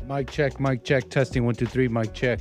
Mic check, testing 1 2 3, mic check.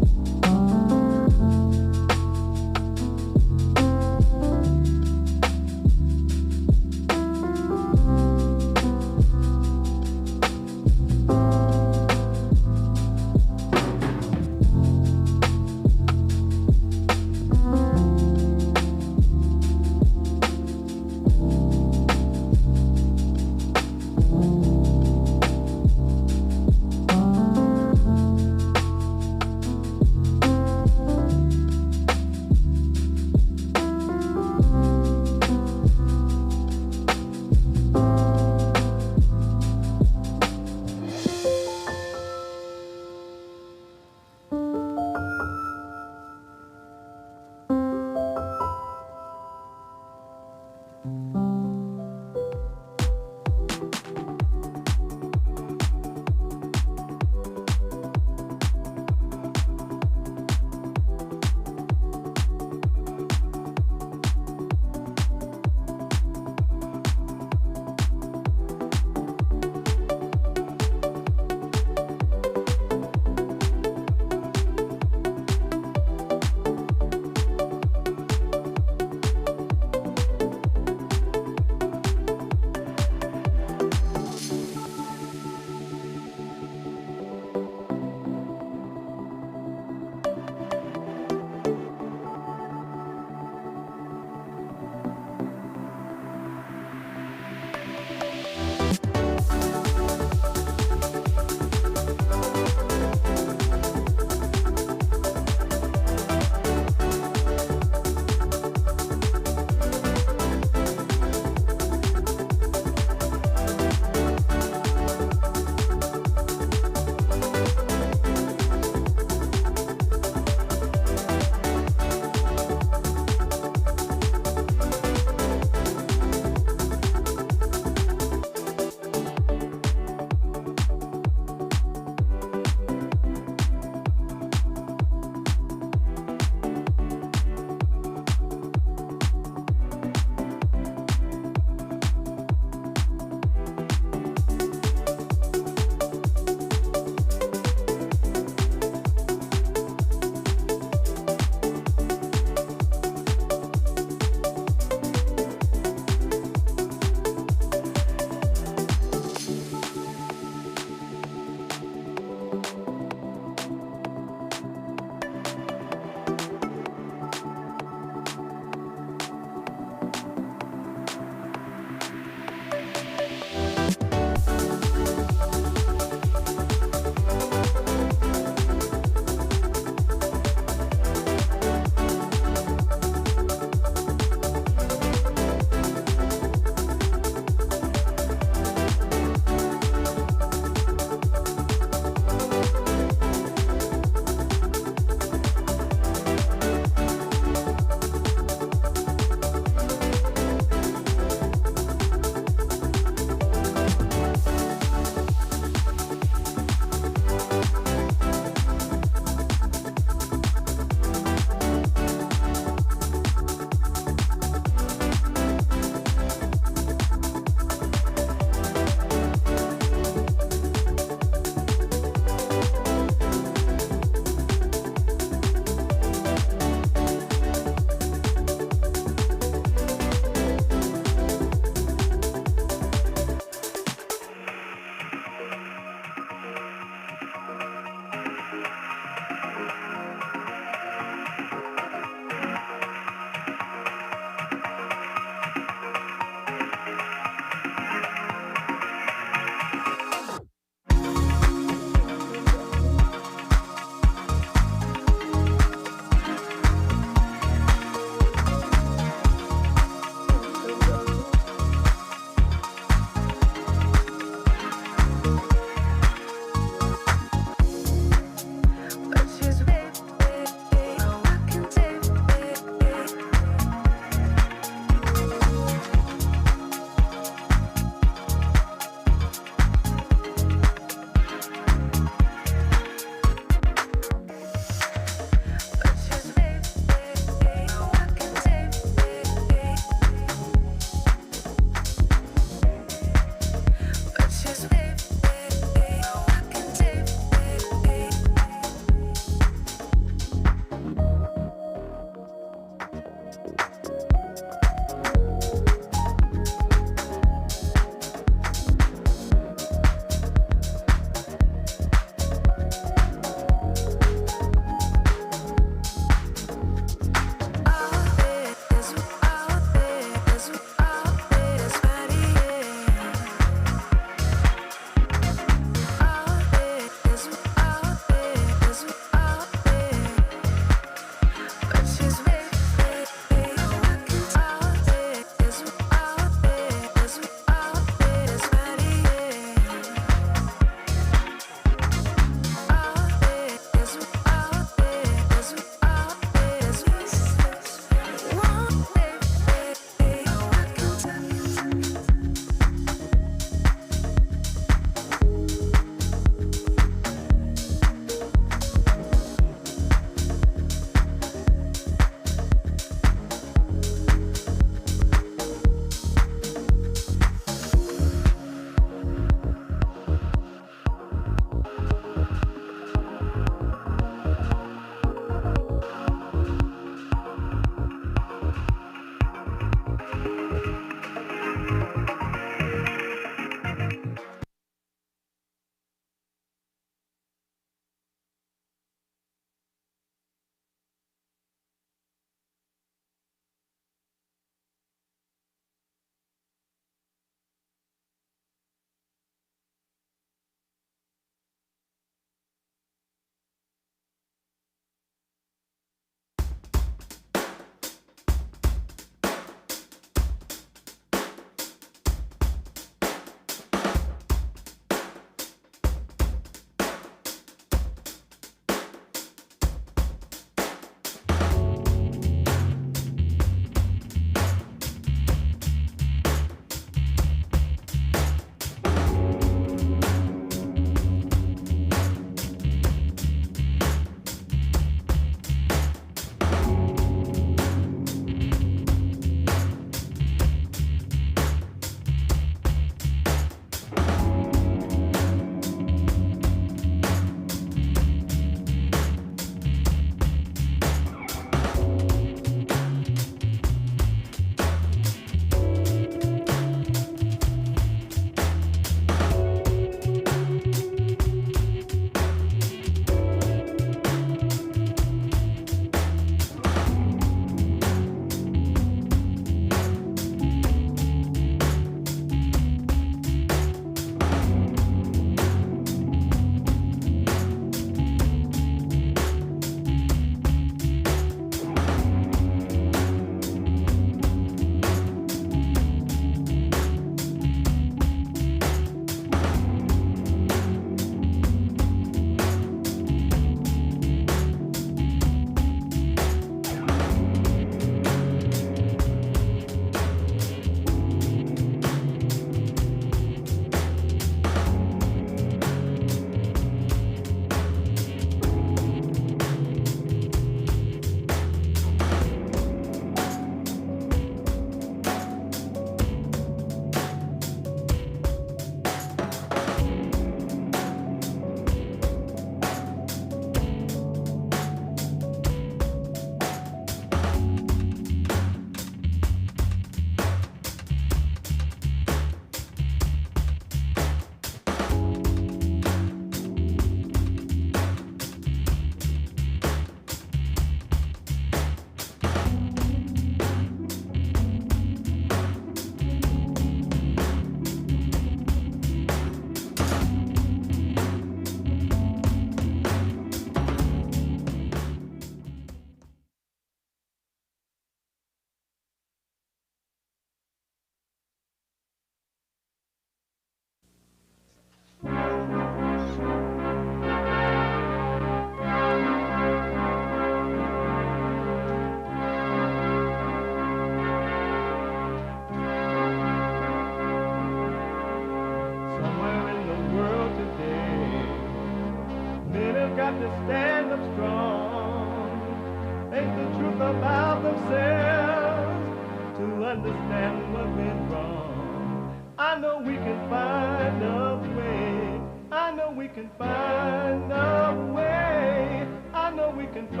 understand what went wrong. I know we can find a way. I know we can find a way. I know we can find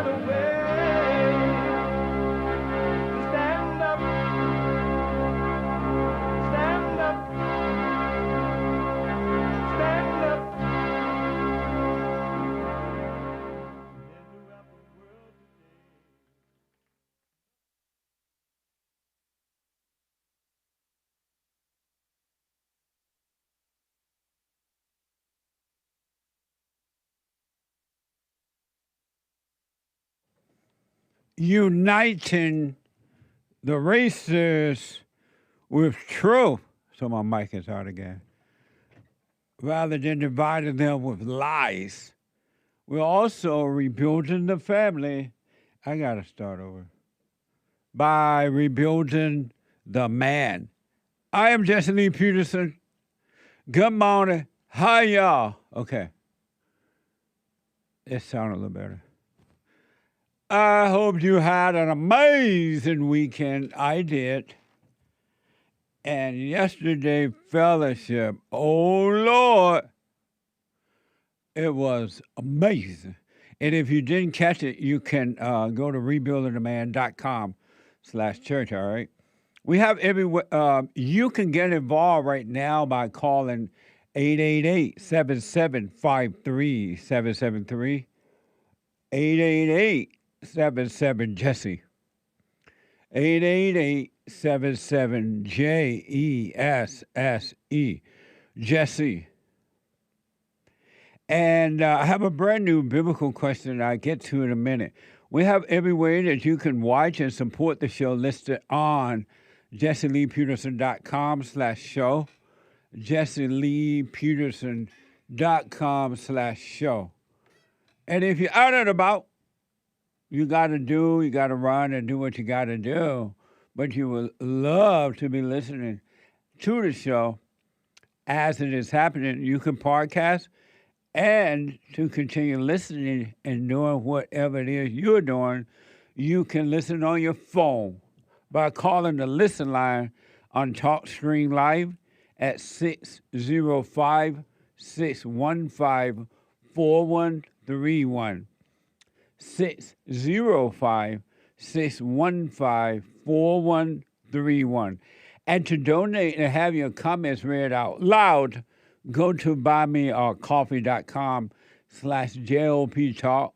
a way to stand up, stand up, stand up. Uniting the races with truth. So my mic is out again. Rather than dividing them with lies. We're also rebuilding the family. I got to start over. By rebuilding the man. I am Jesse Peterson. Good morning. Hi, y'all. Okay. It sounded a little better. I hope you had an amazing weekend. I did. And yesterday, fellowship, oh Lord, it was amazing. And if you didn't catch it, you can go to rebuildingtheman.com /church, all right? We have you can get involved right now by calling 888-7753-773, 888-77-JESSE, 888-77-JESSE, Jesse. And I have a brand new biblical question I'll get to in a minute. We have every way that you can watch and support the show listed on JesseLeePeterson.com/show, JesseLeePeterson.com/show. And if you're out and about, you got to run and do what you got to do. But you would love to be listening to the show as it is happening. You can podcast and to continue listening and doing whatever it is you're doing. You can listen on your phone by calling the listen line on TalkStream Live at 605-615-4131. 605-615-4131. And to donate and have your comments read out loud, go to buymeacoffee.com/JLP Talk,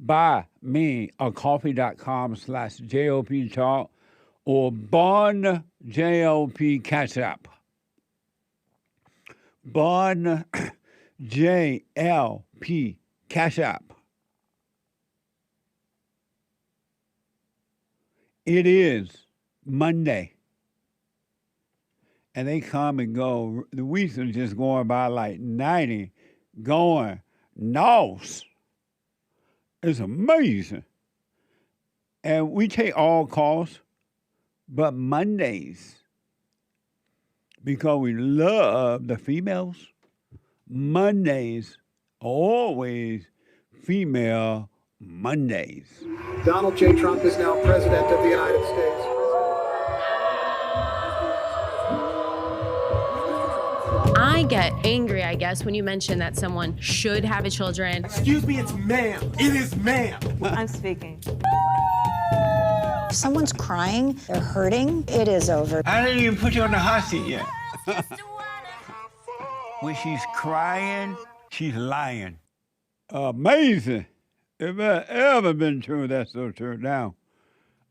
buymeacoffee.com/JLP Talk, or Bond JLP Cash App. Bond JLP Cash App. It is Monday. And they come and go. The weeks are just going by like 90, going north. It's amazing. And we take all calls, but Mondays, because we love the females, Mondays always female Mondays. Donald J. Trump is now president of the United States. I get angry, I guess, when you mention that someone should have a children. Excuse me, it's ma'am. It is ma'am. I'm speaking. If someone's crying, they're hurting, it is over. I didn't even put you on the hot seat yet. When she's crying, she's lying. Amazing. If that ever been true, that's so true now.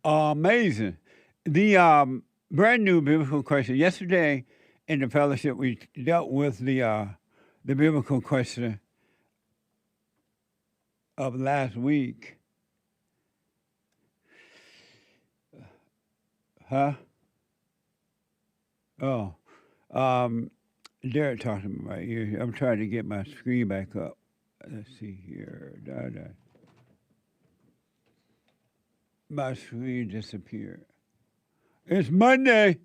Amazing. The brand new biblical question. Yesterday in the fellowship, we dealt with the biblical question of last week. Huh? Oh. Derek talked to me about you. I'm trying to get my screen back up. Let's see here. My screen disappeared. It's Monday.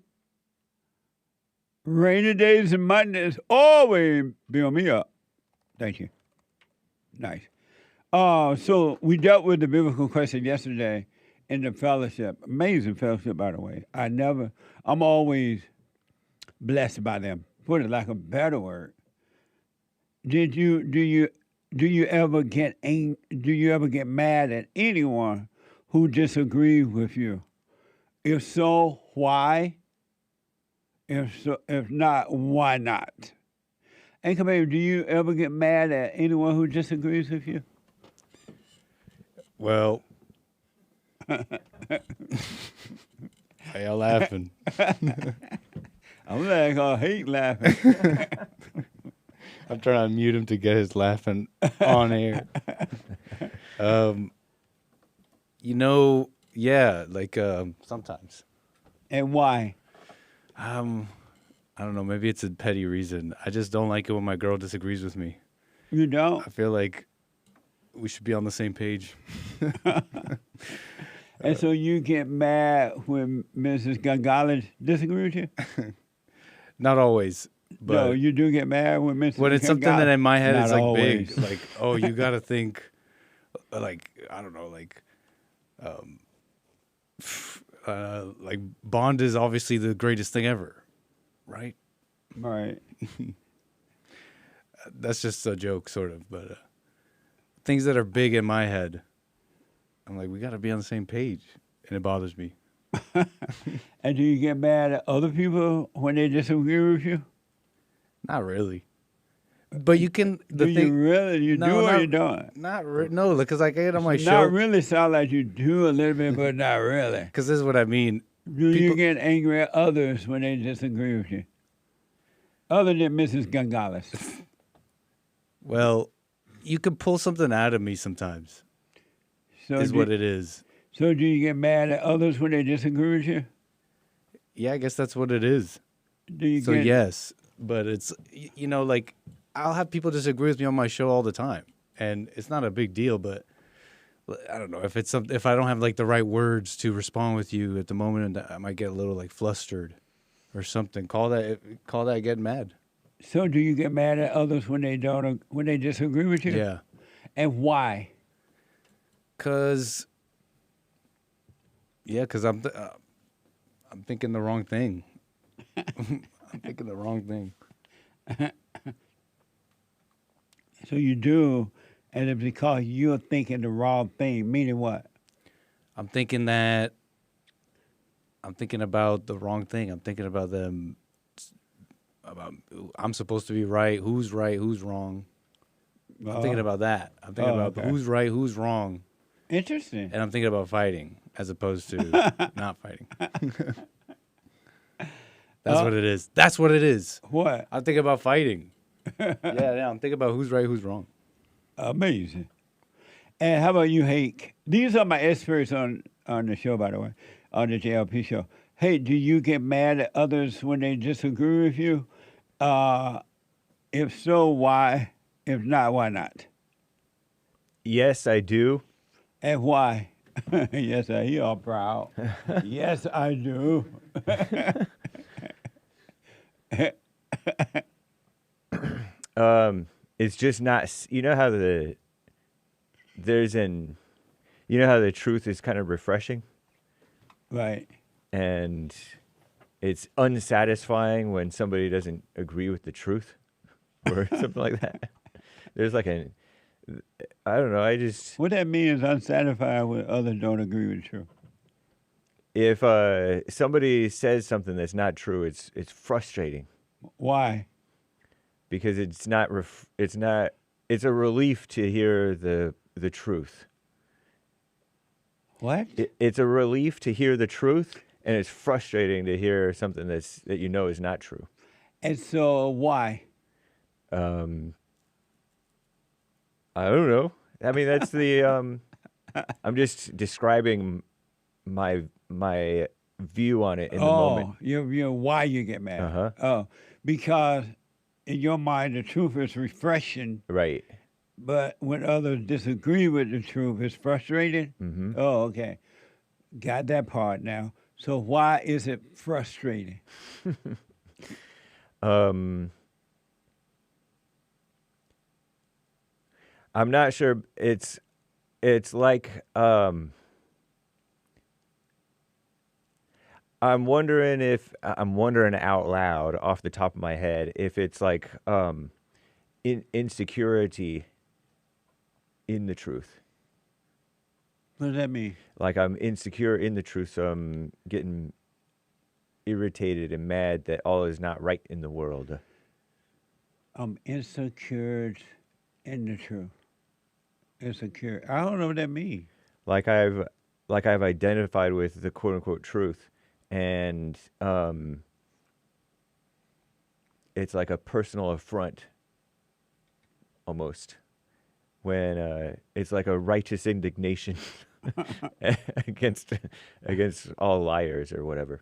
Rainy days and Mondays always build me up. Thank you. Nice. So we dealt with the biblical question yesterday in the fellowship. Amazing fellowship, by the way. I'm always blessed by them. Put it like a better word. Do you ever get mad at anyone who disagrees with you? If so, why? If not, why not? And come here, do you ever get mad at anyone who disagrees with you? Well, why y'all laughing? I'm like, I hate laughing. I'm trying to mute him to get his laughing on air. Sometimes. And why? I don't know. Maybe it's a petty reason. I just don't like it when my girl disagrees with me. You don't? I feel like we should be on the same page. And so you get mad when Mrs. Gonzalez disagrees with you? Not always. But no, you do get mad when Mrs. When it's something that in my head is like always. big. Like, oh, you got to think, like, I don't know, like Bond is obviously the greatest thing ever, right? Right. That's just a joke, sort of. But things that are big in my head, I'm like, we got to be on the same page. And it bothers me. And do you get mad at other people when they disagree with you? Not really. But you can. Do you really? You No, do or not- you don't? No, because like I get on my show. Not really sound like you do a little bit, but not really. Because this is what I mean. Do you People- get angry at others when they disagree with you? Other than Mrs. Gonzalez. Well, you can pull something out of me sometimes. So Is what it is. So do you get mad at others when they disagree with you? Yeah, I guess that's what it is. Do you So get yes, but it's like I'll have people disagree with me on my show all the time, and it's not a big deal. But I don't know if I don't have like the right words to respond with you at the moment, I might get a little like flustered or something. Call that getting mad. So do you get mad at others when they disagree with you? Yeah, And why? cause I'm thinking the wrong thing. I'm thinking the wrong thing. So you do, and it's because you're thinking the wrong thing, meaning what? I'm thinking about the wrong thing. I'm thinking about them. About I'm supposed to be right. Who's wrong? I'm thinking about that. I'm thinking about okay. who's right, who's wrong, Interesting. and I'm thinking about fighting as opposed to not fighting. That's what it is. That's what it is. What? I'm thinking about fighting. Yeah. I'm thinking about who's right, who's wrong. Amazing. And how about you, Hake? These are my experts on the show, by the way, on the JLP show. Hey, do you get mad at others when they disagree with you? If so, why? If not, why not? Yes, I do. And why? Yes, I hear all proud. Yes, I do. It's just not. You know how the truth is kind of refreshing, Right. and it's unsatisfying when somebody doesn't agree with the truth, or something like that. There's like I don't know. What that means is unsatisfied when others don't agree with you. If somebody says something that's not true, it's frustrating Why? because it's a relief to hear the truth. What? It's a relief to hear the truth, and it's frustrating to hear something that is not true. And so why? I don't know. I mean, that's the. I'm just describing my view on it in the moment. You're why you get mad. Uh-huh. Oh, because in your mind the truth is refreshing, Right. but when others disagree with the truth, it's frustrating. Mm-hmm. Oh, okay, got that part now. So why is it frustrating? I'm not sure. It's like I'm wondering out loud off the top of my head if it's like insecurity in the truth. What does that mean? Like I'm insecure in the truth, so I'm getting irritated and mad that all is not right in the world. I'm insecure in the truth. Insecure. I don't know what that means. Like I've identified with the quote unquote truth, and it's like a personal affront almost when it's like a righteous indignation against all liars or whatever.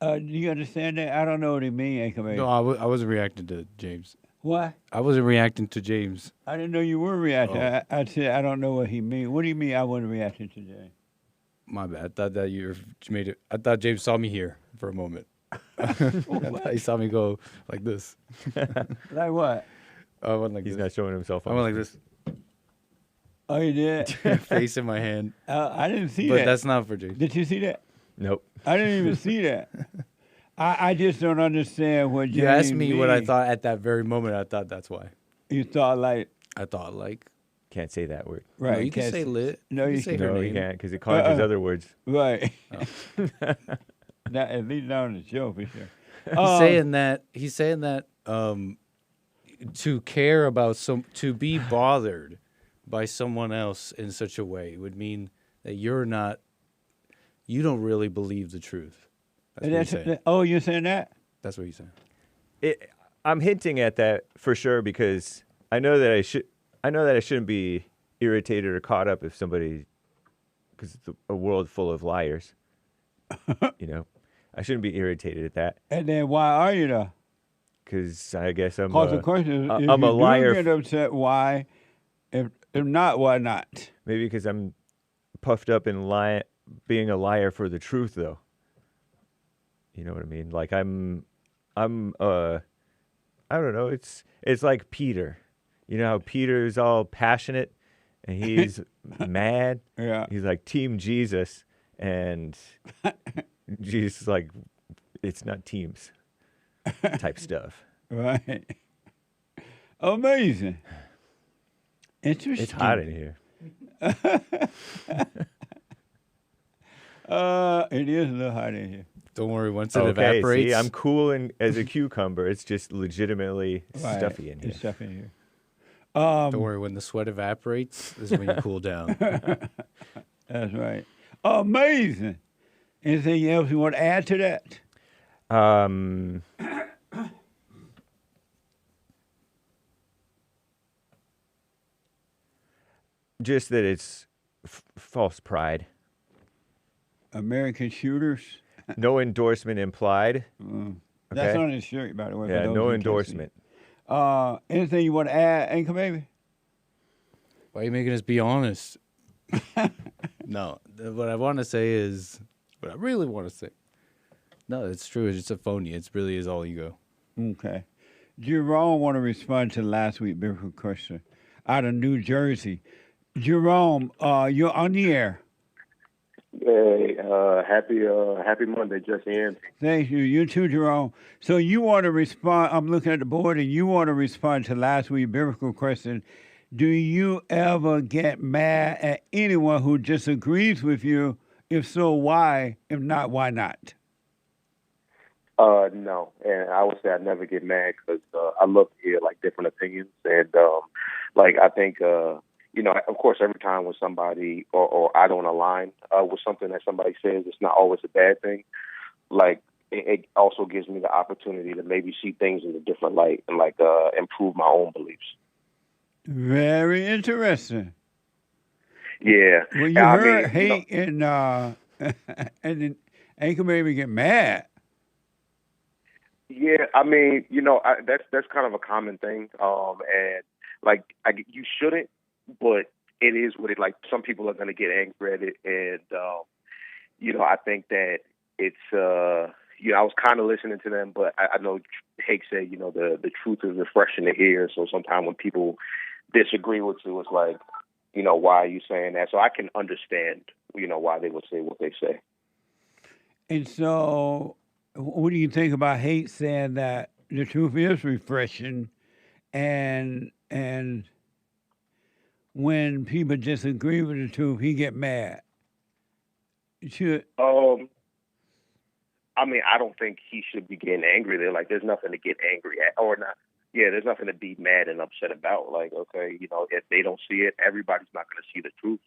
Do you understand that? I don't know what it means, Anchorman. No, I wasn't reacting to James. What? I wasn't reacting to James. I didn't know you were reacting. Oh. I said I don't know what he means. What do you mean I wasn't reacting today? My bad. I thought that you made it. I thought James saw me here for a moment. I thought he saw me go like this. Like what? I went like He's this. not showing himself. I went like this. Oh, you did? Face in my hand. I didn't see But that. that's not for James. Did you see that? Nope. I didn't even see that. I just don't understand what You asked me what I means. thought at that very moment. I thought that's why. You thought like, I thought like Can't say that word. Right. No, you can can't say s- lit. No, you say can't. her No, you name. can't because it conjures other words. Right. Not, at least not on the show for sure. He's saying that to care about to be bothered by someone else in such a way would mean that you don't really believe the truth. That's what he's saying. Oh, you're saying that? That's what he's saying. I'm hinting at that for sure because I know that I shouldn't be irritated or caught up if somebody, because it's a world full of liars. You know, I shouldn't be irritated at that And then why are you though? because I guess I'm Because the question is, if I'm you a liar. do get upset, why? If not, why not? Maybe because I'm puffed up in being a liar for the truth, though. You know what I mean? Like I'm I don't know. It's like Peter. You know how Peter's all passionate and he's mad. Yeah. He's like Team Jesus, and Jesus is like, it's not teams type stuff. Right. Amazing. Interesting. It's hot in here. It is a little hot in here. Don't worry, once it Okay, evaporates. see, I'm cool as a cucumber. It's just legitimately Right. stuffy in here. It's stuffy in here. Don't worry, when the sweat evaporates is when you cool down. That's right. Amazing. Anything else you want to add to that? Just that it's false pride. American shooters. No endorsement implied. That's Okay. on his shirt, by the way. for Yeah, those no who can't see. endorsement. Anything you want to add, Anchor Baby? Why are you making us be honest? No, what I want to say is, what I really want to say. No, it's true. It's just a phony. It really is all ego. Okay. Jerome want to respond to last week's biblical question out of New Jersey. Jerome, you're on the air. Hey, happy Monday, Jesse Ann. Thank you. You too, Jerome. So you want to respond. I'm looking at the board, and you want to respond to last week's biblical question. Do you ever get mad at anyone who disagrees with you? If so, why? If not, why not? No, and I would say I never get mad because I love to hear like different opinions, and like I think of course, every time when somebody or I don't align with something that somebody says, it's not always a bad thing. Like it also gives me the opportunity to maybe see things in a different light and like improve my own beliefs. Very interesting. Yeah. Well, you I heard mean, hate and then Anchor Baby get mad. Yeah, I mean, that's kind of a common thing, and like you shouldn't, but it is what it like. Some people are going to get angry at it, and I think that it's I was kind of listening to them, but I know Hake said the truth is refreshing to hear. So sometimes when people disagree with you, it's like why are you saying that? So I can understand why they would say what they say. And so, what do you think about hate saying that the truth is refreshing, and when people disagree with the truth, he get mad? Should I mean, I don't think he should be getting angry. They're like, there's nothing to get angry at, or not. Yeah, there's nothing to be mad and upset about. Like, okay, if they don't see it, everybody's not going to see the truth.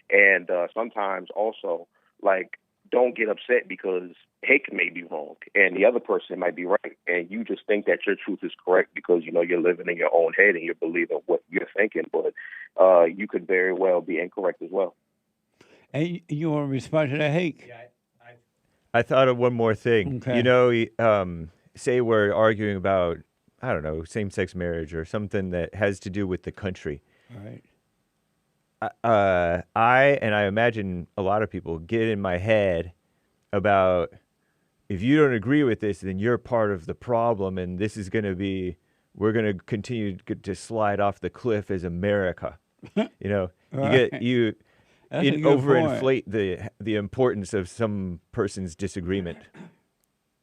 And sometimes also, like, don't get upset because Hake may be wrong and the other person might be right, and you just think that your truth is correct because you're living in your own head and you're believing what you're thinking, but you could very well be incorrect as well. And you want to respond to that, Hake? Yeah, I thought of one more thing. Okay. Say we're arguing about, I don't know, same-sex marriage or something that has to do with the country. All right. I imagine a lot of people get in my head about, if you don't agree with this, then you're part of the problem, and this is going to be, we're going to continue to slide off the cliff as America. Right. You That's a good overinflate the importance of some person's disagreement.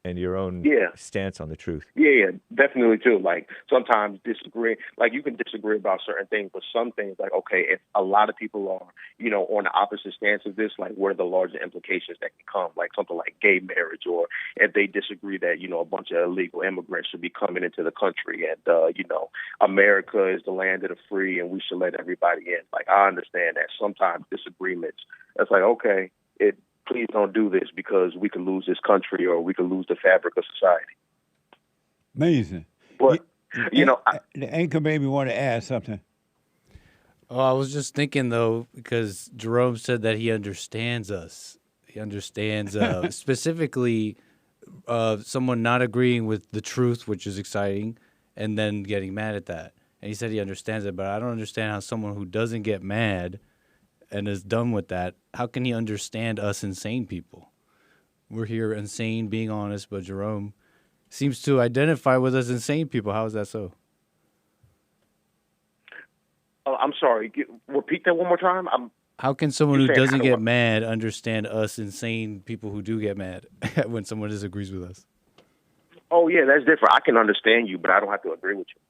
and your own Yeah. stance on the truth. Yeah, definitely too. Like sometimes disagree, like you can disagree about certain things, but some things like, okay, if a lot of people are, on the opposite stance of this, like what are the larger implications that can come? Like something like gay marriage, or if they disagree that, a bunch of illegal immigrants should be coming into the country and, America is the land of the free and we should let everybody in. Like I understand that sometimes disagreements, it's like, okay, please don't do this because we could lose this country or we could lose the fabric of society. Amazing. But, the anchor baby want to add something. Oh, I was just thinking, though, because Gerome said that he understands us. He understands specifically someone not agreeing with the truth, which is exciting, and then getting mad at that. And he said he understands it, but I don't understand how someone who doesn't get mad and is done with that, how can he understand us insane people? We're here insane, being honest, but Gerome seems to identify with us insane people. How is that so? I'm sorry. Repeat that one more time. How can someone who doesn't get mad understand us insane people who do get mad when someone disagrees with us? Oh, yeah, that's different. I can understand you, but I don't have to agree with you.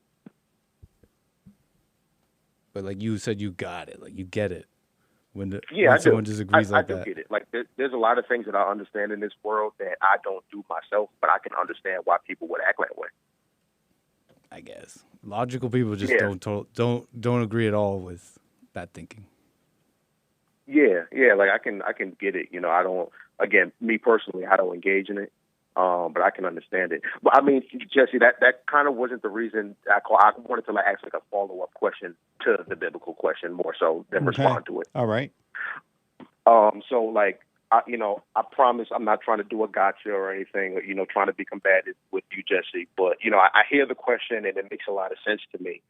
But like you said, you got it. Like you get it. When I someone do. disagrees I like do that. get it. Like there's a lot of things that I understand in this world that I don't do myself, but I can understand why people would act that way. I guess logical people just don't agree at all with that thinking. Yeah. Like I can get it. I don't. Again, me personally, I don't engage in it. But I can understand it. But I mean, Jesse, that kind of wasn't the reason I called. I wanted to ask a follow-up question to the biblical question more so than respond to it. All right. So I promise I'm not trying to do a gotcha or anything, trying to be combative with you, Jesse. But, I hear the question and it makes a lot of sense to me.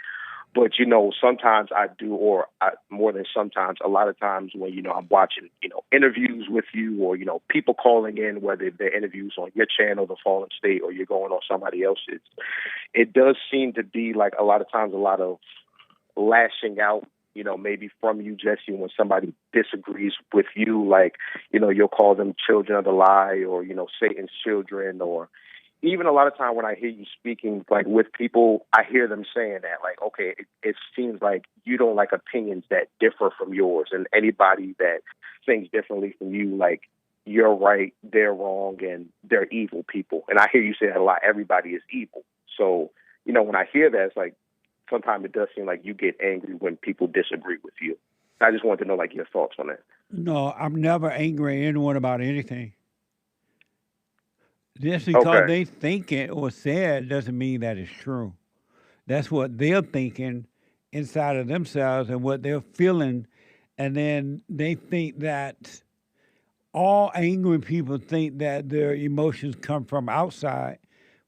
But, sometimes I do, or more than sometimes, a lot of times when, I'm watching, interviews with you or, people calling in, whether they're interviews on your channel, The Fallen State, or you're going on somebody else's, it does seem to be like a lot of times a lot of lashing out, maybe from you, Jesse, when somebody disagrees with you, like, you'll call them children of the lie or, Satan's children, or even a lot of time when I hear you speaking, like with people, I hear them saying that, like, okay, it seems like you don't like opinions that differ from yours, and anybody that thinks differently from you, like, you're right, they're wrong, and they're evil people. And I hear you say that a lot. Everybody is evil. So, when I hear that, it's like, sometimes it does seem like you get angry when people disagree with you. I just wanted to know, like, your thoughts on that. No, I'm never angry at anyone about anything. Just because they think it or say it doesn't mean that it's true. That's what they're thinking inside of themselves and what they're feeling. And then they think that all angry people think that their emotions come from outside,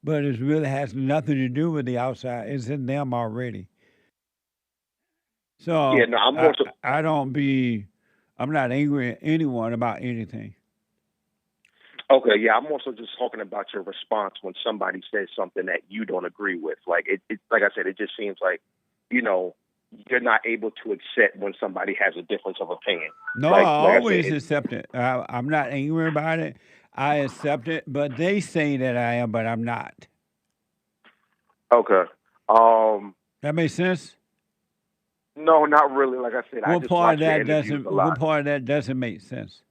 but it really has nothing to do with the outside. It's in them already. So yeah, no, I'm not angry at anyone about anything. Okay, yeah, I'm also just talking about your response when somebody says something that you don't agree with. Like it like I said, it just seems like, you're not able to accept when somebody has a difference of opinion. No, I always accept it. I'm not angry about it. I accept it, but they say that I am, but I'm not. Okay. That makes sense? No, not really. Like I said, what part of that doesn't make sense?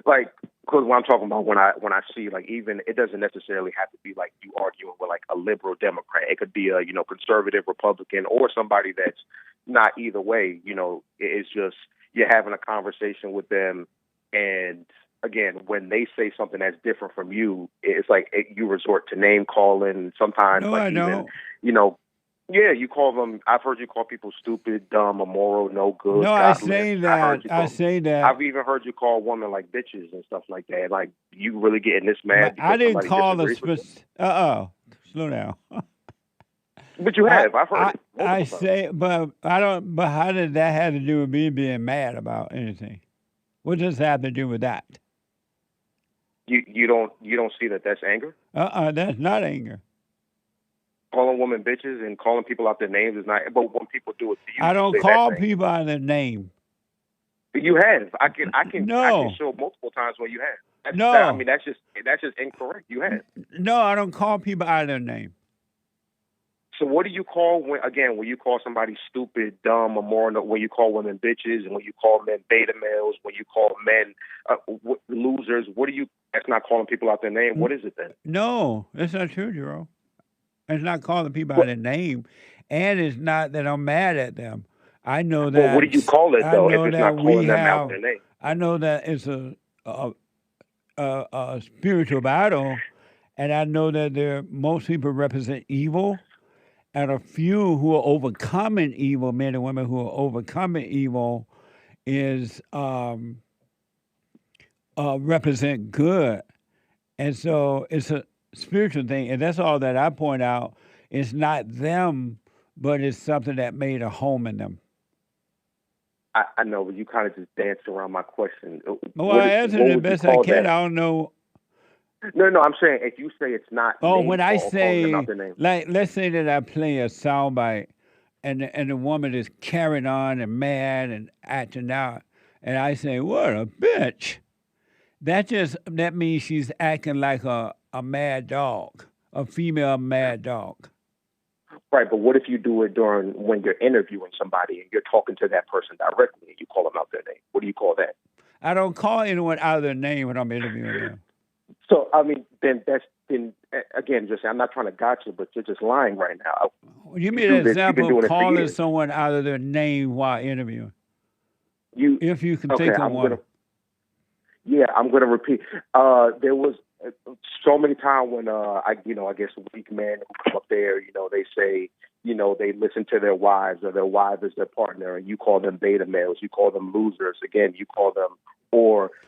Like, because what I'm talking about when I see, like, even it doesn't necessarily have to be like you arguing with like a liberal Democrat. It could be a conservative Republican or somebody that's not either way. It's just you're having a conversation with them, and again, when they say something that's different from you, it's like you resort to name calling. Sometimes, no, like I even don't. Yeah, you call them. I've heard you call people stupid, dumb, immoral, no good. No, godless. I say that. I've even heard you call women like bitches and stuff like that. Like, you really getting this mad? I didn't call them. Slow down. But you have. I've heard it. I say, but I don't. But how did that have to do with me being mad about anything? What does that have to do with that? You don't see that that's anger? That's not anger. Calling women bitches and calling people out their names is not. But when people do it to you, I don't call people out of their name. You have. I can show multiple times where you have. No. I mean, that's just incorrect. You have. No, I don't call people out of their name. So what do you call when you call somebody stupid, dumb, or moron? When you call women bitches, and when you call men beta males, when you call men losers, what do you? That's not calling people out their name. What is it then? No, that's not true, Jerome. It's not calling people out their name, and it's not that I'm mad at them. I know that. Well, what do you call it though? If it's not calling them have, out their name, I know that it's a spiritual battle, and I know that most people represent evil, and a few who are overcoming evil, men and women who are overcoming evil, is represent good, and so it's a spiritual thing, and that's all that I point out. It's not them, but it's something that made a home in them. I know, but you kind of just danced around my question. Well, I answered it the best I can. I don't know. No, I'm saying if you say it's not. When I say, like, let's say that I play a soundbite, and the woman is carrying on and mad and acting out, and I say, "What a bitch!" That means she's acting like a mad dog, a female mad dog. Right, but what if you do it when you're interviewing somebody and you're talking to that person directly and you call them out their name? What do you call that? I don't call anyone out of their name when I'm interviewing them. So, I mean, then again, just I'm not trying to gotcha, but you're just lying right now. You made an example of calling someone out of their name while interviewing. If you can think of one. I'm going to repeat. There was so many times when I guess weak men who come up there, they say, they listen to their wives or their wife is their partner, and you call them beta males, you call them losers. Again, you call them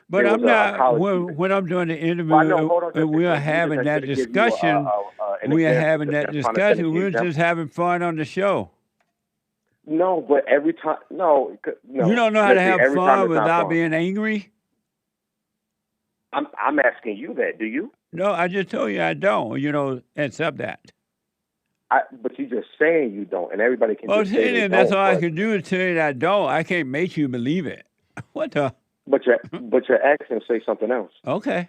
But I'm not when I'm doing the interview. We are having that discussion. We are having that discussion. We're just having fun on the show. No, but every time, no. You don't know how to have fun without being angry? I'm asking you that. Do you? No, I just told you I don't. Accept that. But you're just saying you don't, and everybody can. Well, that's all I can do is tell you that I don't. I can't make you believe it. What the? But your actions say something else. Okay.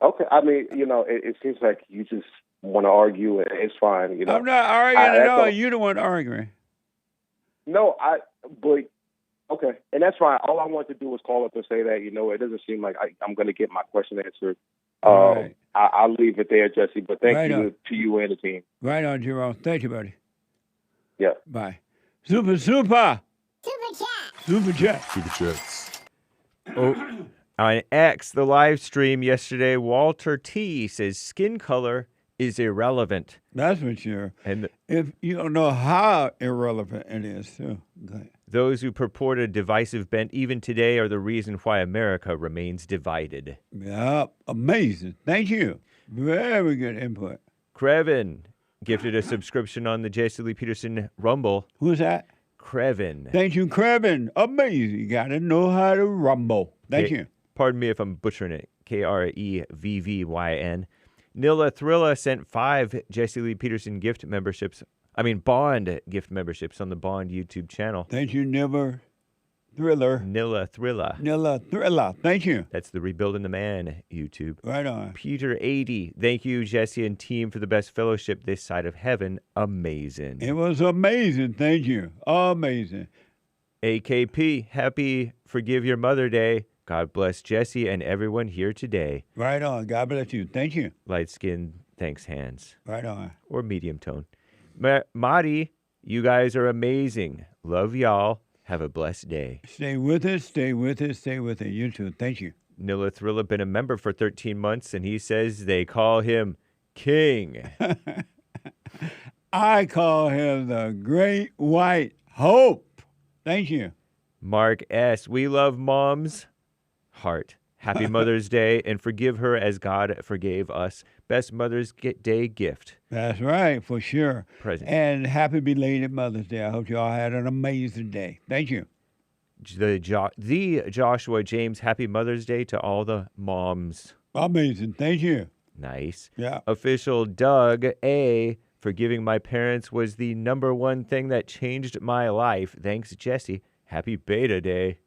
Okay. I mean, it seems like you just want to argue, and it's fine. I'm not arguing at all. You're the one arguing. No, but. Okay, and that's fine. All I want to do was call up and say that, it doesn't seem like I'm going to get my question answered. Right. I'll leave it there, Jesse, but thank you to you and the team. Right on, Jerome. Thank you, buddy. Yeah. Bye. Super. Super chat. Super chats. On X, the live stream yesterday, Walter T says skin color is irrelevant. That's for sure. And if you don't know how irrelevant it is, too. Go ahead. Those who purport a divisive bent even today are the reason why America remains divided. Yep. Amazing. Thank you. Very good input. Crevin gifted a subscription on the Jesse Lee Peterson Rumble. Who's that? Crevin. Thank you, Crevin. Amazing. You got to know how to rumble. Thank you. Pardon me if I'm butchering it. Krevvyn. Nilla Thrilla sent 5 Jesse Lee Peterson Bond gift memberships on the Bond YouTube channel. Thank you, Nilla Thriller. Nilla Thrilla. Thank you. That's the Rebuilding the Man YouTube. Right on. Peter 80. Thank you, Jesse and team, for the best fellowship this side of heaven. Amazing. It was amazing. Thank you. Amazing. AKP. Happy Forgive Your Mother Day. God bless Jesse and everyone here today. Right on. God bless you. Thank you. Light skin, thanks, hands. Right on. Or medium tone. Marty, you guys are amazing. Love y'all. Have a blessed day. Stay with us. Stay with us. Stay with us. You too. Thank you. Nilla Thrilla been a member for 13 months, and he says they call him King. I call him the Great White Hope. Thank you. Mark S. We love moms. Heart. Happy Mother's Day, and forgive her as God forgave us. Best Mother's Day gift. That's right, for sure. Present. And happy belated Mother's Day. I hope you all had an amazing day. Thank you. The Joshua James, happy Mother's Day to all the moms. Amazing. Thank you. Nice. Yeah. Official Doug A. Forgiving my parents was the #1 thing that changed my life. Thanks, Jesse. Happy Beta Day.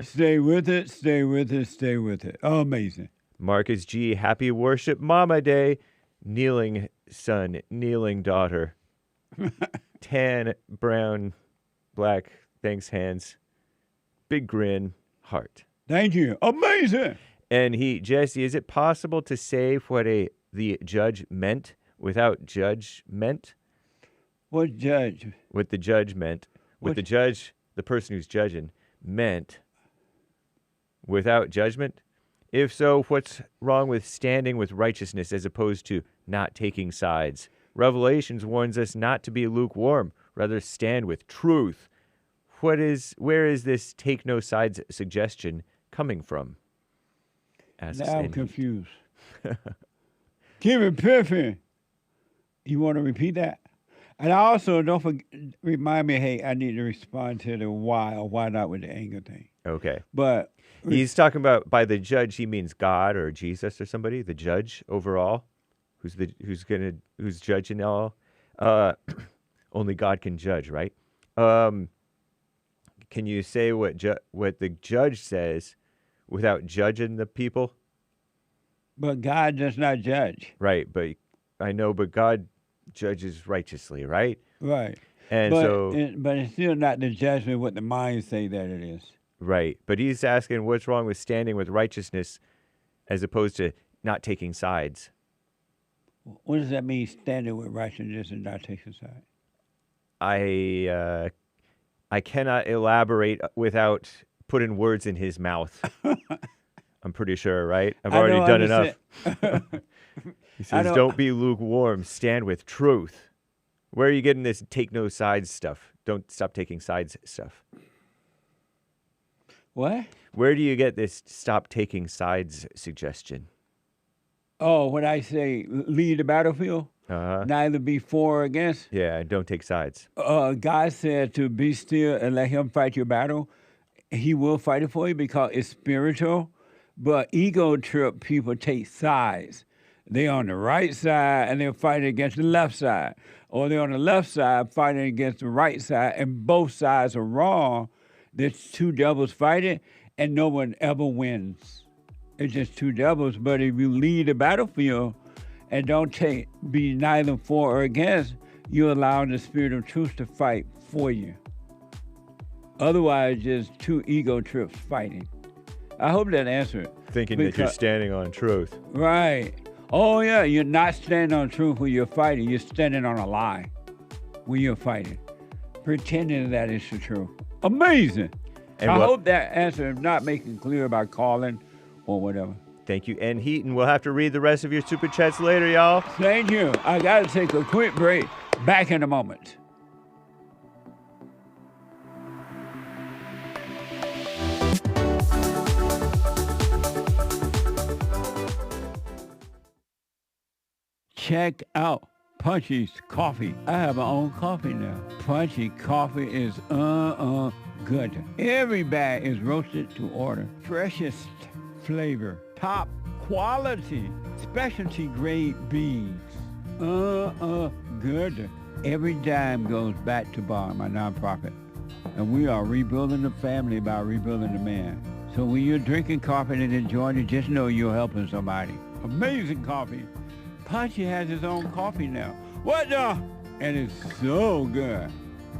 Stay with it, stay with it, stay with it. Amazing. Marcus G, Happy Worship Mama Day. Kneeling son, kneeling daughter. Tan, brown, black, thanks hands. Big grin, heart. Thank you. Amazing. And Jesse, is it possible to say what the judge meant without judgment? What judge? What the judge meant. What the judge, the person who's judging, meant without judgment? If so, what's wrong with standing with righteousness as opposed to not taking sides? Revelations warns us not to be lukewarm, rather stand with truth. Where is this take no sides suggestion coming from? Now I'm confused. Keep it piffy. You want to repeat that? And I also don't forget, remind me, hey, I need to respond to the why or why not with the anger thing. Okay. But he's talking about by the judge, he means God or Jesus or somebody, the judge overall, who's judging all. Only God can judge, right? Can you say what the judge says without judging the people? But God does not judge. Right, but I know, but God judges righteously, right? Right. And but it's still not the judgment what the mind say that it is. Right. But he's asking what's wrong with standing with righteousness as opposed to not taking sides. What does that mean, standing with righteousness and not taking sides? I cannot elaborate without putting words in his mouth. I'm pretty sure, right? I've already done enough. He says, don't be lukewarm, stand with truth. Where are you getting this take no sides stuff? Don't stop taking sides stuff. What? Where do you get this stop taking sides suggestion? Oh, when I say lead the battlefield, neither be for or against. Yeah, don't take sides. God said to be still and let him fight your battle. He will fight it for you because it's spiritual. But ego trip people take sides. They're on the right side and they're fighting against the left side. Or they're on the left side fighting against the right side, and both sides are wrong. There's two devils fighting, and no one ever wins. It's just two devils. But if you lead the battlefield and don't be neither for or against, you allow the spirit of truth to fight for you. Otherwise, just two ego trips fighting. I hope that answered it. Thinking that you're standing on truth. Right. Oh, yeah, you're not standing on truth when you're fighting. You're standing on a lie when you're fighting, pretending that it's the truth. Amazing. And I hope that answer is not making clear about calling or whatever. Thank you. And Heaton, we'll have to read the rest of your super chats later, y'all. Thank you. I got to take a quick break. Back in a moment. Check out Punchy's Coffee. I have my own coffee now. Punchy Coffee is good. Every bag is roasted to order. Freshest flavor. Top quality. Specialty grade beans. Good. Every dime goes back to Bar, my nonprofit. And we are rebuilding the family by rebuilding the man. So when you're drinking coffee and enjoying it, just know you're helping somebody. Amazing coffee. Punchy has his own coffee now. What the? And it's so good.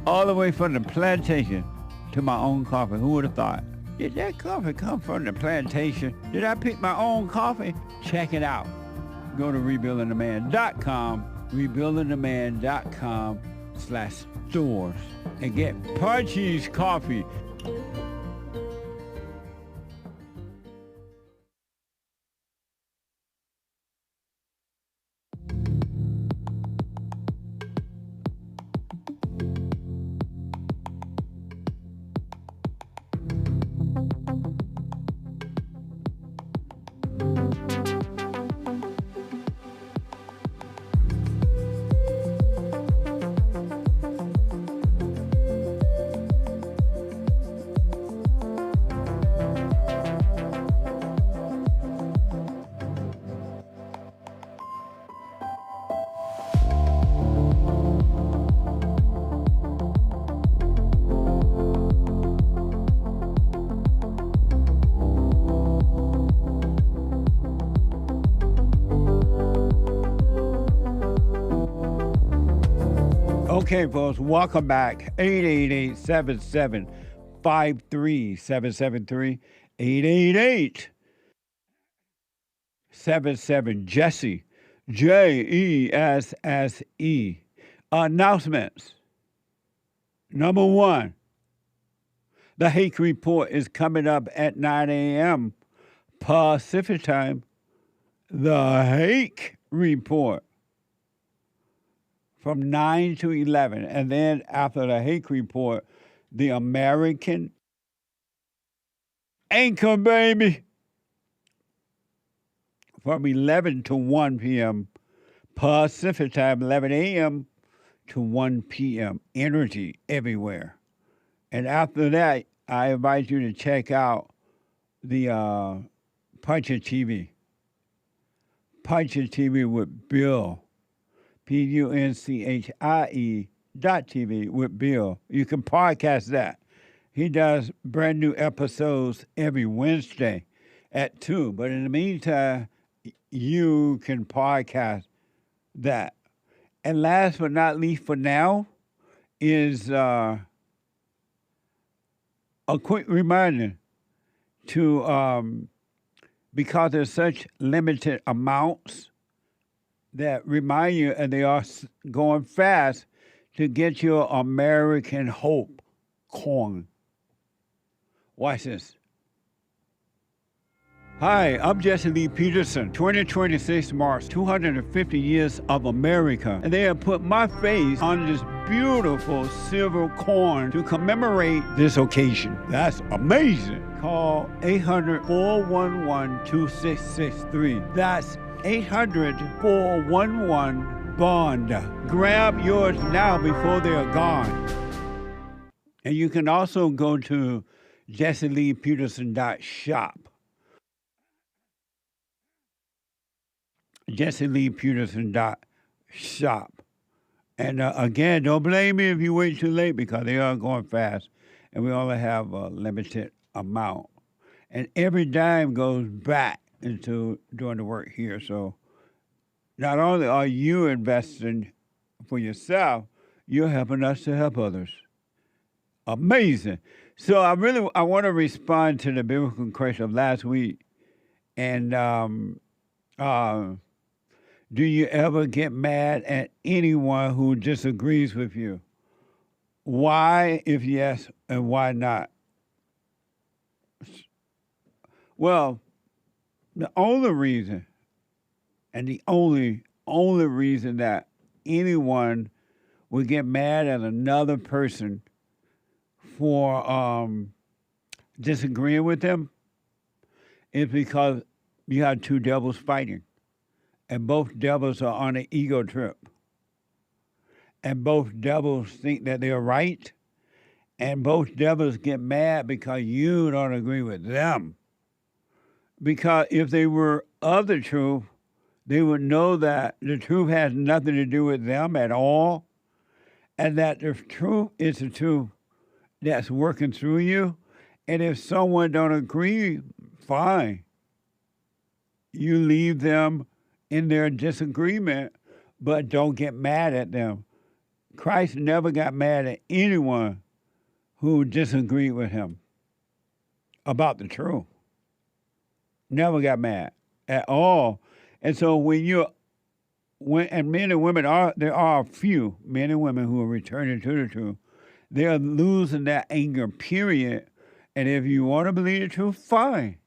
All the way from the plantation to my own coffee. Who would have thought? Did that coffee come from the plantation? Did I pick my own coffee? Check it out. Go to rebuildingtheman.com, rebuildingtheman.com/stores, and get Punchy's Coffee. Okay, folks, welcome back. 888-7753-773. 888-77 Jesse. Jesse. Announcements. Number one, the Hake Report is coming up at 9 a.m. Pacific time. The Hake Report from 9 to 11. And then after the Hake Report, the American Anchor Baby from 11 to 1 p.m. Pacific time, 11 a.m. to 1 p.m. Energy everywhere. And after that, I invite you to check out the Puncher TV. Puncher TV with Bill. PUNCHIE.TV with Bill. You can podcast that. He does brand new episodes every Wednesday at 2. But in the meantime, you can podcast that. And last but not least for now is a quick reminder to, because there's such limited amounts, that remind you, and they are going fast, to get your American Hope corn. Watch this. Hi, I'm Jesse Lee Peterson. 2026 marks 250 years of America, and they have put my face on this beautiful silver corn to commemorate this occasion. That's amazing. Call 800-411-2663. That's 800-411-BOND. Grab yours now before they are gone. And you can also go to jesseleepeterson.shop. jesseleepeterson.shop. And again, don't blame me if you wait too late, because they are going fast and we only have a limited amount. And every dime goes back into doing the work here. So not only are you investing for yourself, you're helping us to help others. Amazing. So I want to respond to the biblical question of last week. And do you ever get mad at anyone who disagrees with you? Why, if yes, and why not? Well, the only reason, and the only reason that anyone would get mad at another person for disagreeing with them is because you have two devils fighting. And both devils are on an ego trip. And both devils think that they're right. And both devils get mad because you don't agree with them. Because if they were of the truth, they would know that the truth has nothing to do with them at all, and that the truth is the truth that's working through you. And if someone don't agree, fine. You leave them in their disagreement, but don't get mad at them. Christ never got mad at anyone who disagreed with him about the truth. Never got mad at all. And so and men and women there are a few men and women who are returning to the truth. They are losing that anger, period. And if you want to believe the truth, fine.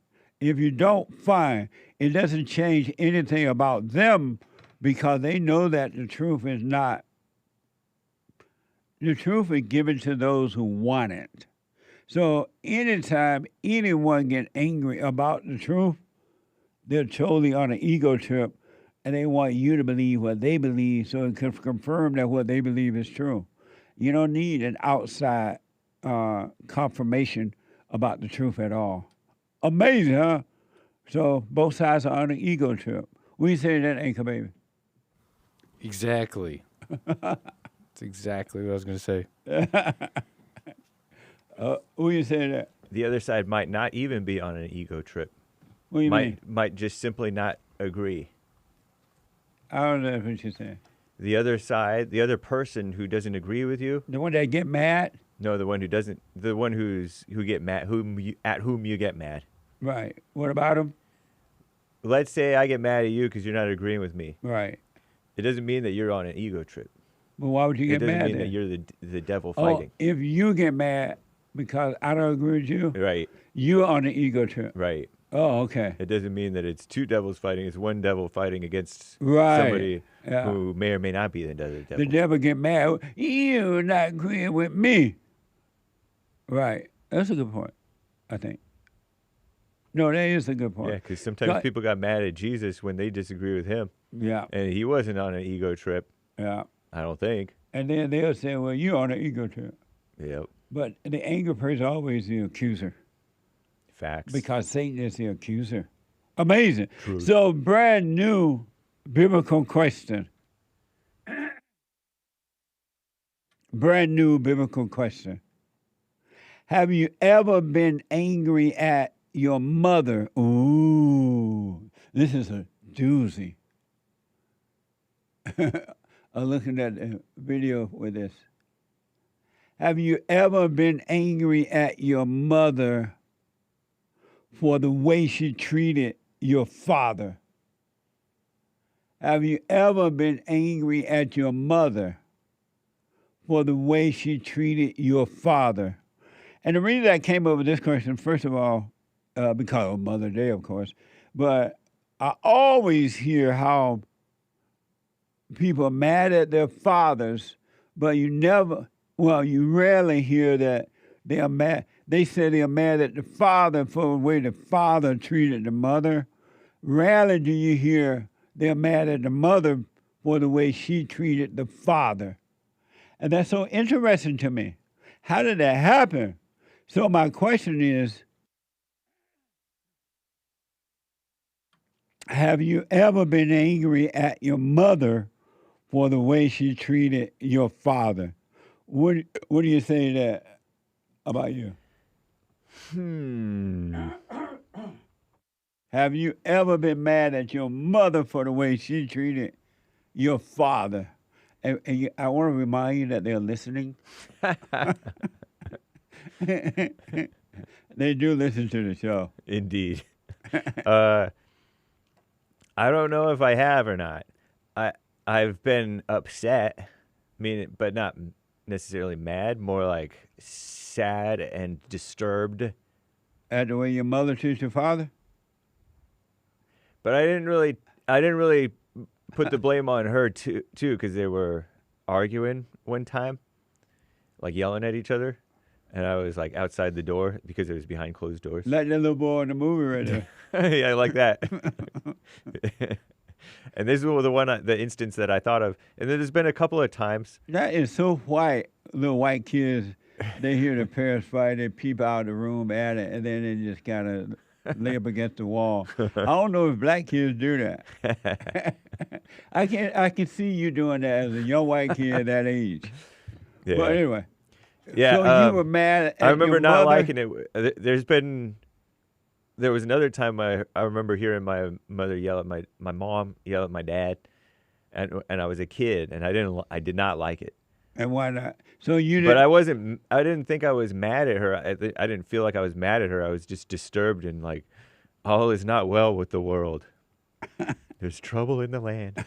If you don't, fine. It doesn't change anything about them, because they know that the truth is given to those who want it. So anytime anyone gets angry about the truth, they're totally on an ego trip, and they want you to believe what they believe so it can confirm that what they believe is true. You don't need an outside confirmation about the truth at all. Amazing, huh? So both sides are on an ego trip. What do you say to that, Anchor Baby? Exactly. That's exactly what I was going to say. What do you say to that? The other side might not even be on an ego trip. What do you mean? Might just simply not agree. I don't know what you're saying. the other side, the other person who doesn't agree with you. The one that get mad? No, the one who doesn't. The one who get mad, at whom you get mad. Right. What about him? Let's say I get mad at you because you're not agreeing with me. Right. It doesn't mean that you're on an ego trip. Well, why would you get mad? It doesn't mean then? that you're the devil fighting. If you get mad because I don't agree with you, Right. you're on an ego trip. Right. Oh, okay. It doesn't mean that it's two devils fighting. It's one devil fighting against Right. somebody Yeah. who may or may not be the other devil. The devil get mad. You not agreeing with me. Right. That's a good point, I think. No, that is a good point. Yeah, because sometimes people got mad at Jesus when they disagree with him. Yeah. And he wasn't on an ego trip. Yeah. I don't think. And then they'll say, well, you're on an ego trip. Yep. But the angry person is always the accuser. Facts. Because Satan is the accuser. Amazing. True. So, brand new biblical question. Brand new biblical question. Have you ever been angry at your mother? Ooh, this is a doozy. I'm looking at the video with this. Have you ever been angry at your mother for the way she treated your father? Have you ever been angry at your mother for the way she treated your father? And the reason I came up with this question, first of all, because of Mother's Day, of course, but I always hear how people are mad at their fathers, but you rarely hear that they are mad. They say they are mad at the father for the way the father treated the mother. Rarely do you hear they're mad at the mother for the way she treated the father. And that's so interesting to me. How did that happen? So my question is, have you ever been angry at your mother for the way she treated your father? What do you say that about you? Have you ever been mad at your mother for the way she treated your father? And I want to remind you that they're listening. They do listen to the show. Indeed. I don't know if I have or not. I've been upset, but not necessarily mad, more like sad and disturbed. At the way your mother treats your father? But I didn't really put the blame on her too, because they were arguing one time, like yelling at each other. And I was like outside the door because it was behind closed doors. Like that little boy in the movie right there. Yeah, I like that. And this was the instance that I thought of. And there's been a couple of times. That is so white. Little white kids, they hear the parents fight, they peep out of the room at it, and then they just gotta lay up against the wall. I don't know if black kids do that. I can see you doing that as a young white kid at that age. Yeah. But anyway. Yeah. So you were mad at I remember your not mother? liking it. There was another time I remember hearing my mother yell at my mom yell at my dad, and I was a kid and I did not like it. And why not? So you didn't. But I didn't think I was mad at her. I didn't feel like I was mad at her. I was just disturbed and like, all is not well with the world. There's trouble in the land.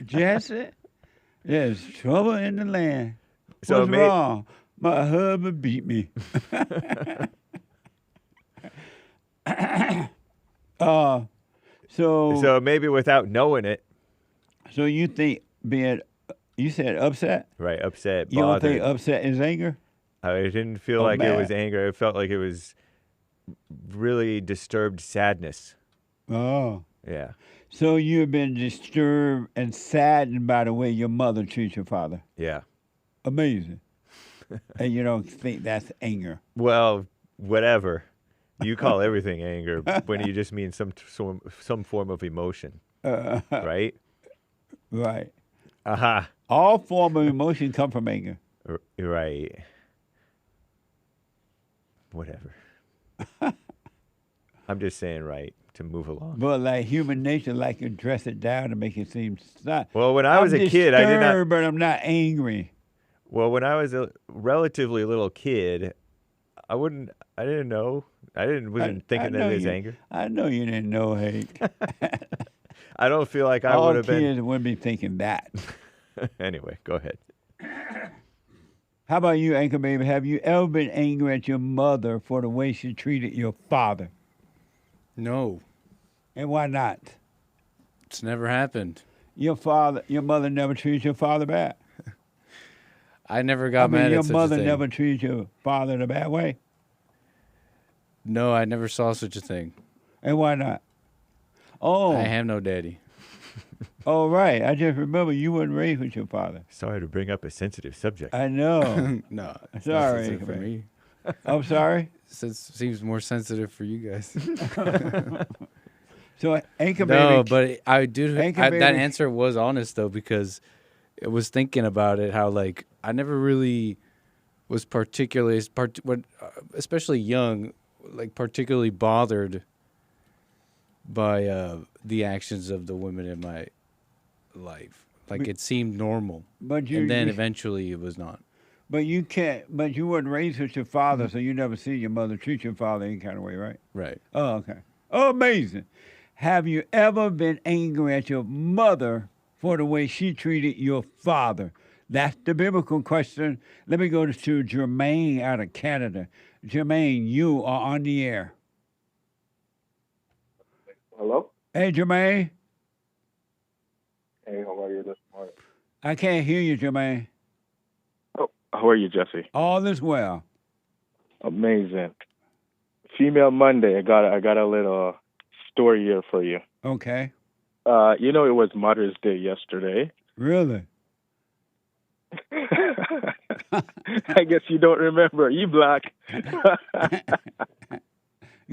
Jesse, there's trouble in the land. So What's wrong? My husband beat me. So maybe without knowing it. So you think you said upset? Right, upset, You don't bothered. think upset is anger? I didn't feel like it was anger. It felt like it was really disturbed sadness. Oh. Yeah. So you've been disturbed and saddened by the way your mother treats your father? Yeah. Amazing. And you don't think that's anger? Well, whatever. You call everything anger when you just mean some form of emotion, right? Right. Aha. All form of emotion come from anger. Right. Whatever. I'm just saying right. to move along. But like human nature, like to dress it down to make it seem not. Well, when I was a kid, I did not. disturbed, but I'm not angry. Well, when I was a relatively little kid, I didn't know. Wasn't thinking that as anger. I know you didn't know, Hank. I don't feel like I All would have been. kids wouldn't be thinking that. Anyway, go ahead. How about you, Anchor Baby? Have you ever been angry at your mother for the way she treated your father? No, And why not? it's never happened. Your mother never treated your father bad. I never got mad your at such mother a thing. never treated your father in a bad way. No, I never saw such a thing. And why not? Oh, I have no daddy. oh, right. I just remember you weren't raised with your father. Sorry to bring up a sensitive subject. I know. No, it's not Sorry, sensitive for man. me. I'm sorry. Seems more sensitive for you guys. So, Anchor No, Baby. but I do. Anchor That Baby- answer was honest though, because I was thinking about it. How like I never really was particularly, especially young, like particularly bothered by the actions of the women in my life. Like it seemed normal, But and then eventually it was not. But you can't. But you weren't raised with your father, so you never see your mother treat your father any kind of way, right? Right. Oh, okay. Oh, amazing. Have you ever been angry at your mother for the way she treated your father? That's the biblical question. Let me go to Jermaine out of Canada. Jermaine, you are on the air. Hello? Hey, Jermaine. Hey, how are you this morning? I can't hear you, Jermaine. Oh, how are you, Jesse? All is well. Amazing. Female Monday. I got a little story here for you. Okay. You know it was Mother's Day yesterday. Really? I guess you don't remember. You black.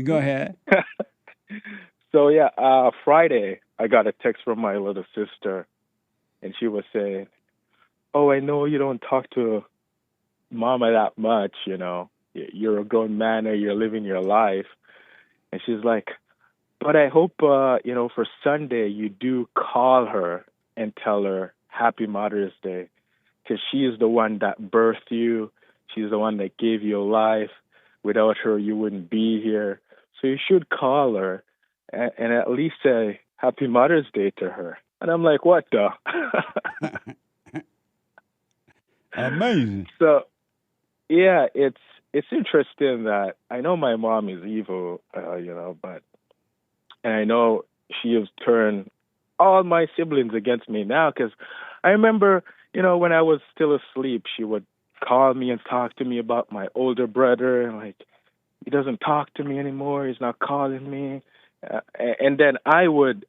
Go ahead. So yeah, Friday I got a text from my little sister, and she was saying, "Oh, I know you don't talk to Mama that much. You know, you're a grown man and you're living your life." And she's like, "But I hope you know for Sunday you do call her and tell her Happy Mother's Day, because she is the one that birthed you. She's the one that gave you life. Without her, you wouldn't be here. So you should call her and at least say Happy Mother's Day to her." And I'm like, what the? Amazing. So, yeah, it's interesting that I know my mom is evil, you know, and I know she has turned all my siblings against me now, because I remember, you know, when I was still asleep, she would call me and talk to me about my older brother, and like, he doesn't talk to me anymore. He's not calling me. And then I would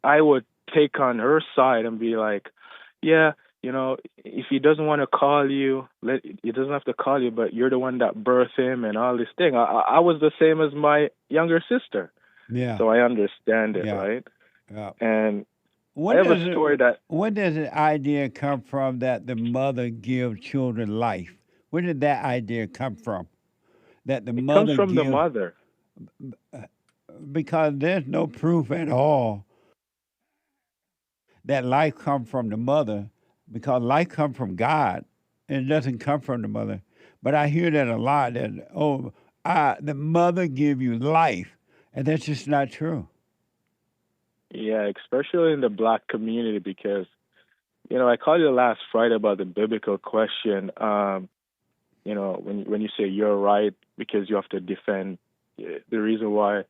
take on her side and be like, yeah, you know, if he doesn't want to call you, he doesn't have to call you, but you're the one that birthed him and all this thing. I was the same as my younger sister. Yeah. So I understand it, Yeah. right? Yeah. And When I have does a story that... When does the idea come from that the mother gives children life? Where did that idea come from? That the mother comes from the gives- mother. Because there's no proof at all that life comes from the mother, because life comes from God and it doesn't come from the mother. But I hear that a lot, that the mother give you life, and that's just not true. Yeah, especially in the black community, because, you know, I called you last Friday about the biblical question. You know, when you say you're right because you have to defend, the reason why,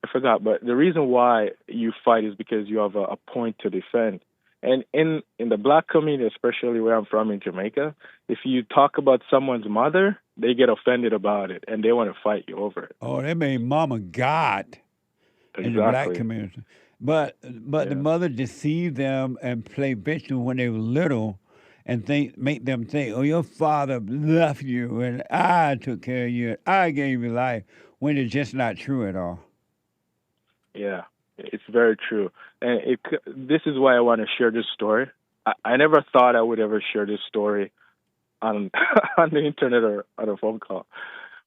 I forgot, but the reason why you fight is because you have a point to defend. And in the black community, especially where I'm from in Jamaica, if you talk about someone's mother, they get offended about it and they want to fight you over it. Oh, they made mama God in the black community. But the mother deceived them and played victim when they were little, and make them think, oh, your father loved you and I took care of you and I gave you life, when it's just not true at all. Yeah, it's very true. And this is why I want to share this story. I never thought I would ever share this story on on the internet or on a phone call.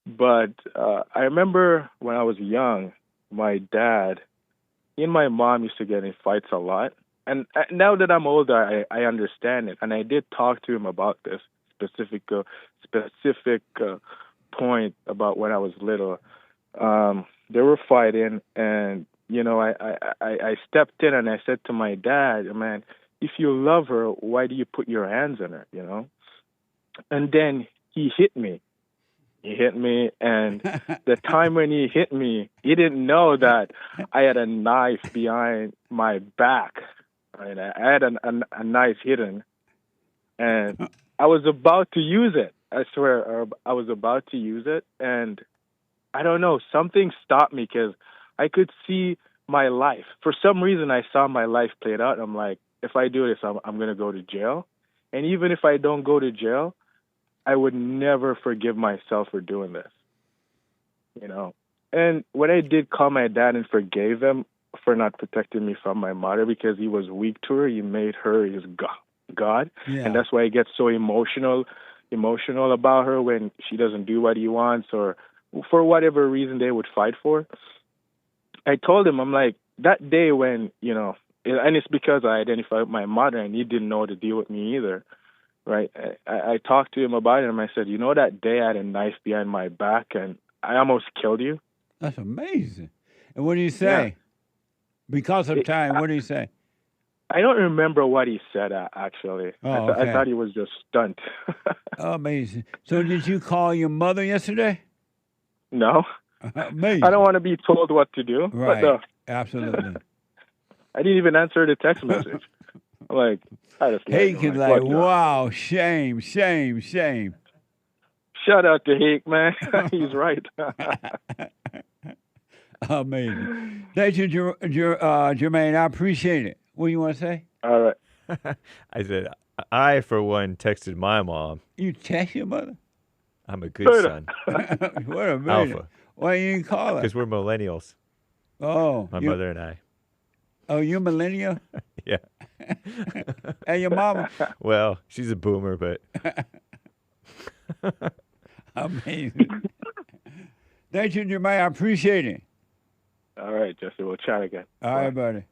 But I remember when I was young, my dad, he and my mom used to get in fights a lot. And now that I'm older, I understand it. And I did talk to him about this specific point about when I was little. They were fighting, and you know, I stepped in and I said to my dad, man, if you love her, why do you put your hands on her? You know. And then he hit me. He hit me, and the time when he hit me, he didn't know that I had a knife behind my back. Right? I had a knife hidden, and I was about to use it. I swear, I was about to use it, and I don't know, something stopped me because I could see my life. For some reason, I saw my life played out. I'm like, if I do this, I'm going to go to jail. And even if I don't go to jail, I would never forgive myself for doing this, you know. And when I did call my dad and forgave him for not protecting me from my mother because he was weak to her, he made her his God. Yeah. And that's why he gets so emotional about her when she doesn't do what he wants or for whatever reason they would fight for. I told him, I'm like, that day when, you know, and it's because I identified with my mother and he didn't know how to deal with me either. Right. I talked to him about it and I said, you know, that day I had a knife behind my back and I almost killed you. That's amazing. And what do you say? Yeah. Because of time, what do you say? I don't remember what he said, actually. Oh, okay. I thought he was just stunned. Amazing. So did you call your mother yesterday? No. Amazing. I don't want to be told what to do. Right. But, absolutely. I didn't even answer the text message. Like, I just Hake is like, wow, shame. Shout out to Hake, man. He's right. Amazing. Thank you, Jermaine. I appreciate it. What do you want to say? All right. I said, I, for one, texted my mom. You text your mother? I'm a good son. What a minute. Alpha. Why you didn't call her? Because we're millennials. Oh. My mother and I. Oh, you're millennial? Yeah. And your mama? Well, she's a boomer, but. Amazing. Thank you, Jermaine. I appreciate it. All right, Jesse. We'll chat again. All right, buddy.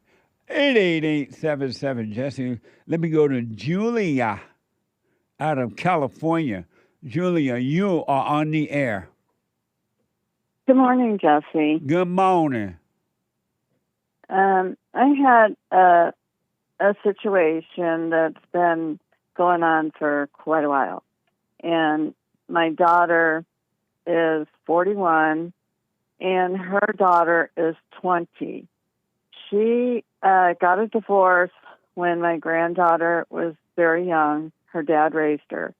888-77 Jesse. Let me go to Julia out of California. Julia, you are on the air. Good morning, Jesse. Good morning. I had a situation that's been going on for quite a while. And my daughter is 41, and her daughter is 20. She got a divorce when my granddaughter was very young. Her dad raised her.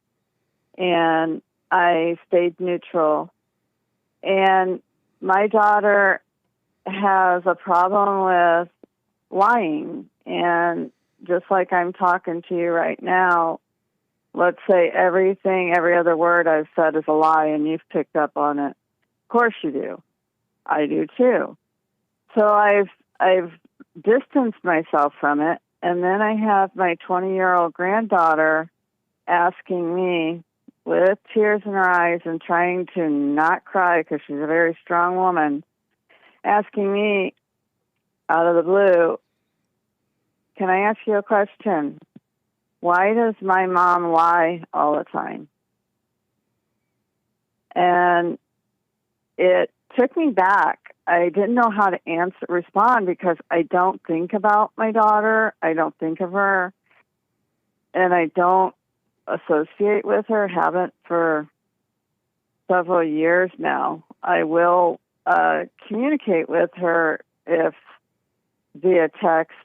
And I stayed neutral. And my daughter has a problem with lying. And just like I'm talking to you right now, let's say every other word I've said is a lie and you've picked up on it. Of course you do. I do too. So I've distanced myself from it. And then I have my 20-year-old granddaughter asking me with tears in her eyes and trying to not cry because she's a very strong woman, asking me out of the blue, can I ask you a question? Why does my mom lie all the time? And it took me back. I didn't know how to respond because I don't think about my daughter. I don't think of her. And I don't associate with her, haven't for several years now. I will communicate with her if via text,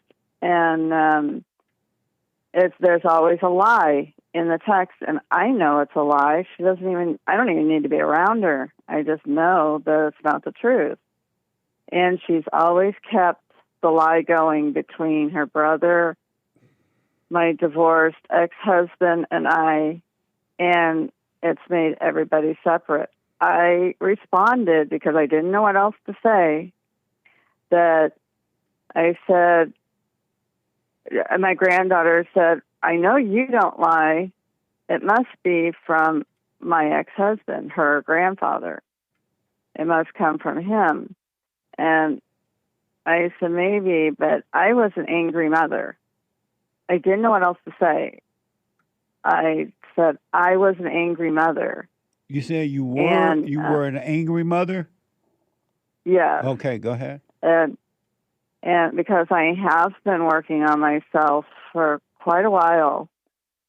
and there's always a lie in the text, and I know it's a lie. I don't even need to be around her. I just know that it's not the truth. And she's always kept the lie going between her brother, my divorced ex-husband, and I, and it's made everybody separate. I responded because I didn't know what else to say, that I said, and my granddaughter said, I know you don't lie. It must be from my ex-husband, her grandfather. It must come from him. And I said, maybe, but I was an angry mother. I didn't know what else to say. I said, I was an angry mother. You said you were And, were an angry mother? Yeah. Okay, go ahead. And because I have been working on myself for quite a while,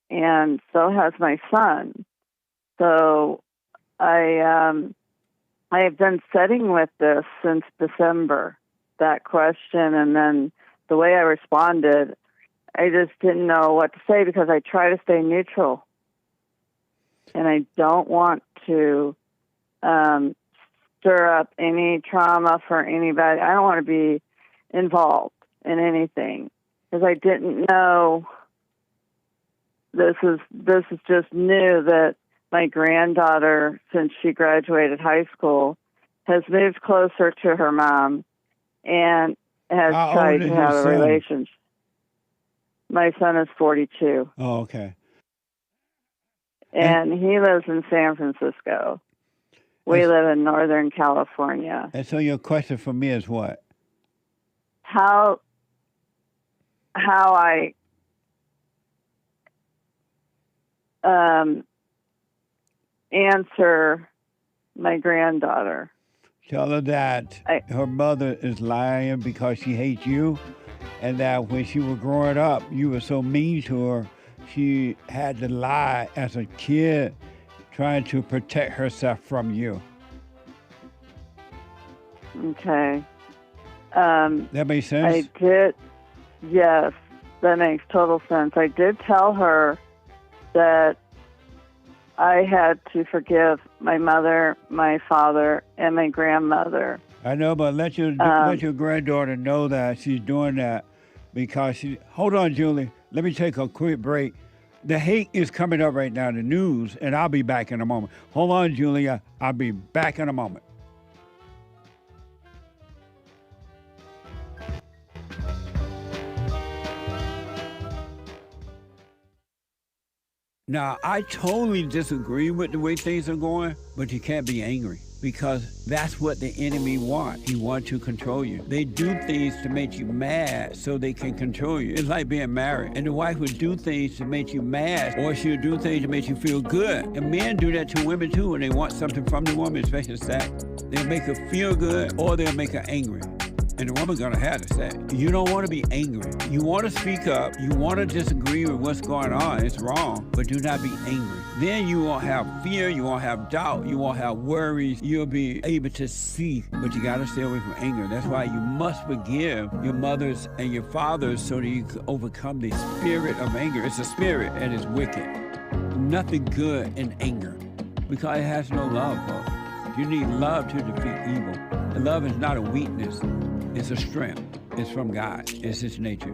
and so has my son. So I have been sitting with this since December, that question, and then the way I responded, I just didn't know what to say because I try to stay neutral. And I don't want to stir up any trauma for anybody. I don't want to be involved in anything because I didn't know. This is just new that my granddaughter, since she graduated high school, has moved closer to her mom and has How tried old to is have your a son? relationship. My son is 42. Oh, okay. And he lives in San Francisco. We live in Northern California. And so your question for me is what? How I answer my granddaughter. Tell her that her mother is lying because she hates you, and that when she was growing up, you were so mean to her, she had to lie as a kid, trying to protect herself from you. Okay. That makes sense? I did. Yes, that makes total sense. I did tell her that I had to forgive my mother, my father, and my grandmother. I know, but let your granddaughter know that she's doing that because she. Hold on, Julie. Let me take a quick break. The hate is coming up right now in the news, and I'll be back in a moment. Hold on, Julia. I'll be back in a moment. Now, I totally disagree with the way things are going, but you can't be angry because that's what the enemy wants. He wants to control you. They do things to make you mad so they can control you. It's like being married, and the wife would do things to make you mad, or she'll do things to make you feel good. And men do that to women too when they want something from the woman, especially sex. They'll make her feel good, or they'll make her angry. And the woman's gonna have to say, you don't want to be angry. You want to speak up. You want to disagree with what's going on. It's wrong, but do not be angry. Then you won't have fear. You won't have doubt. You won't have worries. You'll be able to see, but you got to stay away from anger. That's why you must forgive your mothers and your fathers so that you can overcome the spirit of anger. It's a spirit and it's wicked. Nothing good in anger because it has no love, folks. You need love to defeat evil. And love is not a weakness. It's a strength. It's from God. It's His nature.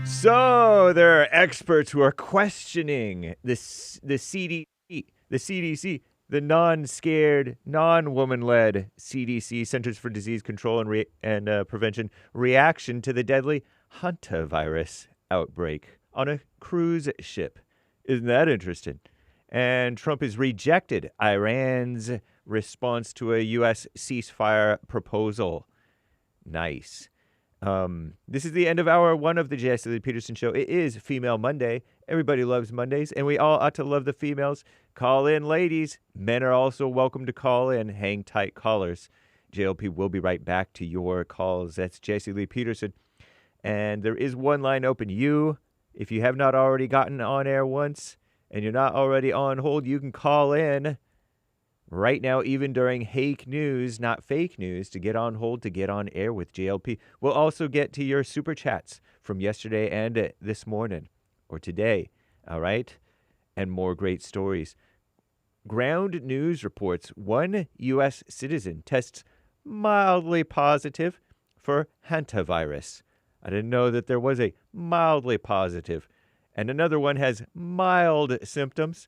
So there are experts who are questioning the CDC, the non-scared, non-woman-led CDC, Centers for Disease Control and Prevention, reaction to the deadly hantavirus outbreak on a cruise ship. Isn't that interesting? And Trump has rejected Iran's response to a U.S. ceasefire proposal. Nice. This is the end of hour one of the Jesse Peterson Show. It is Female Monday. Everybody loves Mondays, and we all ought to love the females. Call in, ladies. Men are also welcome to call in. Hang tight, callers. JLP will be right back to your calls. That's Jesse Lee Peterson. And there is one line open. If you have not already gotten on air once and you're not already on hold, you can call in right now, even during hake news, not fake news, to get on hold, to get on air with JLP. We'll also get to your super chats from yesterday and this morning or today, all right? And more great stories. Ground News reports one U.S. citizen tests mildly positive for hantavirus. I didn't know that there was a mildly positive. And another one has mild symptoms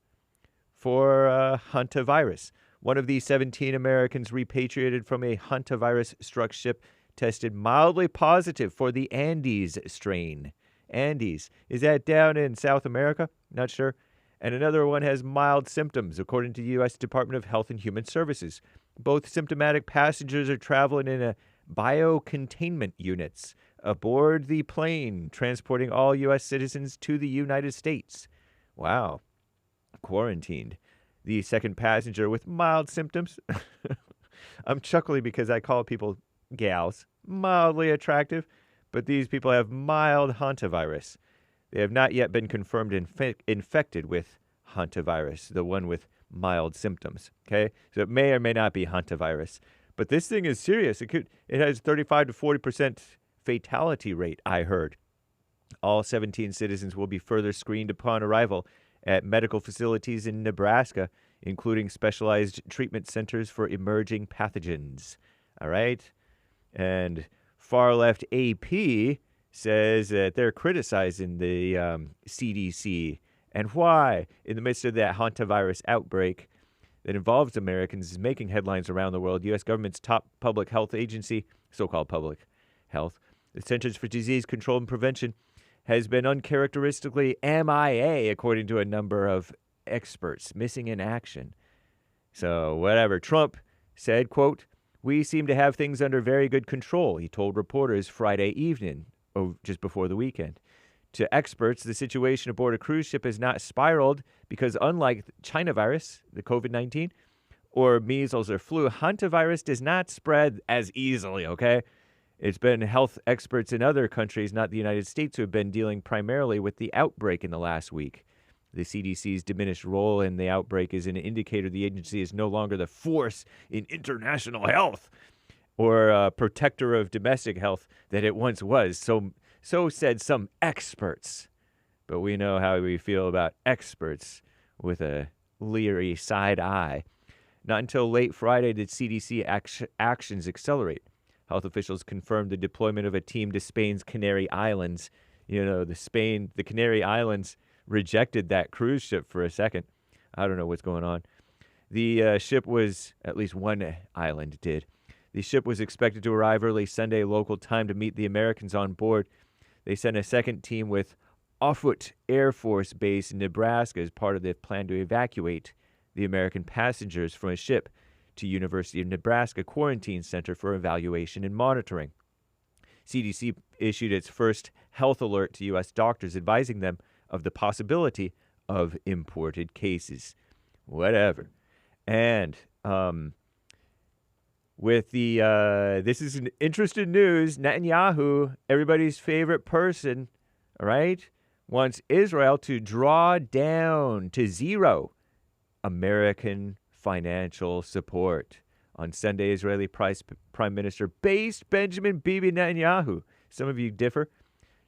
for hantavirus. One of the 17 Americans repatriated from a hantavirus-struck ship tested mildly positive for the Andes strain. Andes. Is that down in South America? Not sure. And another one has mild symptoms, according to the U.S. Department of Health and Human Services. Both symptomatic passengers are traveling in a biocontainment units aboard the plane transporting all U.S. citizens to the United States. Wow. Quarantined. The second passenger with mild symptoms. I'm chuckling because I call people gals mildly attractive, but these people have mild hantavirus. They have not yet been confirmed infected with hantavirus, the one with mild symptoms. Okay, so it may or may not be hantavirus, but this thing is serious. It has 35 to 40% fatality rate. I heard. All 17 citizens will be further screened upon arrival at medical facilities in Nebraska, including specialized treatment centers for emerging pathogens. All right, and far left AP says that they're criticizing the CDC. And why? In the midst of that hantavirus outbreak that involves Americans is making headlines around the world, U.S. government's top public health agency, so-called public health, the Centers for Disease Control and Prevention, has been uncharacteristically MIA, according to a number of experts, missing in action. So whatever. Trump said, quote, "We seem to have things under very good control," he told reporters Friday evening, just before the weekend. To experts, the situation aboard a cruise ship has not spiraled because unlike China virus, the COVID-19, or measles or flu, hantavirus does not spread as easily, okay? It's been health experts in other countries, not the United States, who have been dealing primarily with the outbreak in the last week. The CDC's diminished role in the outbreak is an indicator the agency is no longer the force in international health or a protector of domestic health that it once was. So said some experts. But we know how we feel about experts with a leery side eye. Not until late Friday did CDC actions accelerate. Health officials confirmed the deployment of a team to Spain's Canary Islands. You know, the Canary Islands rejected that cruise ship for a second. I don't know what's going on. The ship was, at least one island did. The ship was expected to arrive early Sunday local time to meet the Americans on board. They sent a second team with Offutt Air Force Base in Nebraska as part of the plan to evacuate the American passengers from a ship to University of Nebraska Quarantine Center for evaluation and monitoring. CDC issued its first health alert to U.S. doctors, advising them of the possibility of imported cases. Whatever. And with the this is an interesting news. Netanyahu, everybody's favorite person, all right, wants Israel to draw down to zero American financial support. On Sunday, Israeli Prime Minister based Benjamin Bibi Netanyahu, some of you differ,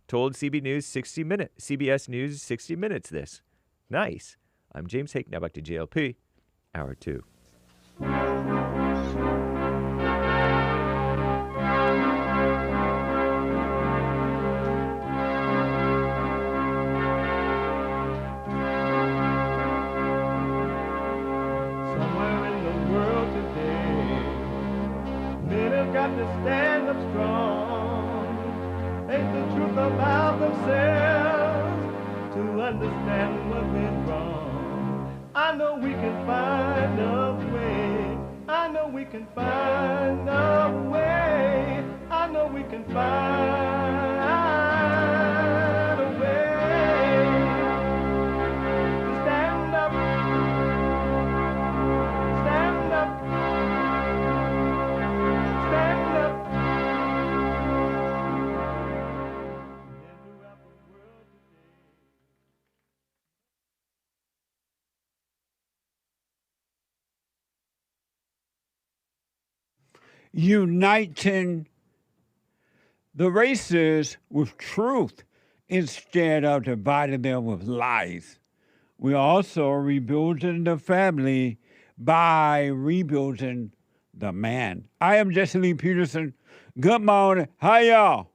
told CBS News 60 Minutes this. Nice. I'm James Hake. Now back to JLP, Hour 2. To stand up strong, face the truth about themselves, to understand what went wrong. I know we can find a way. I know we can find a way. I know we can find a way to stand up, stand up. Uniting the races with truth instead of dividing them with lies. We are also rebuilding the family by rebuilding the man. I am Jesse Lee Peterson. Good morning. Hi, y'all.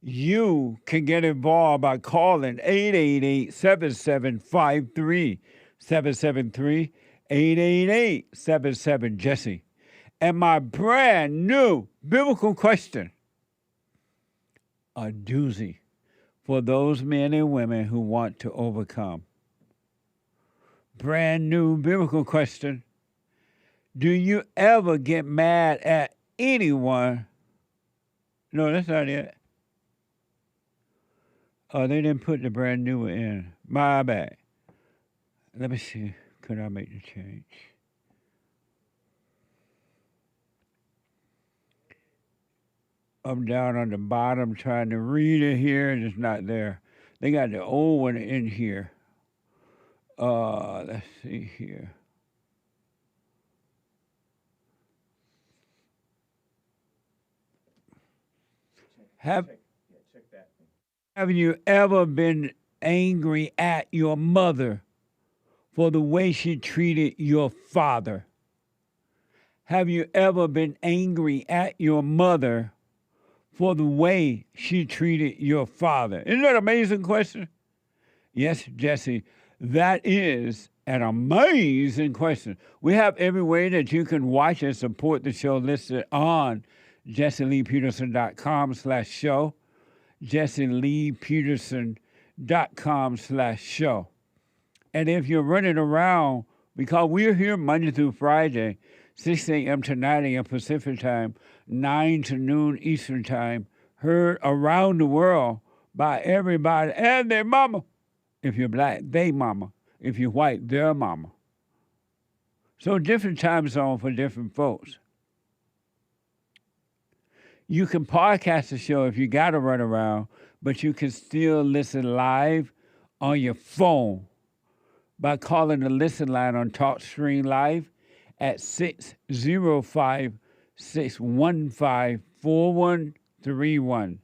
You can get involved by calling 888-7753, 773-888-77-JESSE. And my brand new biblical question, a doozy for those men and women who want to overcome. Brand new biblical question. Do you ever get mad at anyone? No, that's not it. Oh, they didn't put the brand new one in. My bad. Let me see. Could I make the change? I'm down on the bottom trying to read it here, and it's not there. They got the old one in here. Let's see here. Have you ever been angry at your mother for the way she treated your father? Have you ever been angry at your mother for the way she treated your father? Isn't that an amazing question? Yes, Jesse, that is an amazing question. We have every way that you can watch and support the show listed on jesseleepeterson.com/show, jesseleepeterson.com/show. And if you're running around, because we're here Monday through Friday, 6 a.m. to 9 a.m. Pacific time, 9 to noon Eastern time, heard around the world by everybody and their mama. If you're black, they mama. If you're white, their mama. So different time zone for different folks. You can podcast the show if you got to run around, but you can still listen live on your phone by calling the listen line on TalkStream Live at 605-615-4131.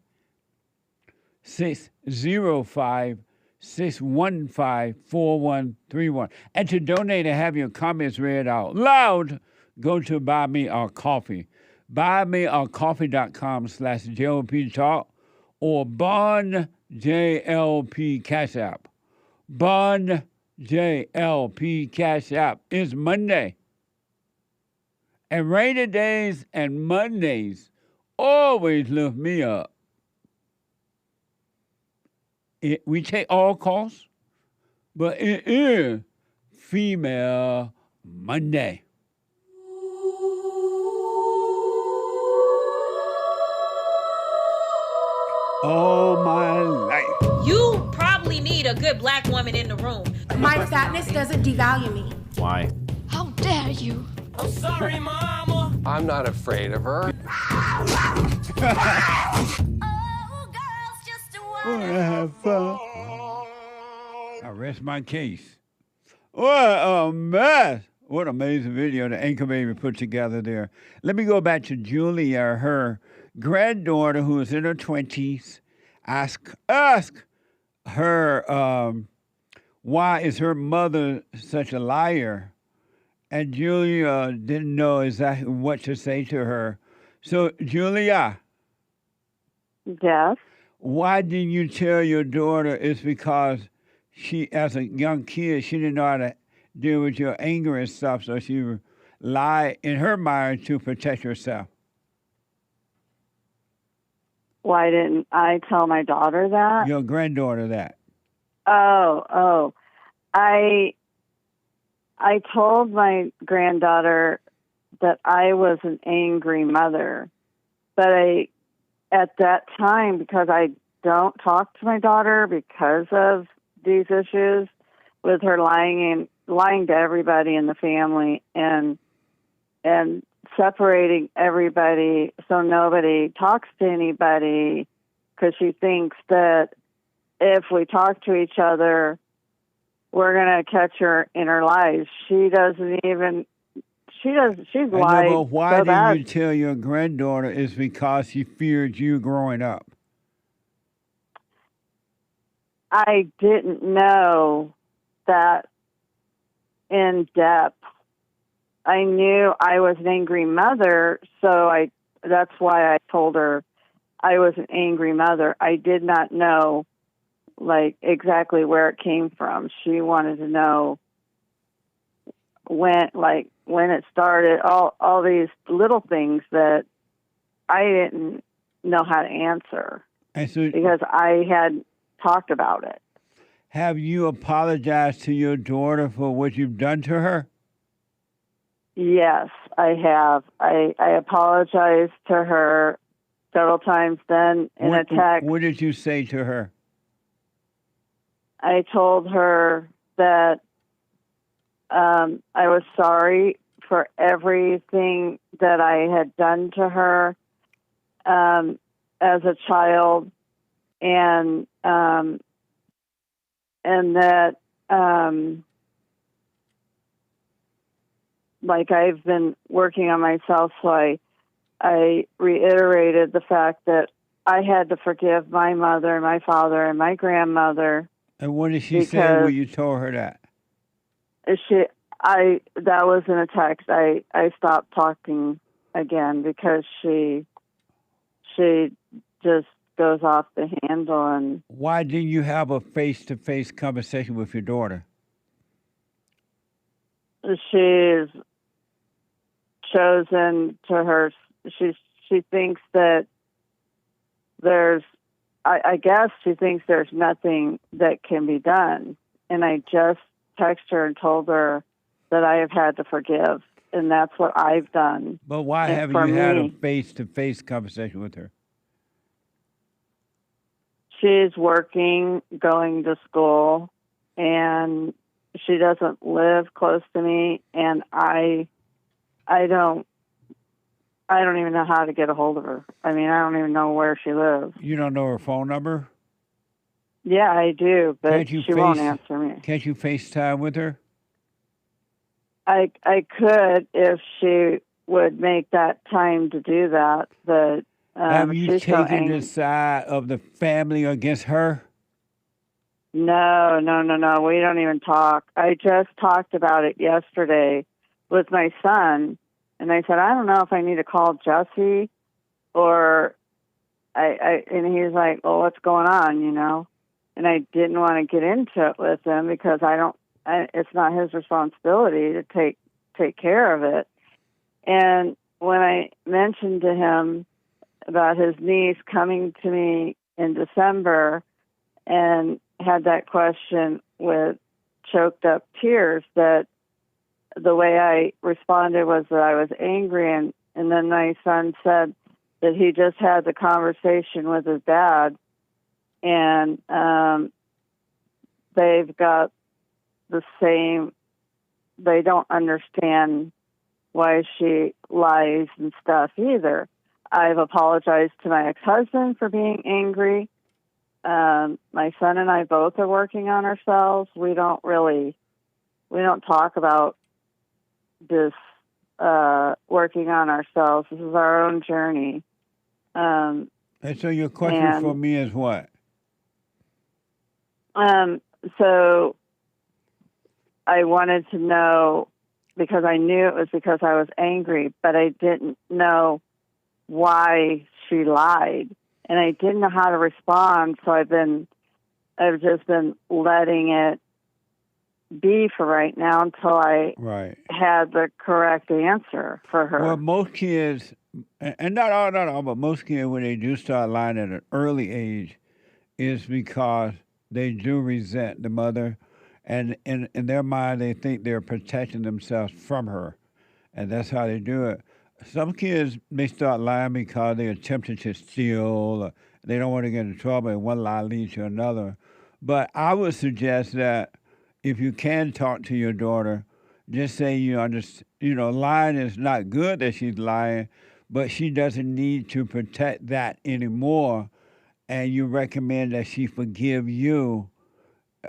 605-615-4131. And to donate and have your comments read out loud, go to Buy Me a Coffee. BuyMeACoffee.com/JLP Talk or Bond JLP Cash App. Bond JLP Cash App is Monday. And rainy days and Mondays always lift me up. We take all calls, but it is Female Monday. All my life. You probably need a good black woman in the room. My fatness doesn't devalue me. Why? How dare you? I'm sorry, Mama. I'm not afraid of her. Wanna have fun. I rest my case. What a mess. What an amazing video the Anchor Baby put together there. Let me go back to Julia, her granddaughter who is in her 20s. Ask her why is her mother such a liar? And Julia didn't know exactly what to say to her. So, Julia. Yes? Why didn't you tell your daughter it's because she, as a young kid, she didn't know how to deal with your anger and stuff, so she lied in her mind to protect herself? Why didn't I tell my daughter that? Your granddaughter that. Oh. I told my granddaughter that I was an angry mother, but at that time, because I don't talk to my daughter because of these issues with her lying to everybody in the family and separating everybody so nobody talks to anybody, because she thinks that if we talk to each other, we're going to catch her in her lies. She's lied. But why didn't you tell your granddaughter is because she feared you growing up? I didn't know that in depth. I knew I was an angry mother, so that's why I told her I was an angry mother. I did not know exactly where it came from. She wanted to know when it started, all these little things that I didn't know how to answer. And so, because I had talked about it. Have you apologized to your daughter for what you've done to her? Yes, I have. I apologized to her several times then in a text. What did you say to her? I told her that I was sorry for everything that I had done to her as a child, and that like I've been working on myself, so I reiterated the fact that I had to forgive my mother, my father, and my grandmother. And what did she say when you told her that? That was in a text. I stopped talking again because she just goes off the handle. And why didn't you have a face-to-face conversation with your daughter? She's chosen to her. She thinks that there's. I guess she thinks there's nothing that can be done. And I just texted her and told her that I have had to forgive, and that's what I've done. But why haven't you had a face-to-face conversation with her? She's working, going to school, and she doesn't live close to me, and I don't even know how to get a hold of her. I mean, I don't even know where she lives. You don't know her phone number? Yeah, I do, but she won't answer me. Can't you FaceTime with her? I could if she would make that time to do that, but have you taken the side of the family against her? No. We don't even talk. I just talked about it yesterday with my son, and I said, I don't know if I need to call Jesse or and he's like, well, what's going on, you know? And I didn't want to get into it with him because it's not his responsibility to take care of it. And when I mentioned to him about his niece coming to me in December and had that question with choked up tears, that the way I responded was that I was angry, and then my son said that he just had the conversation with his dad, and they've got the same, they don't understand why she lies and stuff either. I've apologized to my ex-husband for being angry. My son and I both are working on ourselves. We don't talk about this working on ourselves. This is our own journey. And so your question for me is what? So I wanted to know, because I knew it was because I was angry, but I didn't know why she lied, and I didn't know how to respond. So I've just been letting it be for right now until I had the correct answer for her. Well, most kids, and not all, but most kids, when they do start lying at an early age, is because they do resent the mother, and in their mind, they think they're protecting themselves from her, and that's how they do it. Some kids may start lying because they're tempted to steal, or they don't want to get in trouble, and one lie leads to another. But I would suggest that if you can talk to your daughter, just say lying is not good that she's lying, but she doesn't need to protect that anymore, and you recommend that she forgive you.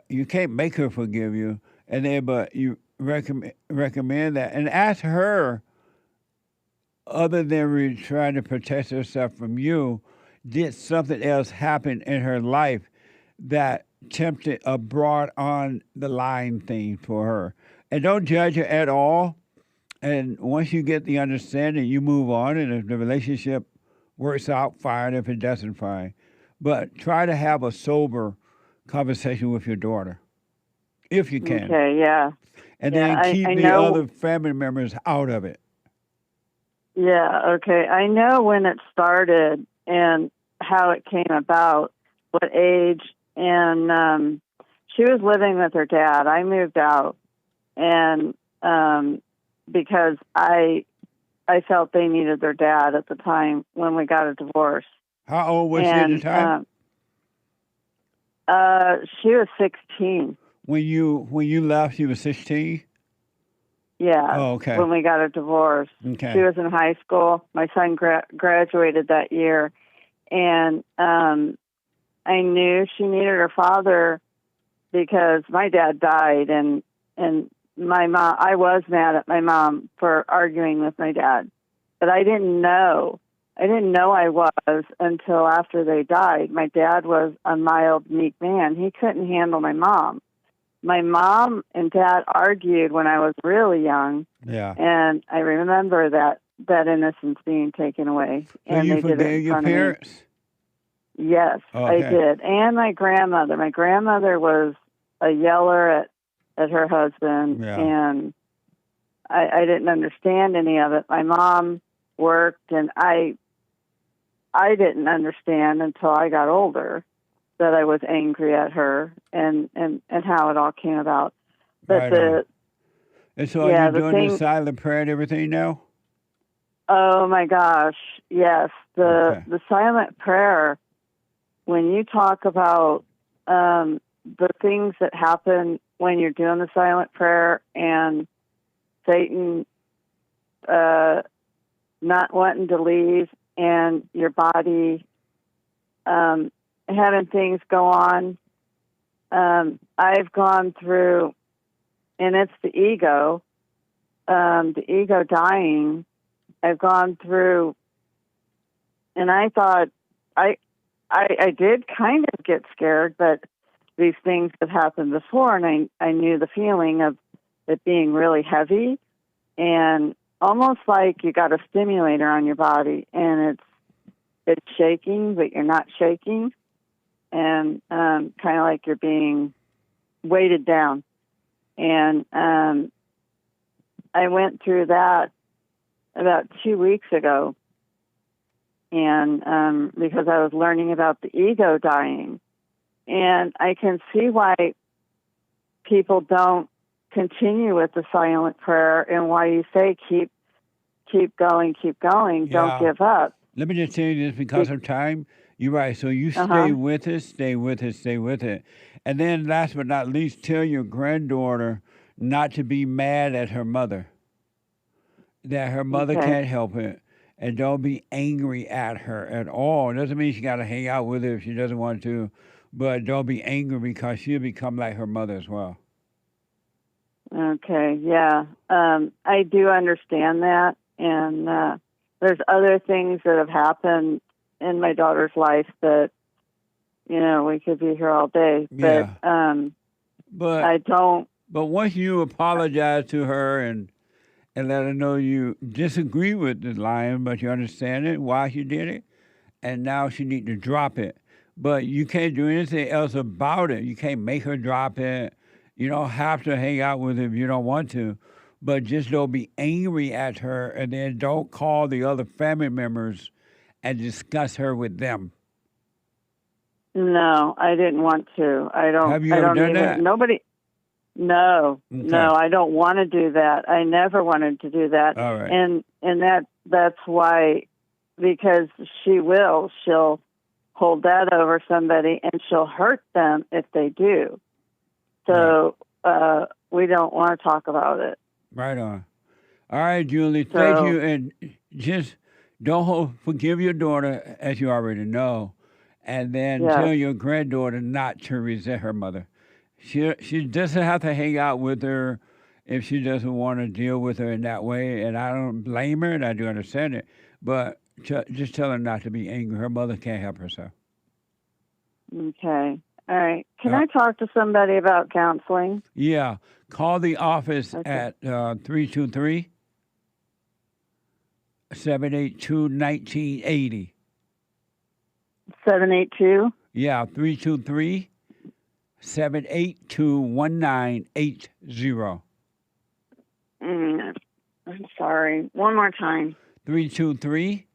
You can't make her forgive you, but you recommend that, and ask her, other than trying to protect herself from you, did something else happen in her life that tempted or brought on the lying thing for her? And don't judge her at all. And once you get the understanding, you move on, and if the relationship works out, fine. If it doesn't, fine. But try to have a sober conversation with your daughter, if you can. Okay, yeah. And then keep the other family members out of it. Yeah, okay. I know when it started and how it came about, what age and she was living with her dad. I moved out, and because I felt they needed their dad at the time when we got a divorce. How old was she at the time? She was 16. When you left, she was 16? Yeah. Oh, okay. When we got a divorce. Okay. She was in high school. My son graduated that year. And I knew she needed her father because my dad died. And my mom, I was mad at my mom for arguing with my dad. But I didn't know. I was until after they died. My dad was a mild, meek man. He couldn't handle my mom. My mom and dad argued when I was really young. Yeah. And I remember that innocence being taken away. So and you they did it forgave in your front of me. parents? Yes, Okay. I did. And my grandmother. My grandmother was a yeller at her husband. Yeah. And I didn't understand any of it. My mom worked, and I didn't understand until I got older that I was angry at her and how it all came about. But Right and so yeah, are you doing the thing, silent prayer and everything now? oh my gosh, yes. Okay. The silent prayer, when you talk about the things that happen when you're doing the silent prayer and Satan not wanting to leave and your body having things go on. I've gone through, and it's the ego dying. I've gone through, and I thought I did kind of get scared, but these things have happened before, and I knew the feeling of it being really heavy and almost like you got a stimulator on your body, and it's shaking, but you're not shaking, and kind of like you're being weighted down. And I went through that about 2 weeks ago, and because I was learning about the ego dying, and I can see why people don't continue with the silent prayer, and why you say keep going, Yeah. don't give up. Let me just tell you this because of time. You're right. So you stay with it, stay with it, stay with it. And then last but not least, tell your granddaughter not to be mad at her mother. That her mother Okay. can't help it. And don't be angry at her at all. It doesn't mean she got to hang out with her if she doesn't want to. But don't be angry because she'll become like her mother as well. Okay, yeah. I do understand that. And there's other things that have happened in my daughter's life that, we could be here all day. Yeah. But I don't. But once you apologize to her and let her know you disagree with the lying, but you understand it, why she did it, and now she need to drop it. But you can't do anything else about it. You can't make her drop it. You don't have to hang out with her if you don't want to. But just don't be angry at her, and then don't call the other family members and discuss her with them. No, I didn't want to. I don't. Have you I ever don't done even. that? Nobody. No, Okay. no, I don't want to do that. I never wanted to do that. All right. And that's why, because she'll hold that over somebody, and she'll hurt them if they do. So we don't want to talk about it. Right on. All right, Julie, thank you. And just don't forgive your daughter, as you already know, and then tell your granddaughter not to resent her mother. She doesn't have to hang out with her if she doesn't want to deal with her in that way, and I don't blame her, and I do understand it, but just tell her not to be angry. Her mother can't help herself. Okay. All right. Can I talk to somebody about counseling? Yeah. Call the office at 323-782-1980. 782? Yeah, 323-782-1980. I'm sorry. One more time. 323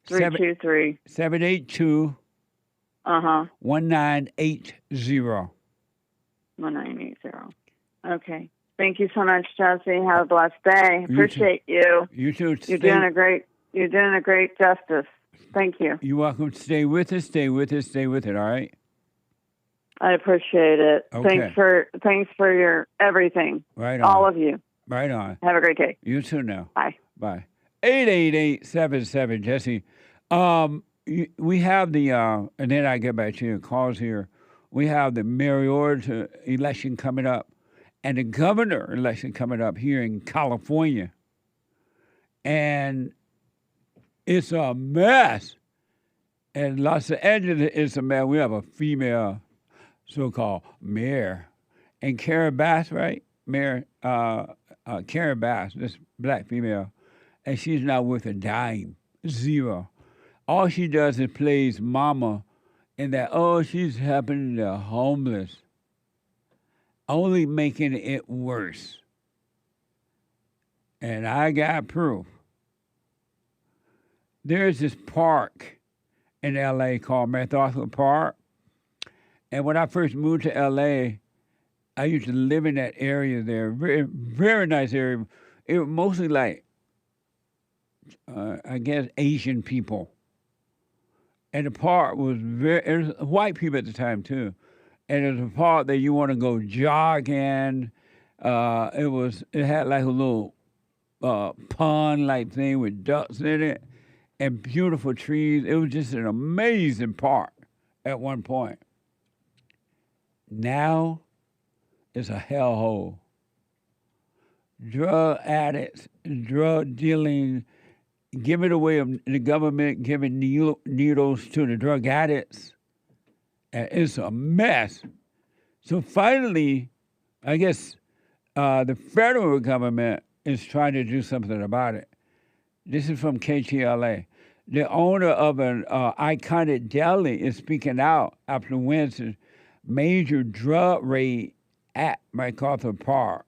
323 782 Uh-huh. 1980. 1980. Okay. Thank you so much, Jesse. Have a blessed day. Appreciate you. You too. You're doing a great justice. Thank you. You're welcome. Stay with us. Stay with us. Stay with it. All right. I appreciate it. Okay. Thanks for your everything. Right on. All of you. Right on. Have a great day. You too now. Bye. Bye. 888-77 Jesse. We have the and then I get back to your calls here. We have the mayoral election coming up and the governor election coming up here in California. And it's a mess. And Los Angeles is a mess. We have a female so-called mayor. And Karen Bass, right? Mayor Karen Bass, this black female. And she's not worth a dime. Zero. All she does is plays mama in that, she's helping the homeless. Only making it worse. And I got proof. There's this park in L.A. called MacArthur Park. And when I first moved to L.A., I used to live in that area there. Very, very nice area. It was mostly like, I guess, Asian people. And the park was it was white people at the time, too. And it was a park that you want to go jog in. It had like a little pond-like thing with ducks in it and beautiful trees. It was just an amazing park at one point. Now it's a hellhole. Drug addicts, drug dealing, giving away of the government, giving needles to the drug addicts. And it's a mess. So finally, I guess the federal government is trying to do something about it. This is from KTLA. The owner of an iconic deli is speaking out after Wednesday's major drug raid at MacArthur Park.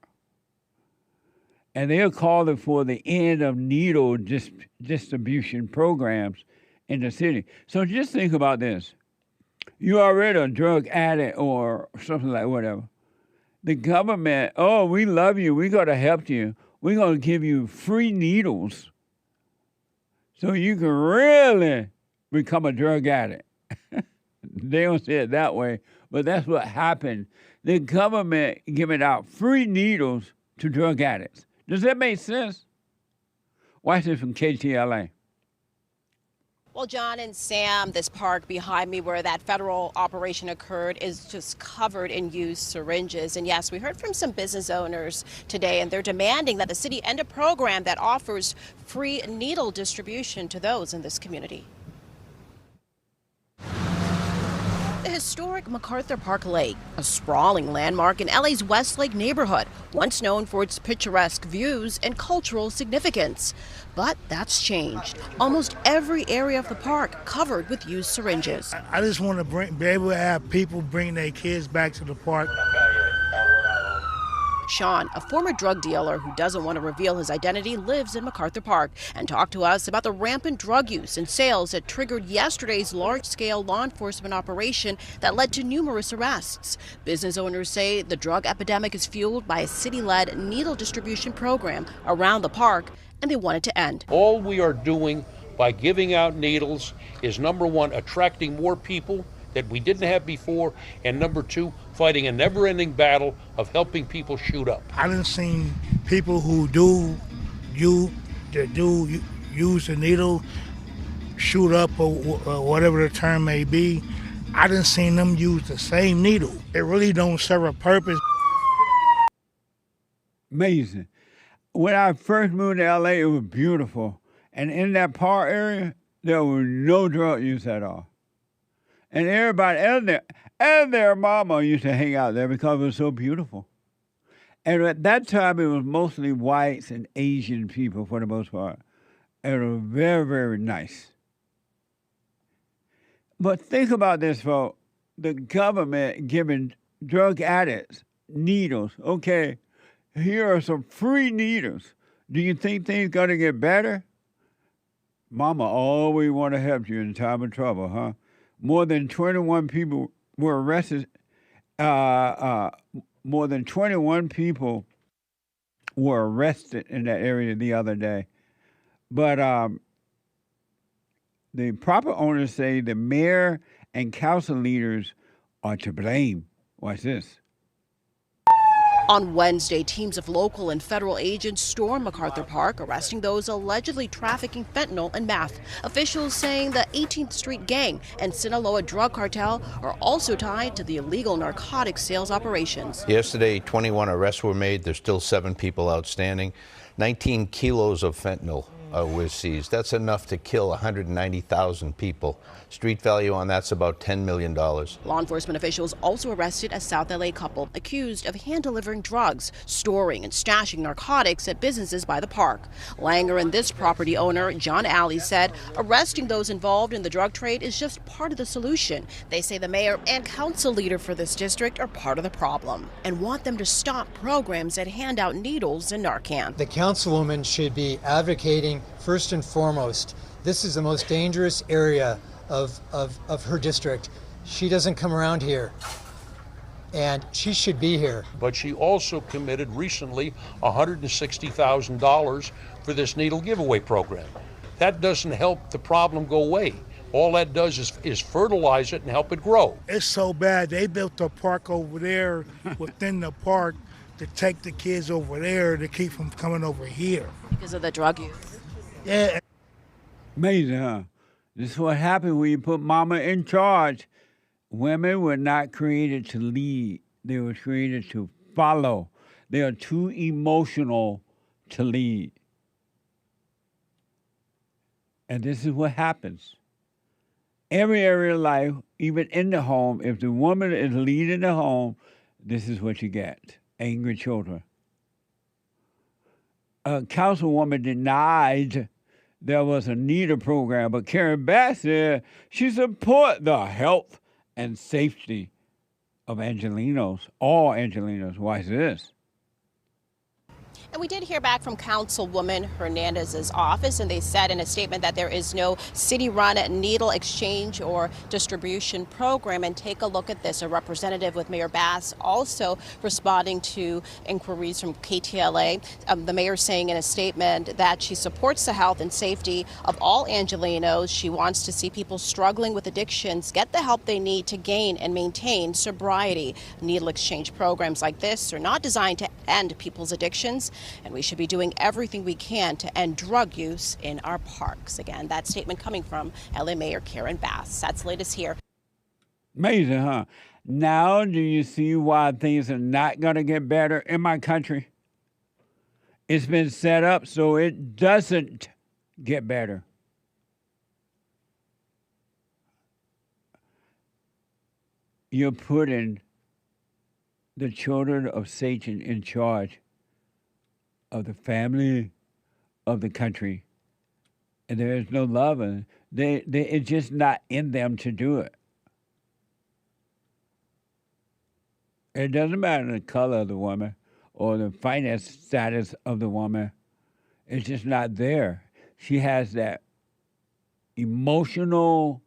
And they're calling for the end of needle distribution programs in the city. So just think about this. You're already a drug addict or something like whatever. The government, we love you. We're going to help you. We're going to give you free needles so you can really become a drug addict. They don't say it that way, but that's what happened. The government giving out free needles to drug addicts. Does that make sense? Watch this from KTLA. Well, John and Sam, this park behind me where that federal operation occurred is just covered in used syringes. And yes, we heard from some business owners today, and they're demanding that the city end a program that offers free needle distribution to those in this community. The historic MacArthur Park Lake, a sprawling landmark in LA's Westlake neighborhood, once known for its picturesque views and cultural significance. But that's changed. Almost every area of the park covered with used syringes. I just want to be able to have people bring their kids back to the park. Sean, a former drug dealer who doesn't want to reveal his identity, lives in MacArthur Park and talked to us about the rampant drug use and sales that triggered yesterday's large-scale law enforcement operation that led to numerous arrests. Business owners say the drug epidemic is fueled by a city-led needle distribution program around the park, and they want it to end. All we are doing by giving out needles is, number one, attracting more people that we didn't have before, and number two, fighting a never-ending battle of helping people shoot up. I done seen people who use the needle, shoot up, or whatever the term may be. I done seen them use the same needle. It really don't serve a purpose. Amazing. When I first moved to LA, it was beautiful. And in that park area, there was no drug use at all. And everybody and their mama used to hang out there because it was so beautiful. And at that time, it was mostly whites and Asian people for the most part. And it was very, very nice. But think about this, folks. The government giving drug addicts needles. Okay, here are some free needles. Do you think things going to get better? Mama always want to help you in time of trouble, huh? More than 21 people were arrested. More than 21 people were arrested in that area the other day. But the proper owners say the mayor and council leaders are to blame. Watch this. On Wednesday, teams of local and federal agents stormed MacArthur Park, arresting those allegedly trafficking fentanyl and meth. Officials saying the 18th Street Gang and Sinaloa drug cartel are also tied to the illegal narcotics sales operations. Yesterday, 21 arrests were made. There's still 7 people outstanding. 19 kilos of fentanyl was seized. That's enough to kill 190,000 people. Street value on that's about $10 million. Law enforcement officials also arrested a South LA couple accused of hand-delivering drugs, storing and stashing narcotics at businesses by the park. Langer and this property owner, John Alley, said arresting those involved in the drug trade is just part of the solution. They say the mayor and council leader for this district are part of the problem and want them to stop programs that hand out needles and Narcan. The councilwoman should be advocating first and foremost. This is the most dangerous area of her district. She doesn't come around here, and she should be here. But she also committed recently $160,000 for this needle giveaway program. That doesn't help the problem go away. All that does is fertilize it and help it grow. It's so bad. They built a park over there within the park to take the kids over there to keep them coming over here. Because of the drug use. Yeah. Amazing, huh? This is what happened when you put mama in charge. Women were not created to lead. They were created to follow. They are too emotional to lead. And this is what happens. Every area of life, even in the home, if the woman is leading the home, this is what you get. Angry children. A councilwoman denied there was a NEDA program, but Karen Bass said she support the health and safety of Angelenos, all Angelenos. Watch this. And we did hear back from Councilwoman Hernandez's office, and they said in a statement that there is no city-run needle exchange or distribution program. And take a look at this. A representative with Mayor Bass also responding to inquiries from KTLA. The mayor saying in a statement that she supports the health and safety of all Angelenos. She wants to see people struggling with addictions get the help they need to gain and maintain sobriety. Needle exchange programs like this are not designed to end people's addictions, and we should be doing everything we can to end drug use in our parks. Again, that statement coming from LA Mayor Karen Bass. That's the latest here. Amazing, huh? Now do you see why things are not going to get better in my country? It's been set up so it doesn't get better. You're putting the children of Satan in charge of the family, of the country, and there is no love, and it's just not in them to do it. It doesn't matter the color of the woman or the finance status of the woman. It's just not there. She has that emotional,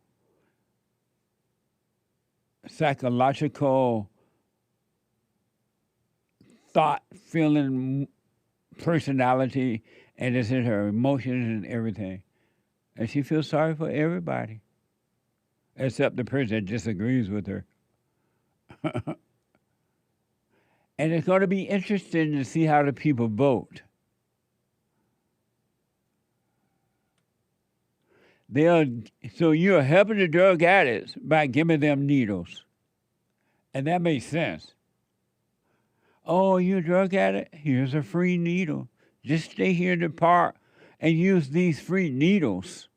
psychological, thought, feeling, personality, and it's in her emotions and everything. And she feels sorry for everybody, except the person that disagrees with her. And it's going to be interesting to see how the people vote. So you're helping the drug addicts by giving them needles. And that makes sense. Oh, you're a drug addict? Here's a free needle. Just stay here in the park and use these free needles.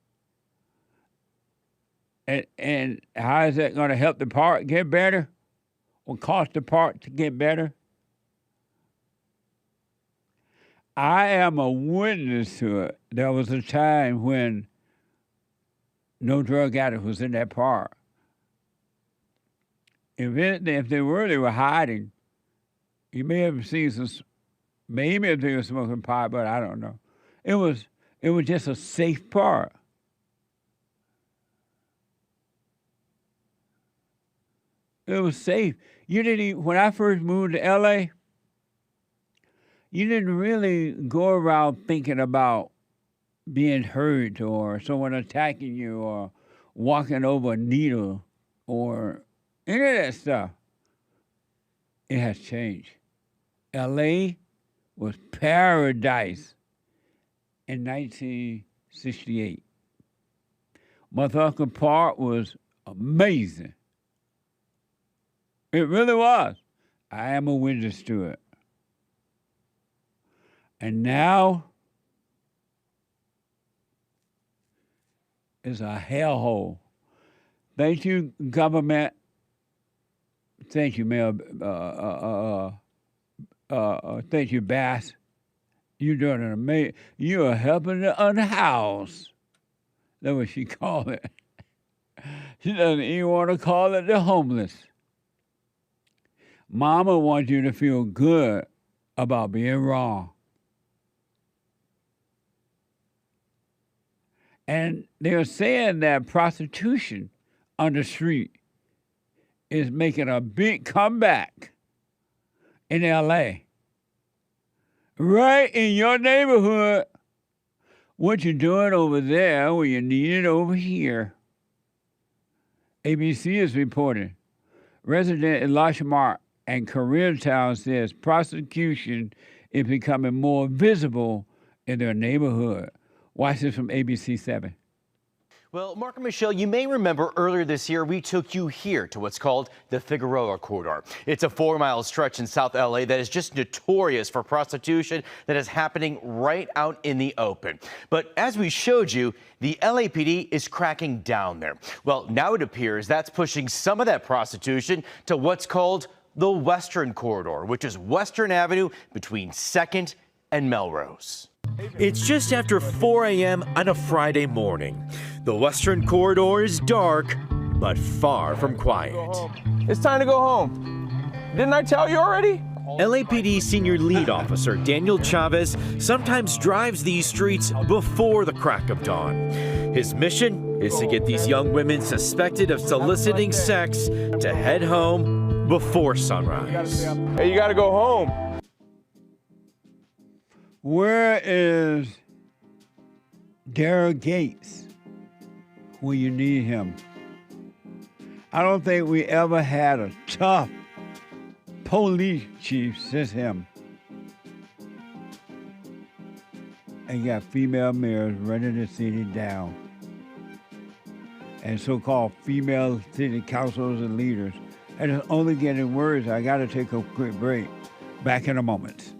And how is that going to help the park get better? Or cost the park to get better? I am a witness to it. There was a time when no drug addict was in that park. If they were hiding. You may have seen some, maybe if they were smoking pot, but I don't know. It was just a safe park. It was safe. You didn't even, when I first moved to LA, you didn't really go around thinking about being hurt or someone attacking you or walking over a needle or any of that stuff. It has changed. LA was paradise in 1968. MacArthur Park was amazing. It really was. I am a witness to it. And now it's a hellhole. Thank you, government. Thank you, Mayor. Thank you, Bass. You're doing an amazing. You are helping the unhoused. That's what she called it. She doesn't even want to call it the homeless. Mama wants you to feel good about being wrong. And they're saying that prostitution on the street is making a big comeback in LA. Right in your neighborhood. What you're doing over there when you need it over here. ABC is reporting. Resident in Lashmar and Koreatown says prostitution is becoming more visible in their neighborhood. Watch this from ABC 7. Well, Mark and Michelle, you may remember earlier this year we took you here to what's called the Figueroa Corridor. It's a 4-mile stretch in South LA that is just notorious for prostitution that is happening right out in the open. But as we showed you, the LAPD is cracking down there. Well, now it appears that's pushing some of that prostitution to what's called the Western Corridor, which is Western Avenue between 2nd and Melrose. It's just after 4 a.m. on a Friday morning. The Western Corridor is dark, but far from quiet. It's time to go home. Didn't I tell you already? LAPD Senior Lead Officer Daniel Chavez sometimes drives these streets before the crack of dawn. His mission is to get these young women suspected of soliciting sex to head home before sunrise. Hey, you gotta go home. Where is Daryl Gates when you need him? I don't think we ever had a tough police chief since him. And you got female mayors running the city down. And so-called female city councils and leaders. And it's only getting worse. I got to take a quick break. Back in a moment.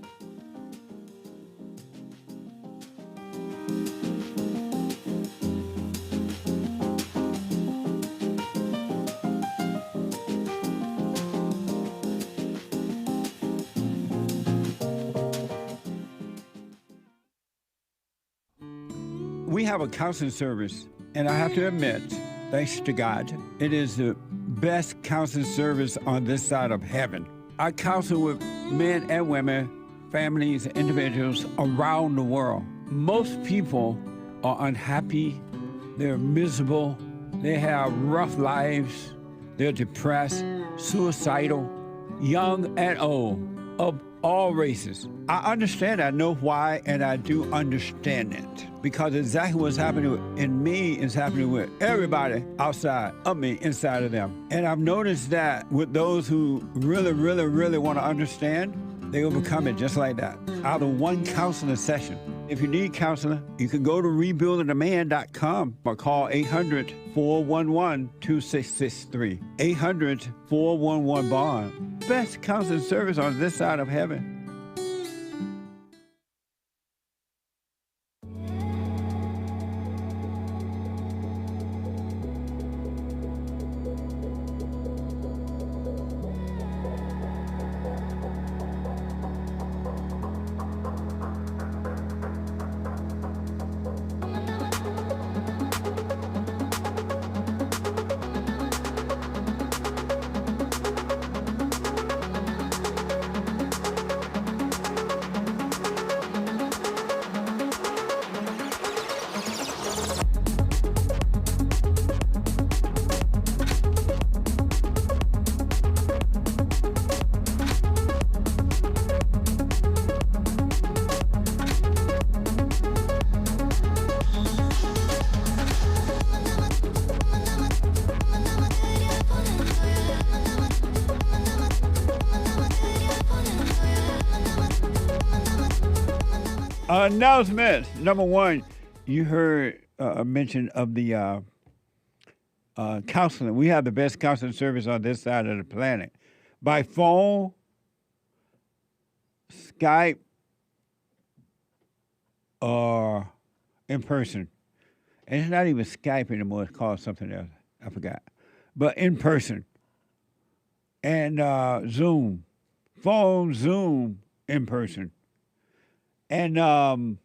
We have a counseling service, and I have to admit, thanks to God, it is the best counseling service on this side of heaven. I counsel with men and women, families, individuals around the world. Most people are unhappy, they're miserable, they have rough lives, they're depressed, suicidal, young and old, of all races. I understand, I know why, and I do understand it. Because exactly what's happening in me is happening with everybody outside of me, inside of them. And I've noticed that with those who really, really, really want to understand, they overcome it just like that, out of one counseling session. If you need counseling, you can go to rebuildingtheman.com or call 800-411-2663. 800-411-BOND. Best counseling service on this side of heaven. Announcements. Number one, you heard a mention of the counseling. We have the best counseling service on this side of the planet. By phone, Skype, or in person. And it's not even Skype anymore. It's called something else. I forgot. But in person. And Zoom. Phone, Zoom, in person. And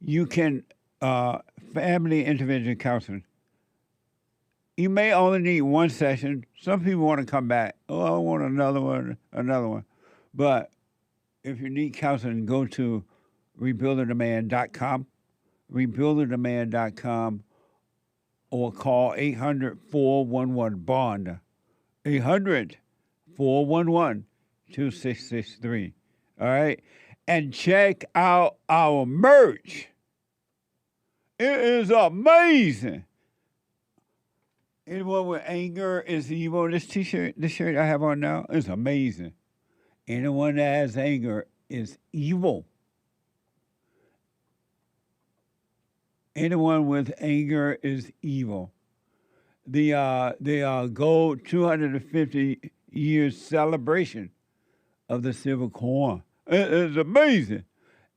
you can, family intervention counseling. You may only need one session. Some people want to come back. Oh, I want another one. But if you need counseling, go to rebuildingtheman.com, rebuildingtheman.com, or call 800-411-BOND, 800-411-2663. All right? And check out our merch. It is amazing. Anyone with anger is evil. This shirt I have on now is amazing. Anyone that has anger is evil. Anyone with anger is evil. The gold 250 years celebration of the Civil War. It's amazing.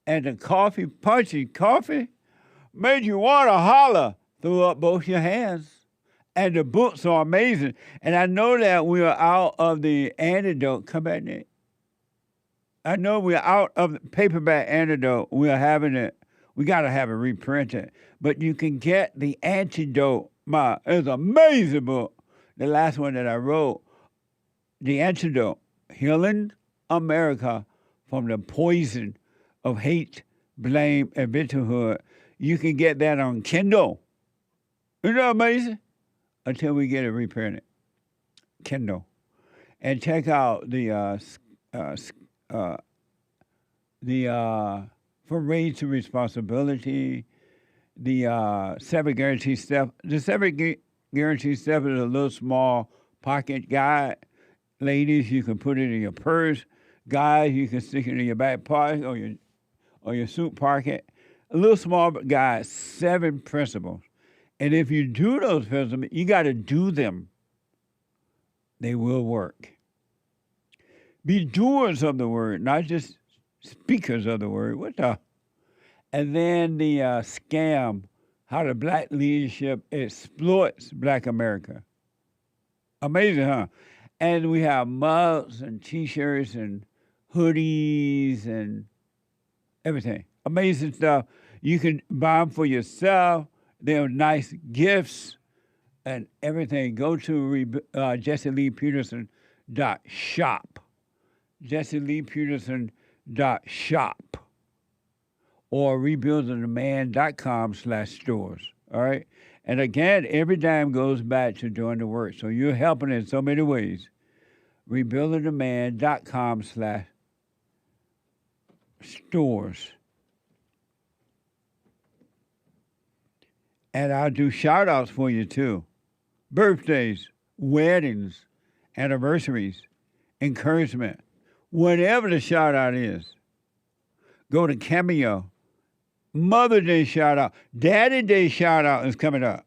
And the punchy coffee, made you want to holler, throw up both your hands. And the books are amazing. And I know that we are out of the antidote. Come back, Nick. I know we're out of the paperback antidote. We're having it. We got to have it reprinted. But you can get the antidote. It's an amazing book. The last one that I wrote, The Antidote, Healing America from the Poison of Hate, Blame, and Victimhood. You can get that on Kindle. Isn't that amazing? Until we get it reprinted. Kindle. And check out the From Rage to Responsibility, the 7 Guarantee Steps. The 7 Guarantee Steps is a little small pocket guide. Ladies, you can put it in your purse. Guys, you can stick it in your back pocket or your suit pocket. A little small guide, 7 principles. And if you do those principles, you got to do them. They will work. Be doers of the word, not just speakers of the word. What the? And then the scam, how the black leadership exploits black America. Amazing, huh? And we have mugs and T-shirts and hoodies and everything. Amazing stuff. You can buy them for yourself. They're nice gifts and everything. Go to JesseLeePeterson.shop. JesseLeePeterson.shop. Or rebuildingtheman.com/stores. All right? And again, every dime goes back to doing the work. So you're helping in so many ways. rebuildingtheman.com/stores. And I'll do shout-outs for you, too. Birthdays, weddings, anniversaries, encouragement, whatever the shout-out is. Go to Cameo. Mother's Day shout-out. Daddy Day shout-out is coming up.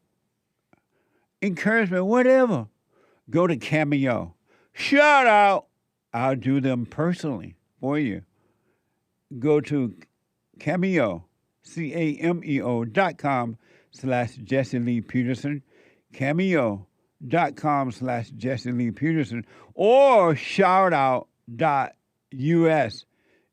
Encouragement, whatever. Go to Cameo. Shout-out. I'll do them personally for you. Go to Cameo, cameo.com/Jesse Lee Peterson, cameo.com/Jesse Lee Peterson, or shoutout.us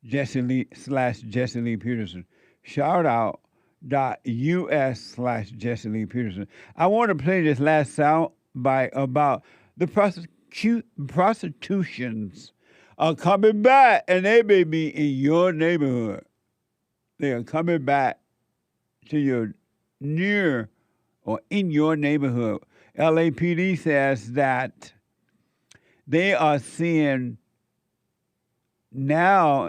Jesse Lee/Jesse Lee Peterson. Shoutout.us/Jesse Lee Peterson. I want to play this last sound bite about the prostitutions are coming back, and they may be in your neighborhood. They are coming back to your near or in your neighborhood. LAPD says that they are seeing now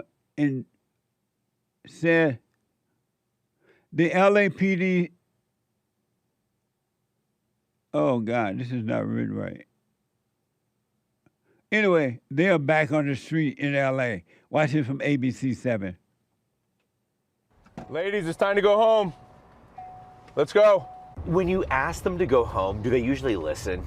said the LAPD, oh God, this is not written right. Anyway, they are back on the street in LA. Watch it from ABC 7. Ladies, it's time to go home. Let's go. When you ask them to go home, do they usually listen?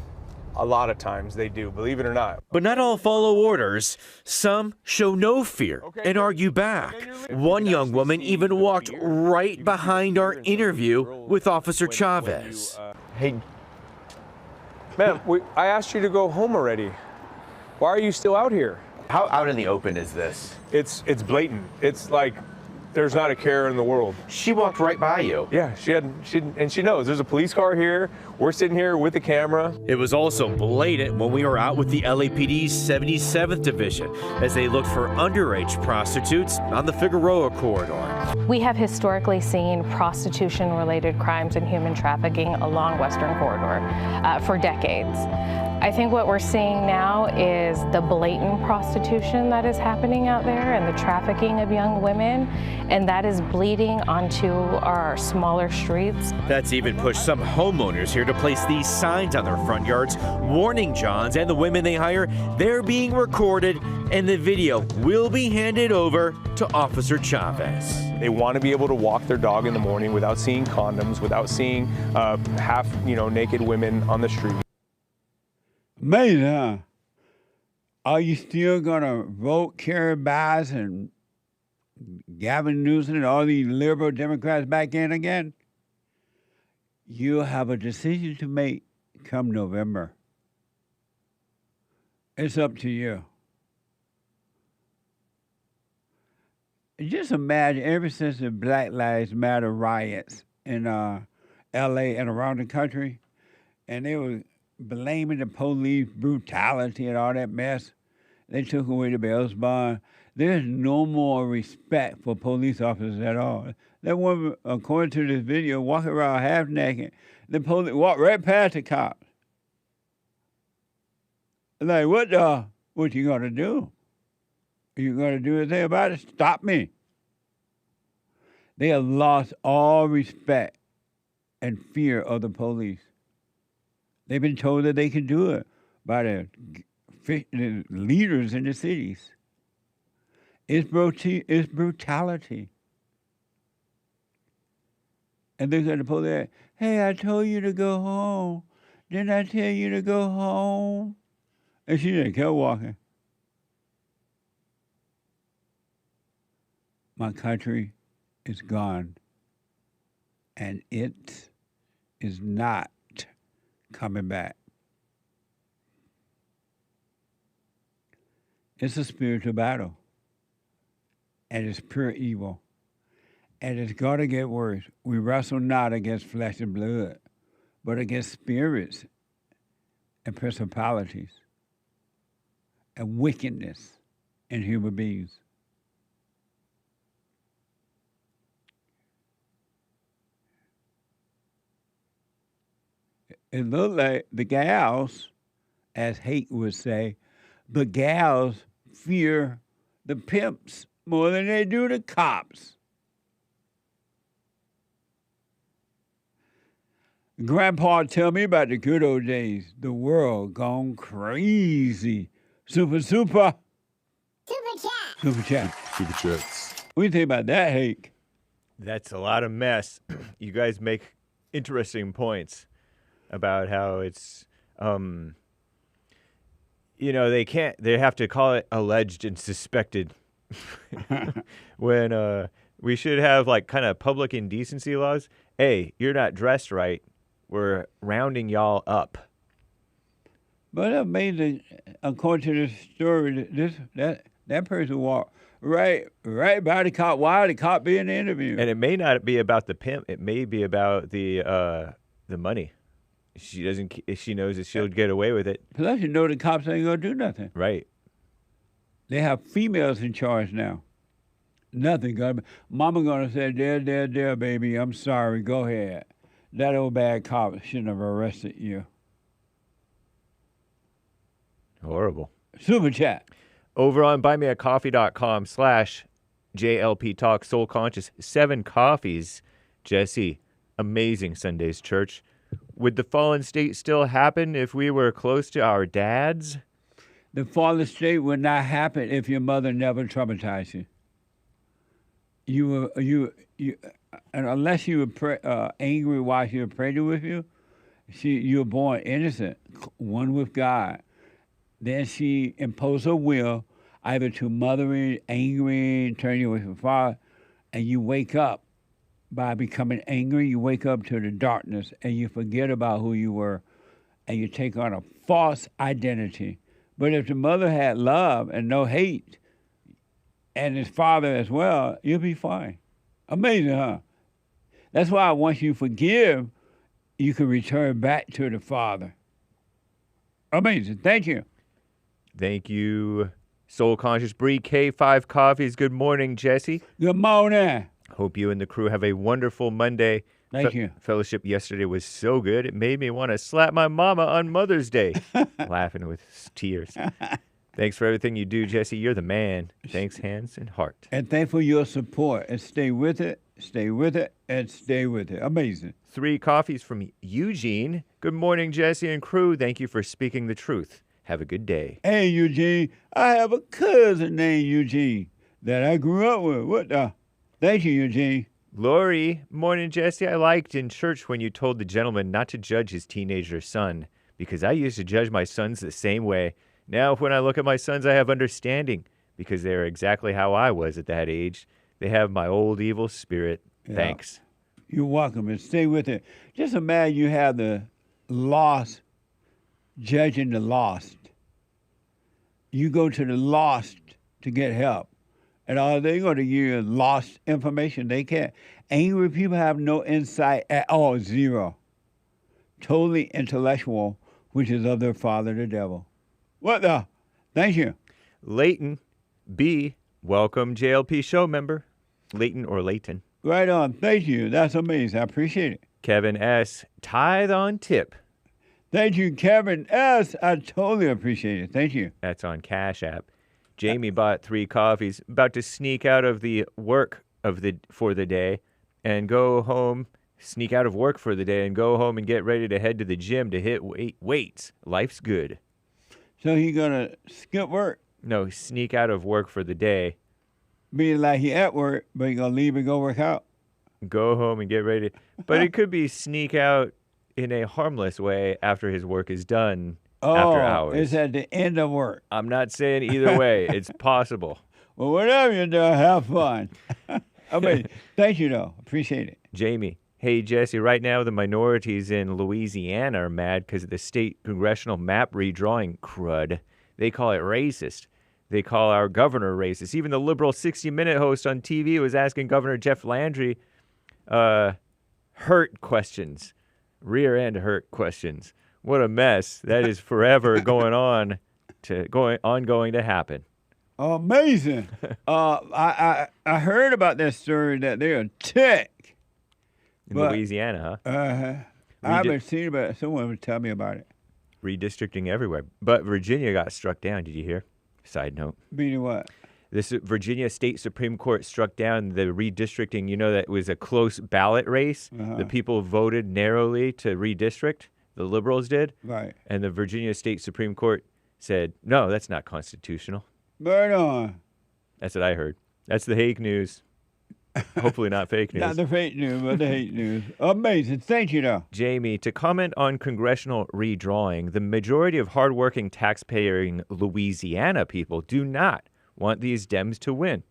A lot of times they do, believe it or not. But not all follow orders. Some show no fear and argue back. One young woman even walked right behind our interview with Officer Chavez. Hey, ma'am, I asked you to go home already. Why are you still out here? How out in the open is this? It's blatant. It's like there's not a care in the world. She walked right by you. Yeah, she knows. There's a police car here. We're sitting here with the camera. It was also blatant when we were out with the LAPD's 77th Division as they looked for underage prostitutes on the Figueroa corridor. We have historically seen prostitution-related crimes and human trafficking along Western Corridor for decades. I think what we're seeing now is the blatant prostitution that is happening out there and the trafficking of young women, and that is bleeding onto our smaller streets. That's even pushed some homeowners here to place these signs on their front yards warning Johns and the women they hire they're being recorded, and the video will be handed over to Officer Chavez. They want to be able to walk their dog in the morning without seeing condoms, without seeing half, naked women on the street. Amazing, huh? Are you still gonna vote Kerry Bass and Gavin Newsom and all these liberal Democrats back in again? You have a decision to make come November. It's up to you. Just imagine, ever since the Black Lives Matter riots in L.A. and around the country, and they were blaming the police brutality and all that mess. They took away the bail bond. There's no more respect for police officers at all. That woman, according to this video, walking around half naked. The police walked right past the cops. Like, what you gonna do? Are you gonna do anything about it? Stop me. They have lost all respect and fear of the police. They've been told that they can do it by the leaders in the cities. It's brutality. And they're going to pull that, hey, I told you to go home. Didn't I tell you to go home? And she just kept walking. My country is gone. And it is not coming back. It's a spiritual battle. And it's pure evil. And it's going to get worse. We wrestle not against flesh and blood, but against spirits and principalities and wickedness in human beings. It looked like the gals, as Hake would say, the gals fear the pimps more than they do the cops. Grandpa tell me about the good old days, the world gone crazy. Super. Super chat. Super chats. What do you think about that, Hake? That's a lot of mess. You guys make interesting points about how it's, they have to call it alleged and suspected when we should have like kind of public indecency laws. Hey, you're not dressed right. We're rounding y'all up. But amazing, according to this story, that person walked right by the cop while the cop being interviewed. And it may not be about the pimp. It may be about the money. She knows that she'll get away with it. Plus, the cops ain't gonna do nothing. Right. They have females in charge now. Nothing gonna. Mama gonna say, there, baby. I'm sorry. Go ahead. That old bad cop shouldn't have arrested you. Horrible. Super chat. Over on buymeacoffee.com/JLP Talk Soul Conscious. 7 coffees. Jesse, amazing Sundays church. Would the fallen state still happen if we were close to our dads? The fallen state would not happen if your mother never traumatized you. and unless you were angry while she was pregnant with you, you were born innocent, one with God. Then she imposed her will either to mothering, angry, turning away from father, and you wake up by becoming angry. You wake up to the darkness, and you forget about who you were, and you take on a false identity. But if the mother had love and no hate, and his father as well, you'll be fine. Amazing, huh? That's why once you forgive, you can return back to the Father. Amazing. Thank you. Thank you, Soul Conscious Bree. K5 Coffees. Good morning, Jesse. Good morning. Hope you and the crew have a wonderful Monday. Thank you. Fellowship yesterday was so good, it made me want to slap my mama on Mother's Day. Laughing with tears. Thanks for everything you do, Jesse. You're the man. Thanks, hands and heart. And thanks for your support. And stay with it, and stay with it. Amazing. 3 coffees from Eugene. Good morning, Jesse and crew. Thank you for speaking the truth. Have a good day. Hey, Eugene. I have a cousin named Eugene that I grew up with. What the? Thank you, Eugene. Lori. Morning, Jesse. I liked in church when you told the gentleman not to judge his teenager son, because I used to judge my sons the same way. Now, when I look at my sons, I have understanding because they're exactly how I was at that age. They have my old evil spirit. Yeah. Thanks. You're welcome, and stay with it. Just imagine you have the lost judging the lost. You go to the lost to get help, and all they're going to give you lost information. They can't. Angry people have no insight at all, zero. Totally intellectual, which is of their father, the devil. What the? Thank you. Leighton B. Welcome, JLP show member. Leighton or Leighton. Right on. Thank you. That's amazing. I appreciate it. Kevin S. Tithe on tip. Thank you, Kevin S. I totally appreciate it. Thank you. That's on Cash App. Jamie bought 3 coffees. About to sneak out of the work for the day and go home. Sneak out of work for the day and go home and get ready to head to the gym to hit weights. Life's good. So he gonna skip work? No, sneak out of work for the day. Being like he at work, but he gonna leave and go work out? Go home and get ready. But it could be sneak out in a harmless way after his work is done after hours. It's at the end of work. I'm not saying either way. It's possible. Well, whatever you do, have fun. I mean, thank you, though. Appreciate it. Jamie. Hey, Jesse, right now the minorities in Louisiana are mad because of the state congressional map redrawing crud. They call it racist. They call our governor racist. Even the liberal 60-minute host on TV was asking Governor Jeff Landry hurt questions, rear-end hurt questions. What a mess. That is forever ongoing to happen. Amazing. I heard about that story that they're ticked. In Louisiana, huh? I haven't seen it, but someone would tell me about it. Redistricting everywhere. But Virginia got struck down. Did you hear? Side note. Meaning what? This Virginia State Supreme Court struck down the redistricting. You know that was a close ballot race. The people voted narrowly to redistrict. The liberals did. Right. And the Virginia State Supreme Court said, no, that's not constitutional. Right on. That's what I heard. That's the Hague news. Hopefully not fake news. Not the fake news, but the hate news. Amazing. Thank you, though. Jamie, to comment on congressional redrawing, the majority of hardworking, tax-paying Louisiana people do not want these Dems to win.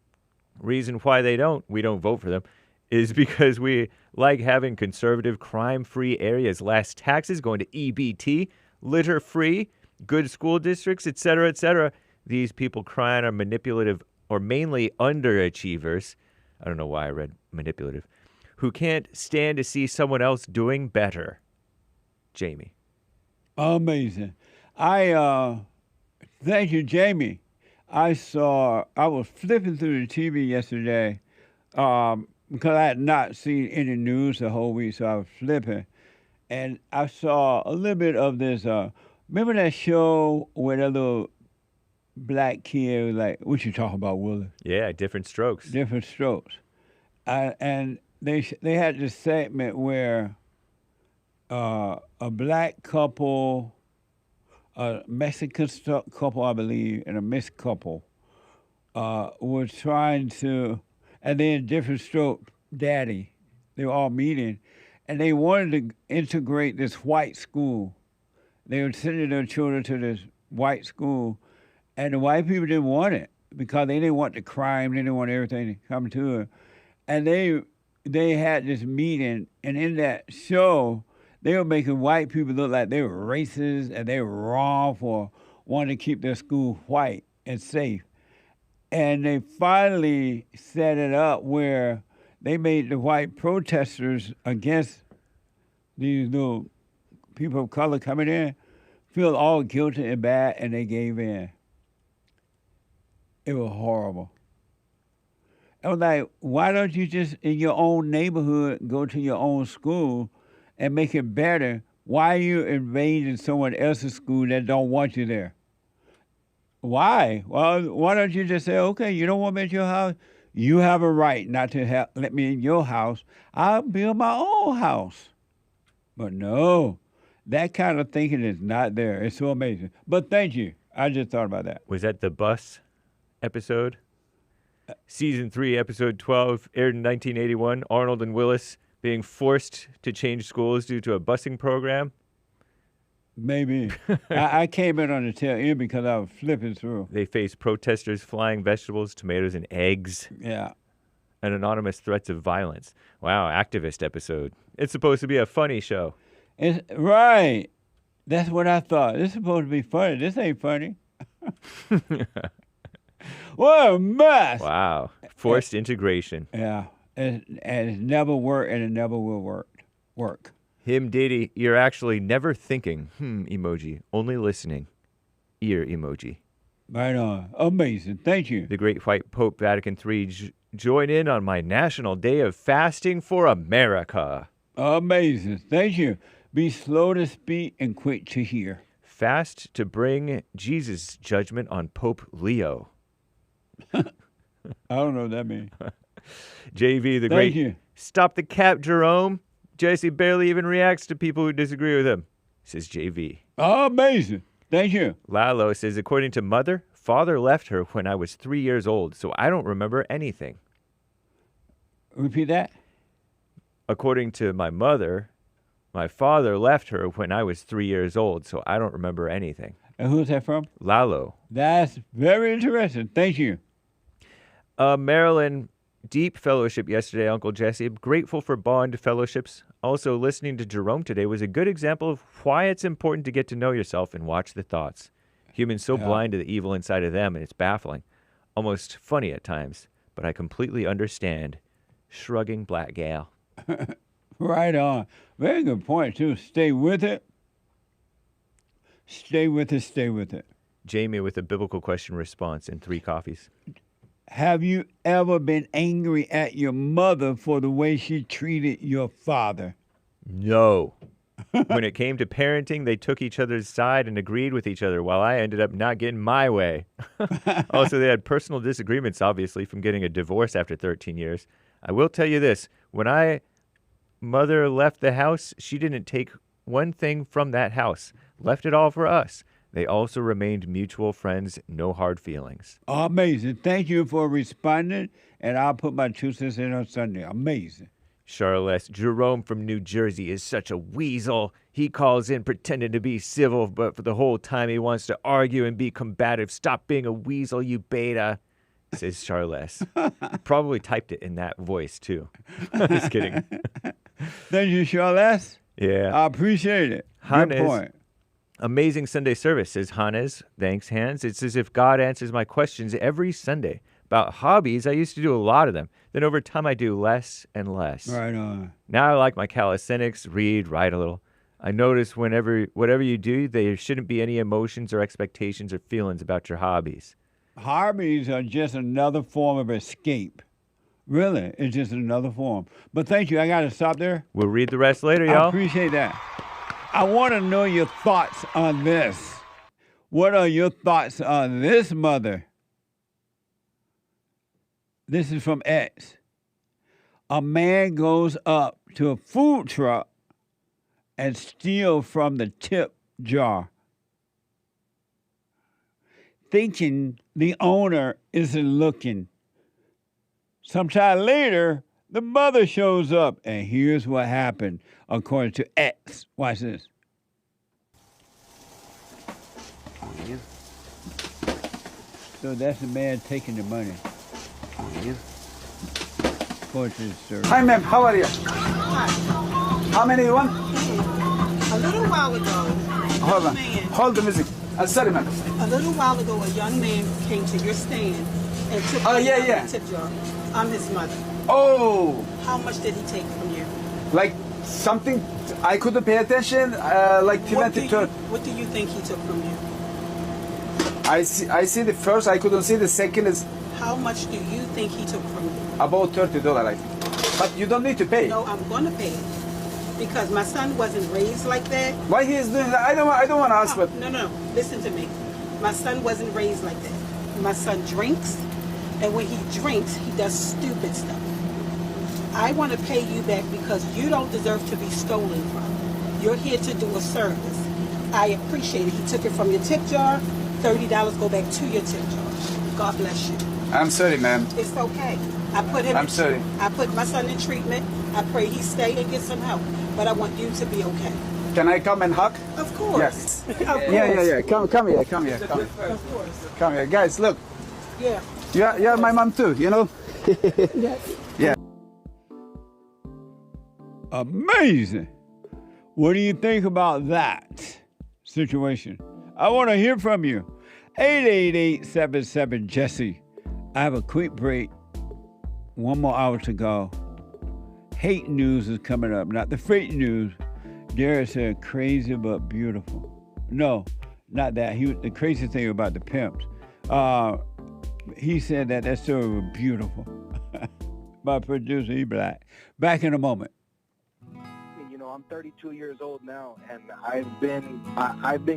Reason why we don't vote for them, is because we like having conservative, crime-free areas, less taxes, going to EBT, litter-free, good school districts, et cetera, et cetera. These people crying are manipulative or mainly underachievers. I don't know why I read manipulative, who can't stand to see someone else doing better. Jamie. Amazing. Thank you, Jamie. I was flipping through the TV yesterday because I had not seen any news the whole week, so I was flipping. And I saw a little bit of this, remember that show where that little black kid was like, what you talking about, Willie? Yeah, Different Strokes. Different Strokes. And they had this segment where a black couple, a Mexican couple, I believe, and a mixed couple was trying to, and then Different Stroke Daddy. They were all meeting, and they wanted to integrate this white school. They were sending their children to this white school, and the white people didn't want it because they didn't want the crime, they didn't want everything to come to it. And they had this meeting, and in that show, they were making white people look like they were racist and they were wrong for wanting to keep their school white and safe. And they finally set it up where they made the white protesters against these little people of color coming in feel all guilty and bad, and they gave in. It was horrible. I was like, why don't you just, in your own neighborhood, go to your own school and make it better? Why are you invading someone else's school that don't want you there? Why? Well, why don't you just say, okay, you don't want me at your house? You have a right not to let me in your house. I'll build my own house. But no, that kind of thinking is not there. It's so amazing. But thank you. I just thought about that. Was that the bus episode? Season 3, episode 12, aired in 1981. Arnold and Willis being forced to change schools due to a busing program. Maybe. I came in on the tail end because I was flipping through. They faced protesters flying vegetables, tomatoes, and eggs. Yeah. And anonymous threats of violence. Wow, activist episode. It's supposed to be a funny show. Right. That's what I thought. This is supposed to be funny. This ain't funny. What a mess. Wow. Forced integration. Yeah. And it's never worked, and it never will work. Him Diddy, you're actually never thinking, emoji, only listening, ear emoji. Right on. Amazing. Thank you. The great white Pope Vatican III, join in on my National Day of Fasting for America. Amazing. Thank you. Be slow to speak and quick to hear. Fast to bring Jesus' judgment on Pope Leo. I don't know what that means. JV, the Thank great. You. Stop the cap, Jerome. Jesse barely even reacts to people who disagree with him, says JV. Amazing. Thank you. Lalo says, according to mother, father left her when I was 3 years old, so I don't remember anything. Repeat that. According to my mother, my father left her when I was 3 years old, so I don't remember anything. And who's that from? Lalo. That's very interesting. Thank you. Maryland, deep fellowship yesterday, Uncle Jesse. Grateful for bond fellowships. Also, listening to Gerome today was a good example of why it's important to get to know yourself and watch the thoughts. Humans so blind to the evil inside of them, and it's baffling. Almost funny at times, but I completely understand. Shrugging black gal. Right on. Very good point, too. Stay with it. Stay with it. Stay with it. Jamie with a biblical question response in 3 coffees. Have you ever been angry at your mother for the way she treated your father? No. When it came to parenting, they took each other's side and agreed with each other while I ended up not getting my way. Also, they had personal disagreements, obviously, from getting a divorce after 13 years. I will tell you this. When mother left the house, she didn't take one thing from that house. Left it all for us. They also remained mutual friends, no hard feelings. Amazing. Thank you for responding, and I'll put my 2 cents in on Sunday. Amazing. Charlotte, Gerome from New Jersey is such a weasel. He calls in pretending to be civil, but for the whole time he wants to argue and be combative. Stop being a weasel, you beta, says Charlotte. Probably typed it in that voice, too. Just kidding. Thank you, Charlotte. Yeah. I appreciate it. Good point. Amazing Sunday service, says Hannes. Thanks, Hans. It's as if God answers my questions every Sunday. About hobbies, I used to do a lot of them. Then over time, I do less and less. Right on. Now I like my calisthenics, read, write a little. I notice whatever you do, there shouldn't be any emotions or expectations or feelings about your hobbies. Hobbies are just another form of escape. Really, it's just another form. But thank you. I got to stop there. We'll read the rest later, y'all. I appreciate that. I want to know your thoughts on this. What are your thoughts on this, mother? This is from X. A man goes up to a food truck and steals from the tip jar, thinking the owner isn't looking. Sometime later, the mother shows up, and here's what happened, according to X. Watch this. So that's the man taking the money. According to the story. Hi, ma'am. How are you? How many you want? A little while ago, Hold on. Hold the music. Sorry, ma'am. a little while ago, a young man came to your stand and took Oh, money yeah, out of yeah. the tip jar. I'm his mother. Oh, How much did he take from you? like something I couldn't pay attention. Like What do 20 you, to. what do you think he took from you? I see the first. I couldn't see the second is How much do you think he took from you? about $30. I think. But you don't need to pay. No, I'm going to pay it. Because my son wasn't raised like that. Why he is doing that? I don't want to ask, but No. Listen to me. My son wasn't raised like that. My son drinks, and when he drinks, he does stupid stuff. I want to pay you back because you don't deserve to be stolen from. You're here to do a service. I appreciate it. He took it from your tip jar. $30 go back to your tip jar. God bless you. I'm sorry, ma'am. It's okay. I put him. I'm sorry. I put my son in treatment. I pray he stay and get some help. But I want you to be okay. Can I come and hug? Of course. Yes. Of course. Yeah. Come here. Of course. Come here, guys. Look. Yeah. You're my mom too. You know. Yes. Yeah. Amazing. What do you think about that situation? I want to hear from you. 888-77-JESSE. I have a quick break. One more hour to go. Hate news is coming up. Not the fake news. Derek said crazy but beautiful. No, not that. The crazy thing about the pimps. He said that story was beautiful. My producer, he black. Back in a moment. You know, I'm 32 years old now, and I've been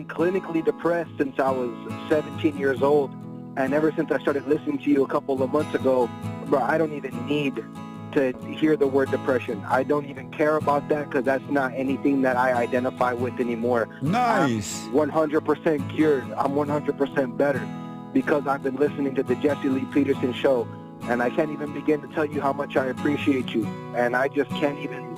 clinically depressed since I was 17 years old. And ever since I started listening to you a couple of months ago, bro, I don't even need to hear the word depression. I don't even care about that because that's not anything that I identify with anymore. Nice. I'm 100% cured. I'm 100% better because I've been listening to the Jesse Lee Peterson show, and I can't even begin to tell you how much I appreciate you. And I just can't even,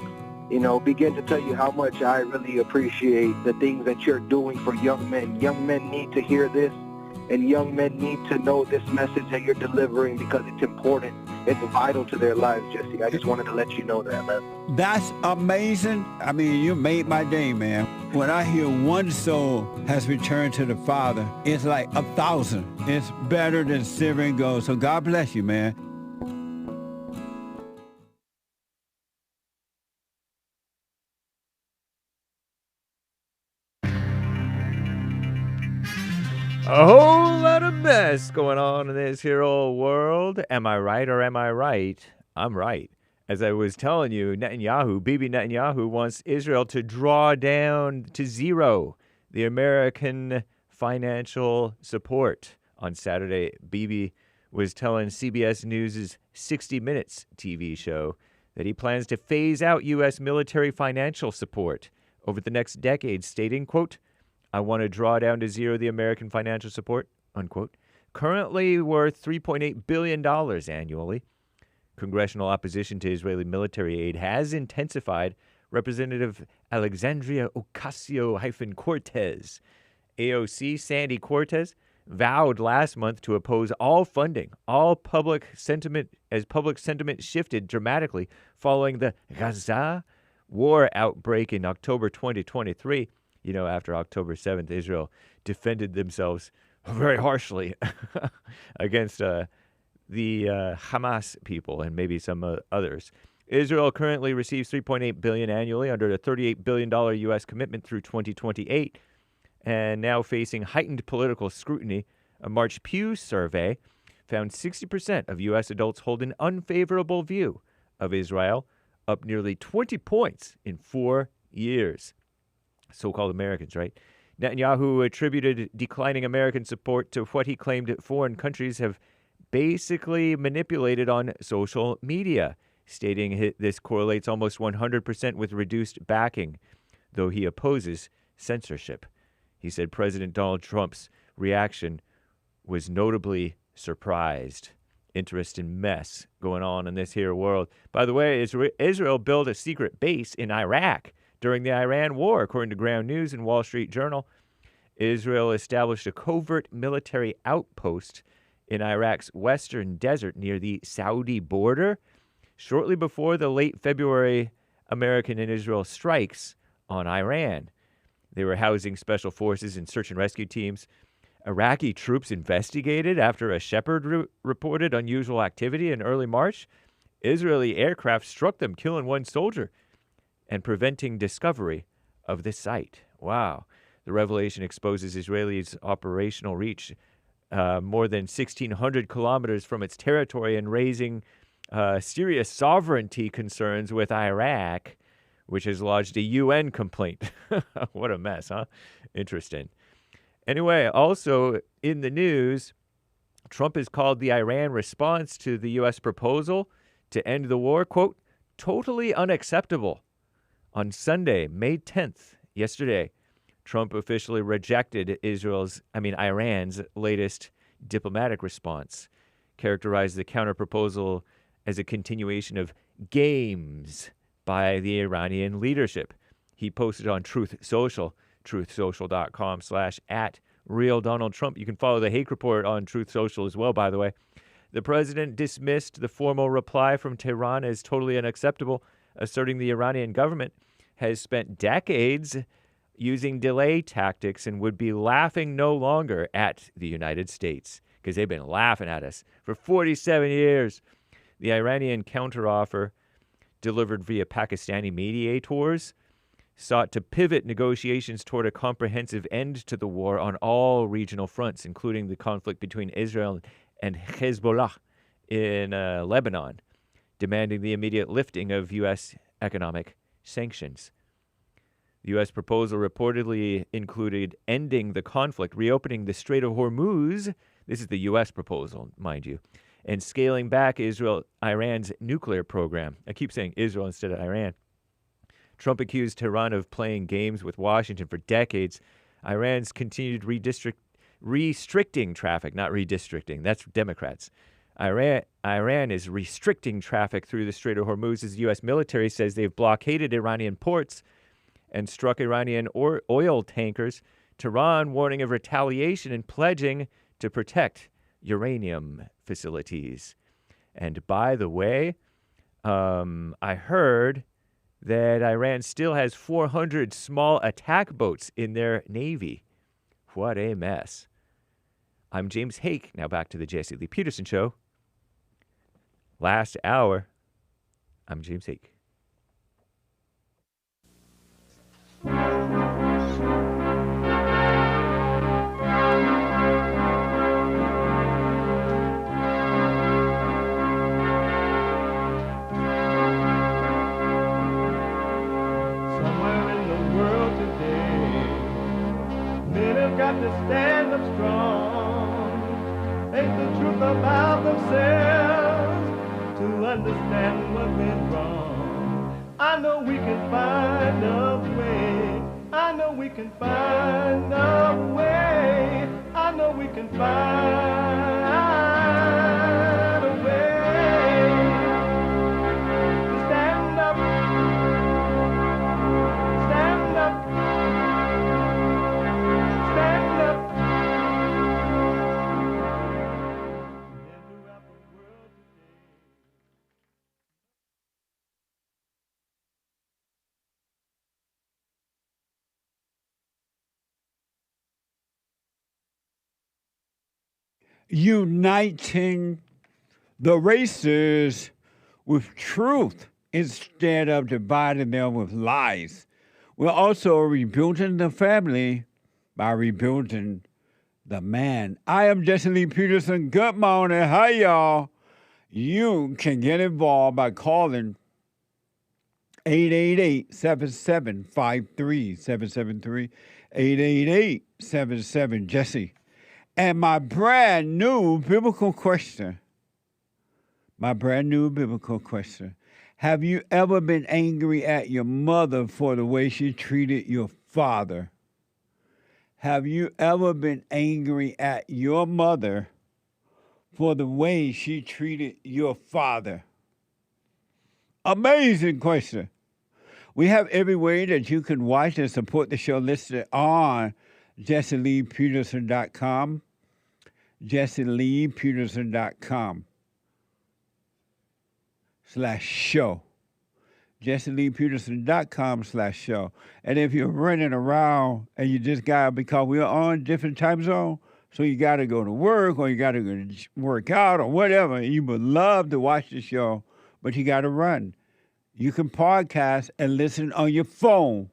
begin to tell you how much I really appreciate the things that you're doing for young men. Young men need to hear this, and young men need to know this message that you're delivering because it's important. It's vital to their lives, Jesse. I just wanted to let you know that, man. That's amazing. I mean, you made my day, man. When I hear one soul has returned to the Father, it's like 1,000. It's better than silver and gold. So God bless you, man. A whole lot of mess going on in this here old world. Am I right or am I right? I'm right. As I was telling you, Bibi Netanyahu wants Israel to draw down to zero the American financial support. On Saturday, Bibi was telling CBS News' 60 Minutes TV show that he plans to phase out U.S. military financial support over the next decade, stating, quote, I want to draw down to zero the American financial support, unquote, currently worth $3.8 billion annually. Congressional opposition to Israeli military aid has intensified. Representative Alexandria Ocasio-Cortez, AOC Sandy Cortez, vowed last month to oppose all funding, all public sentiment, as public sentiment shifted dramatically following the Gaza war outbreak in October 2023. After October 7th, Israel defended themselves very harshly against the Hamas people and maybe some others. Israel currently receives $3.8 billion annually under a $38 billion U.S. commitment through 2028, and now facing heightened political scrutiny. A March Pew survey found 60% of U.S. adults hold an unfavorable view of Israel, up nearly 20 points in 4 years. So-called Americans, right? Netanyahu attributed declining American support to what he claimed foreign countries have basically manipulated on social media, stating this correlates almost 100% with reduced backing, though he opposes censorship. He said President Donald Trump's reaction was notably surprised. interesting mess going on in this here world. By the way, Israel built a secret base in Iraq during the Iran war, according to Ground News and Wall Street Journal. Israel established a covert military outpost in Iraq's western desert near the Saudi border shortly before the late February American and Israel strikes on Iran. They were housing special forces and search and rescue teams. Iraqi troops investigated after a shepherd reported unusual activity in early March. Israeli aircraft struck them, killing one soldier and preventing discovery of the site. Wow. The revelation exposes Israelis' operational reach more than 1,600 kilometers from its territory and raising serious sovereignty concerns with Iraq, which has lodged a UN complaint. What a mess, huh? Interesting. Anyway, also in the news, Trump has called the Iran response to the U.S. proposal to end the war, quote, totally unacceptable. On Sunday, May 10th, yesterday, Trump officially rejected Iran's latest diplomatic response, characterized the counterproposal as a continuation of games by the Iranian leadership. He posted on Truth Social, truthsocial.com/@RealDonaldTrump. You can follow the Hake Report on Truth Social as well, by the way. The president dismissed the formal reply from Tehran as totally unacceptable, asserting the Iranian government has spent decades using delay tactics and would be laughing no longer at the United States, because they've been laughing at us for 47 years. The Iranian counteroffer, delivered via Pakistani mediators, sought to pivot negotiations toward a comprehensive end to the war on all regional fronts, including the conflict between Israel and Hezbollah in Lebanon, demanding the immediate lifting of U.S. economic sanctions. The U.S. proposal reportedly included ending the conflict, reopening the Strait of Hormuz. This is the U.S. proposal, mind you, and scaling back Iran's nuclear program. I keep saying Israel instead of Iran. Trump accused Tehran of playing games with Washington for decades. Iran's continued restricting traffic, not redistricting. That's Democrats. Iran is restricting traffic through the Strait of Hormuz as the U.S. military says they've blockaded Iranian ports and struck Iranian oil tankers. Tehran warning of retaliation and pledging to protect uranium facilities. And by the way, I heard that Iran still has 400 small attack boats in their navy. What a mess. I'm James Hake. Now back to the Jesse Lee Peterson Show. Last hour. I'm James Hake. Got to stand up strong, face the truth about themselves, to understand what went wrong. I know we can find a way. I know we can find a way. I know we can find a way to stand up, stand up. Uniting the races with truth instead of dividing them with lies. We're also rebuilding the family by rebuilding the man. I am Jesse Lee Peterson. Good morning. Hi, y'all. You can get involved by calling 888-7753-773, 888-77-JESSE. And my brand new biblical question. Have you ever been angry at your mother for the way she treated your father? Have you ever been angry at your mother for the way she treated your father? Amazing question. We have every way that you can watch and support the show listed on JesseLeePeterson.com. JesseLeePeterson.com/show. JesseLeePeterson.com/show. And if you're running around and you just got, because we're on different time zones, so you got to go to work or you got to go to work out or whatever, you would love to watch the show, but you got to run. You can podcast and listen on your phone.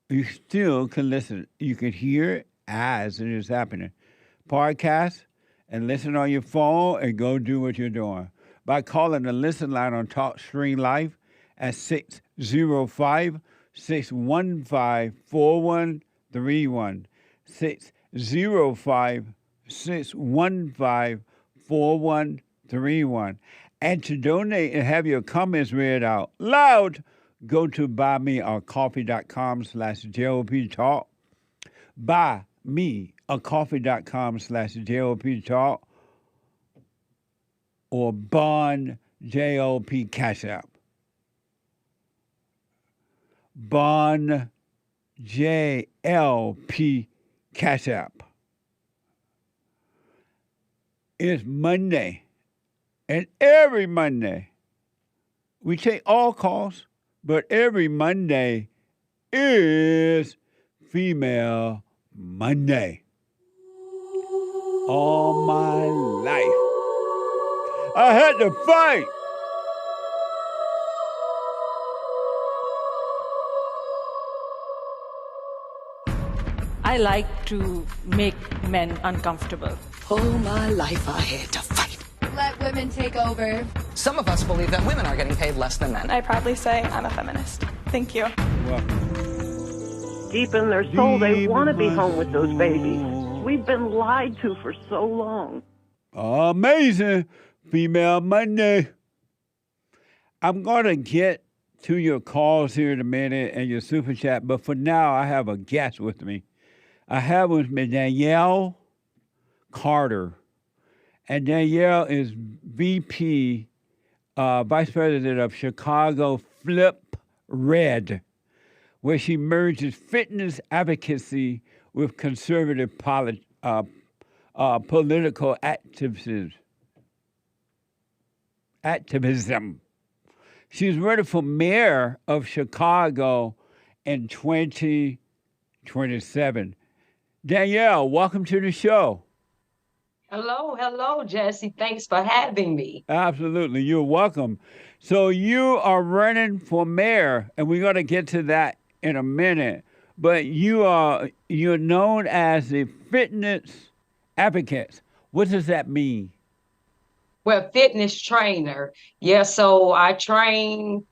You still can listen. You can hear it as it is happening. Podcast and listen on your phone and go do what you're doing by calling the listen line on TalkStream Live at 605-615-4131. 605-615-4131. And to donate and have your comments read out loud, go to buymeacoffee.com/JLP Talk. Buymeacoffee.com/JLP Talk. Or Bond JLP Cash App. Bond JLP Cash App. It's Monday. And every Monday, we take all calls, but every Monday is Female Monday. All my life, I had to fight. I like to make men uncomfortable. All my life I had to fight. Let women take over. Some of us believe that women are getting paid less than men. I proudly say I'm a feminist. Thank you. Deep in their soul, they want to be home with those babies. We've been lied to for so long. Amazing. Female Monday. I'm going to get to your calls here in a minute and your super chat, but for now, I have a guest with me. I have with me Danielle Carter. And Danielle is VP, Vice President of Chicago Flip Red, where she merges fitness advocacy with conservative political activism. She's running for mayor of Chicago in 2027. Danielle, welcome to the show. Hello, Jesse. Thanks for having me. Absolutely. You're welcome. So you are running for mayor, and we're going to get to that in a minute. But you're known as the fitness advocate. What does that mean? Well, fitness trainer. Yeah, so I train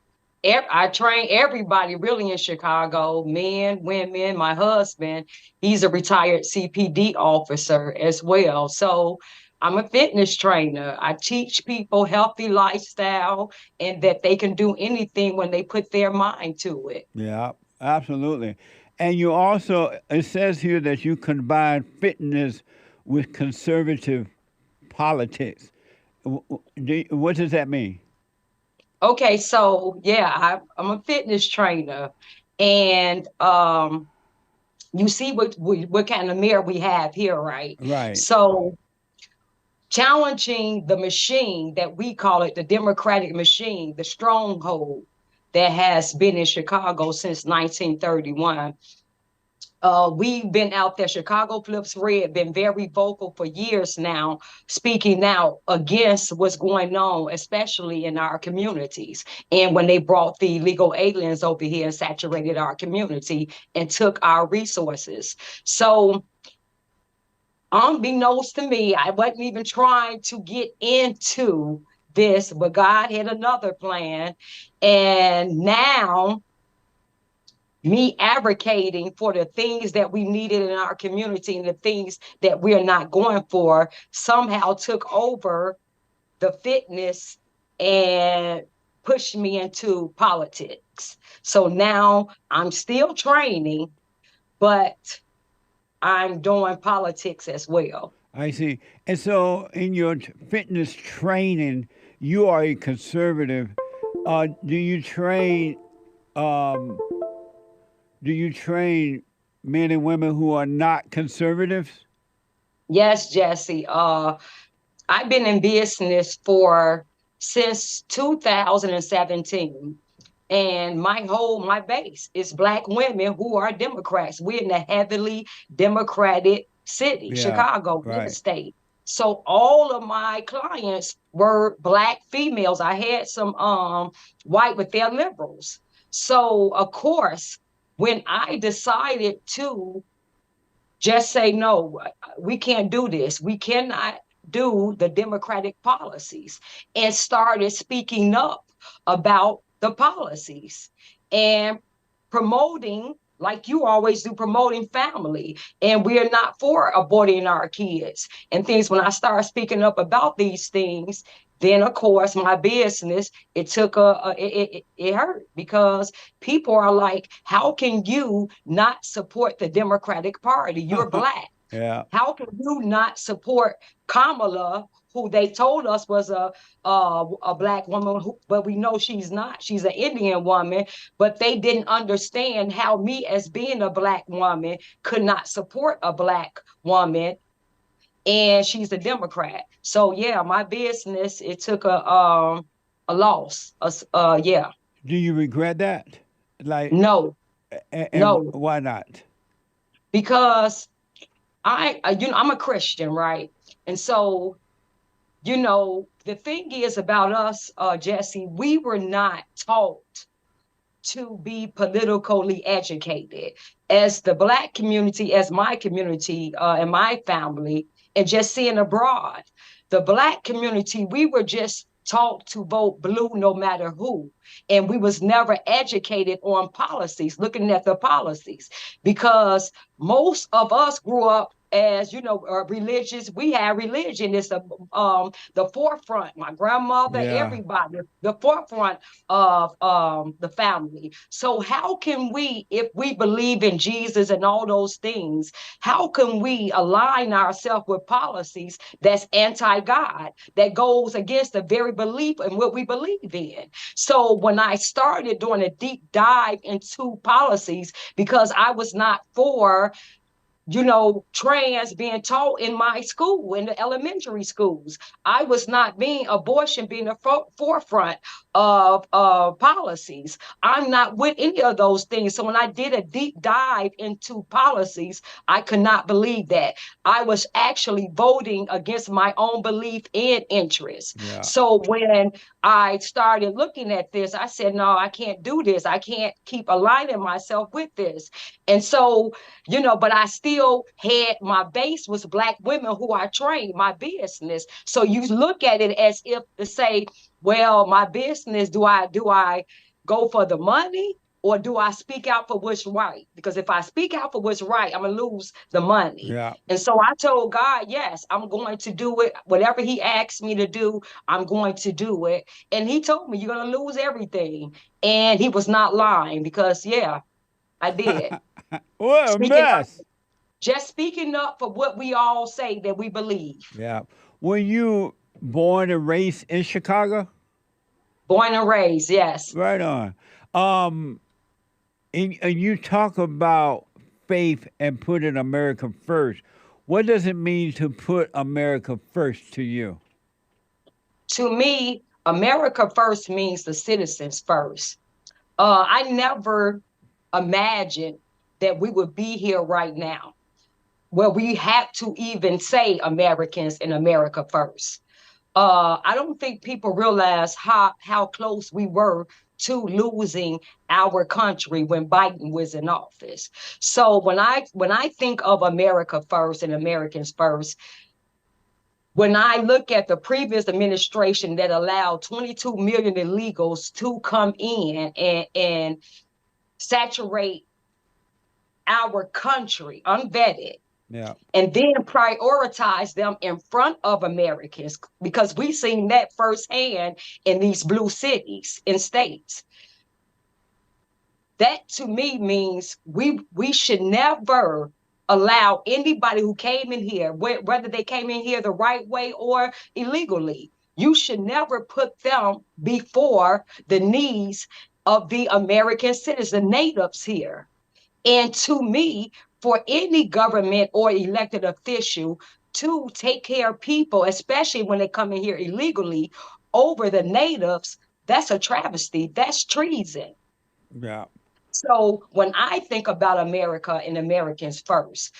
everybody really in Chicago, men, women, my husband, he's a retired CPD officer as well. So I'm a fitness trainer. I teach people healthy lifestyle and that they can do anything when they put their mind to it. Yeah, absolutely. And you also, it says here that you combine fitness with conservative politics. What does that mean? Okay, so yeah, I'm a fitness trainer, and you see what kind of mayor we have here, right? Right. So challenging the machine that we call it, the Democratic machine, the stronghold that has been in Chicago since 1931. We've been out there, Chicago Flips Red, been very vocal for years now, speaking out against what's going on, especially in our communities. And when they brought the illegal aliens over here and saturated our community and took our resources. So unbeknownst to me, I wasn't even trying to get into this, but God had another plan. And now, me advocating for the things that we needed in our community and the things that we're not going for somehow took over the fitness and pushed me into politics. So now I'm still training, but I'm doing politics as well. I see. And so, in your fitness training, you are a conservative. Do you train? Do you train men and women who are not conservatives? Yes, Jesse. I've been in business since 2017. And my base is Black women who are Democrats. We're in a heavily Democratic city, Chicago, in the state. So all of my clients were Black females. I had some white, but they're liberals. So of course, when I decided to just say, no, we can't do this, we cannot do the Democratic policies, and started speaking up about the policies and promoting, like you always do, promoting family. And we are not for aborting our kids and things. When I started speaking up about these things, then of course my business, it took it hurt, because people are like, how can you not support the Democratic Party? You're Black. Yeah. How can you not support Kamala, who they told us was a Black woman, but we know she's not. She's an Indian woman, but they didn't understand how me, as being a Black woman, could not support a Black woman, and she's a Democrat. So yeah, my business, it took a loss. Yeah. Do you regret that? Like no, no. Why not? Because I'm a Christian, right? And so, the thing is about us, Jesse, we were not taught to be politically educated. As the Black community, as my community, and my family, and just seeing abroad, the Black community, we were just taught to vote blue no matter who. And we was never educated on policies, looking at the policies, because most of us grew up as, religious. We had religion. It's the forefront. My grandmother, everybody, the forefront of the family. So how can we, if we believe in Jesus and all those things, how can we align ourselves with policies that's anti-God, that goes against the very belief and what we believe in? So when I started doing a deep dive into policies, because I was not for trans being taught in my school, in the elementary schools. I was not abortion being a forefront of policies. I'm not with any of those things. So when I did a deep dive into policies, I could not believe that. I was actually voting against my own belief and interest. Yeah. So when I started looking at this, I said, no, I can't do this. I can't keep aligning myself with this. And so, but I still had, my base was Black women who I trained, my business. So you look at it as if to say, well, my business, do I go for the money, or do I speak out for what's right? Because if I speak out for what's right, I'm going to lose the money. Yeah. And so I told God, yes, I'm going to do it. Whatever he asked me to do, I'm going to do it. And he told me, you're going to lose everything. And he was not lying, because, yeah, I did. What a mess. Just speaking up for what we all say that we believe. Yeah. Were you born and raised in Chicago? Born and raised, yes. Right on. And you talk about faith and putting America first. What does it mean to put America first to you? To me, America first means the citizens first. I never imagined that we would be here right now, where we have to even say Americans and America first. I don't think people realize how close we were to losing our country when Biden was in office. So when I think of America first and Americans first, when I look at the previous administration that allowed 22 million illegals to come in and saturate our country unvetted, and then prioritize them in front of Americans, because we've seen that firsthand in these blue cities and states. That to me means we should never allow anybody who came in here, whether they came in here the right way or illegally, you should never put them before the needs of the American citizen, natives here. And to me, for any government or elected official to take care of people, especially when they come in here illegally, over the natives, that's a travesty. That's treason. Yeah. So when I think about America and Americans first,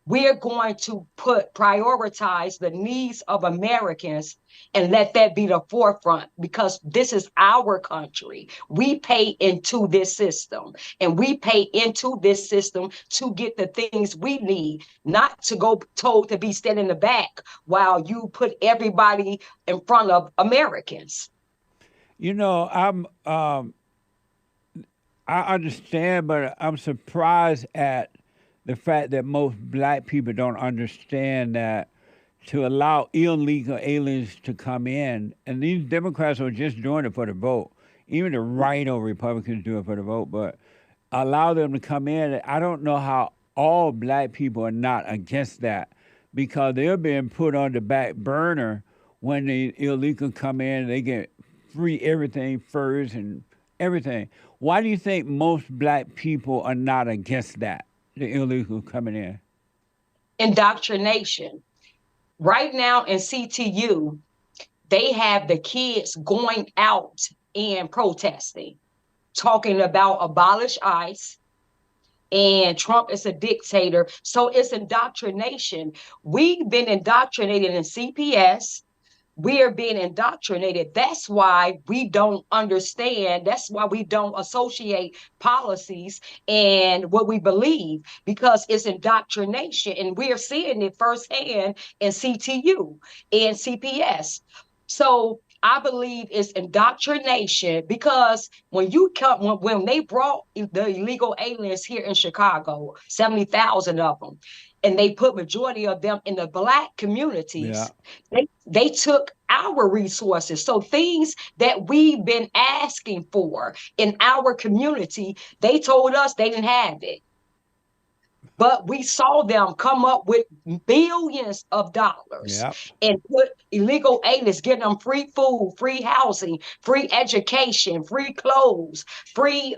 we're going to prioritize the needs of Americans and let that be the forefront, because this is our country. We pay into this system, and we pay into this system to get the things we need, not to go told to be standing in the back while you put everybody in front of Americans. You know, I understand, but I'm surprised at the fact that most black people don't understand that to allow illegal aliens to come in, and these Democrats are just doing it for the vote. Even the right-o Republicans do it for the vote, but allow them to come in. I don't know how all black people are not against that, because they're being put on the back burner when the illegal come in. They get free everything, furs and everything. Why do you think most black people are not against that, the illegal coming in? Indoctrination. Right now in CTU, they have the kids going out and protesting, talking about abolish ICE, and Trump is a dictator. So it's indoctrination. We've been indoctrinated in CPS. We are being indoctrinated. That's why we don't understand. That's why we don't associate policies and what we believe, because it's indoctrination. And we are seeing it firsthand in CTU and CPS. So I believe it's indoctrination, because when they brought the illegal aliens here in Chicago, 70,000 of them, and they put majority of them in the Black communities, they took our resources. So things that we've been asking for in our community, they told us they didn't have it. But we saw them come up with billions of dollars and put illegal aliens, getting them free food, free housing, free education, free clothes, free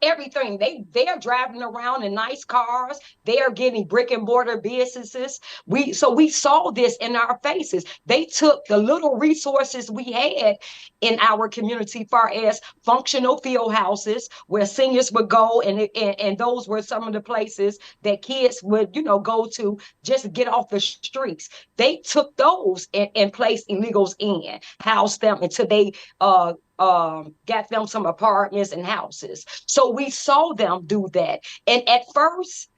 everything. They are driving around in nice cars. They are getting brick and mortar businesses. We saw this in our faces. They took the little resources we had in our community, far as functional field houses where seniors would go, and those were some of the places that kids would, go to just to get off the streets. They took those and placed illegals in, housed them until they got them some apartments and houses. So we saw them do that. And at first,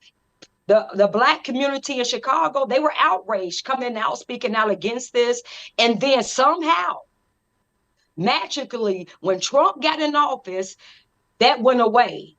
the Black community in Chicago, they were outraged, coming out, speaking out against this. And then somehow, magically, when Trump got in office, that went away.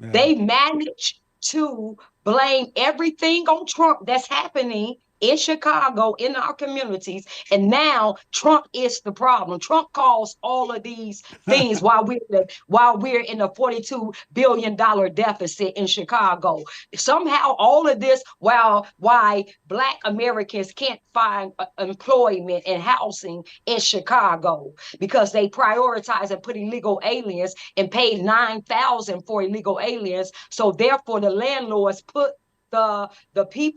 Yeah. They managed to blame everything on Trump that's happening in Chicago, in our communities, and now Trump is the problem. Trump caused all of these things while we're in a $42 billion deficit in Chicago. Somehow all of this, why Black Americans can't find employment and housing in Chicago, because they prioritize and put illegal aliens and paid $9,000 for illegal aliens. So therefore the landlords put the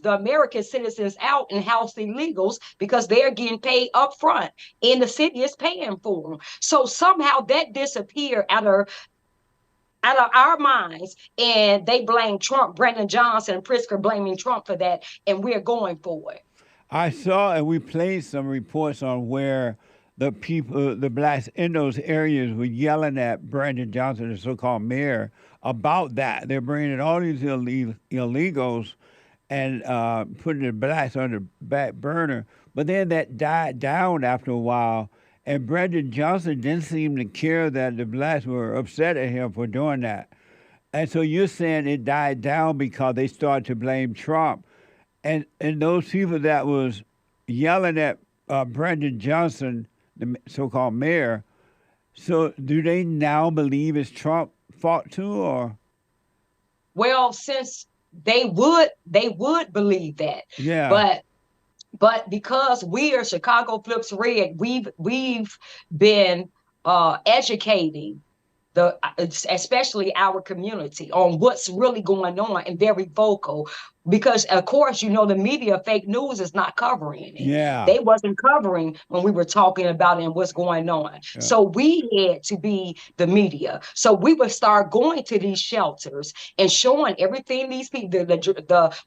American citizens out and house illegals, because they're getting paid up front and the city is paying for them. So somehow that disappeared out of our minds, and they blame Trump. Brandon Johnson and Pritzker blaming Trump for that, and we're going for it. I saw, and we played some reports on where the people, the Blacks in those areas, were yelling at Brandon Johnson, the so-called mayor, about that. They're bringing all these illegals and putting the Blacks on the back burner. But then that died down after a while, and Brandon Johnson didn't seem to care that the Blacks were upset at him for doing that. And so you're saying it died down because they started to blame Trump. And those people that was yelling at Brandon Johnson, the so-called mayor, so do they now believe it's Trump's fault too, or? Well, since they would believe that. Yeah. But because we are Chicago Flips Red, we've been educating especially our community on what's really going on, and very vocal, because of course, the media, fake news is not covering it. Yeah. They wasn't covering when we were talking about it and what's going on. Yeah. So we had to be the media. So we would start going to these shelters and showing everything these people,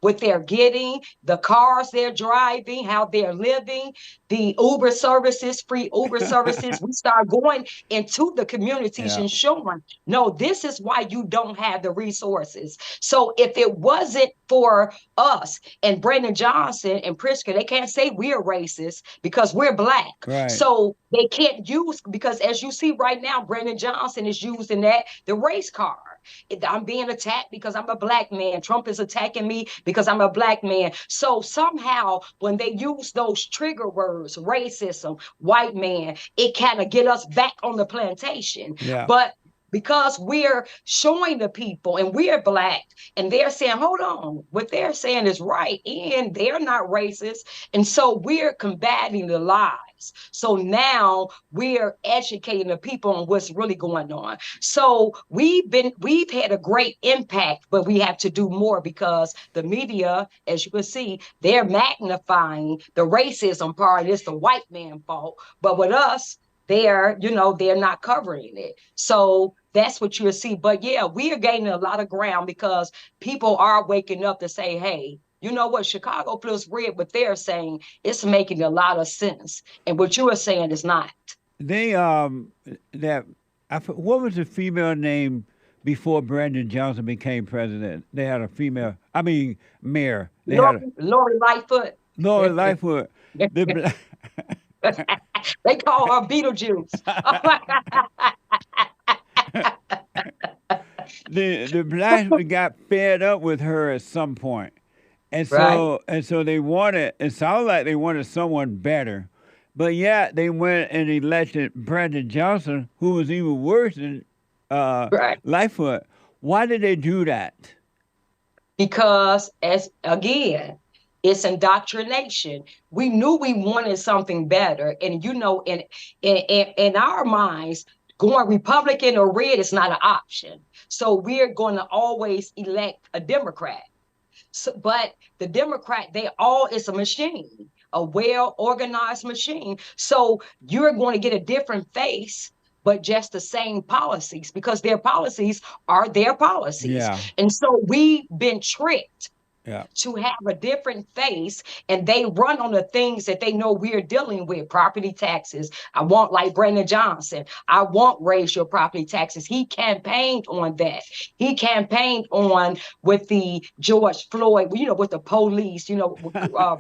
what they're getting, the cars they're driving, how they're living, the Uber services, free Uber services. We start going into the communities and showing, no, this is why you don't have the resources. So if it wasn't for us and Brandon Johnson and Pritzker, they can't say we're racist because we're Black. Right. So they can't use, because as you see right now, Brandon Johnson is using the race card. I'm being attacked because I'm a Black man. Trump is attacking me because I'm a Black man. So somehow when they use those trigger words, racism, white man, it kind of get us back on the plantation. Yeah. But because we're showing the people and we're Black and they're saying, hold on, what they're saying is right, and they're not racist. And so we're combating the lies. So now we're educating the people on what's really going on. So we've had a great impact, but we have to do more because the media, as you can see, they're magnifying the racism part. It's the white man fault. But with us, they're not covering it. So that's what you'll see. But yeah, we are gaining a lot of ground because people are waking up to say, hey, you know what, Chicago Flips Red, what they're saying, it's making a lot of sense. And what you are saying is not. They, what was the female name before Brandon Johnson became president? They had a female, mayor. Lori Lightfoot. Lori Lightfoot. They call her Beetlejuice. The Blacks got fed up with her at some point. And so they wanted, it sounded like they wanted someone better. But yet they went and elected Brandon Johnson, who was even worse than Lightfoot. Why did they do that? Because, it's indoctrination. We knew we wanted something better. And, in our minds, going Republican or red is not an option. So we're going to always elect a Democrat. So, but the Democrat, it's a machine, a well-organized machine. So you're going to get a different face, but just the same policies, because their policies are their policies. Yeah. And so we've been tricked yeah. to have a different face, and they run on the things that they know we're dealing with. Property taxes. I want, like Brandon Johnson, I want raise your property taxes. He campaigned on that. He campaigned on with the George Floyd, you know, with the police, you know,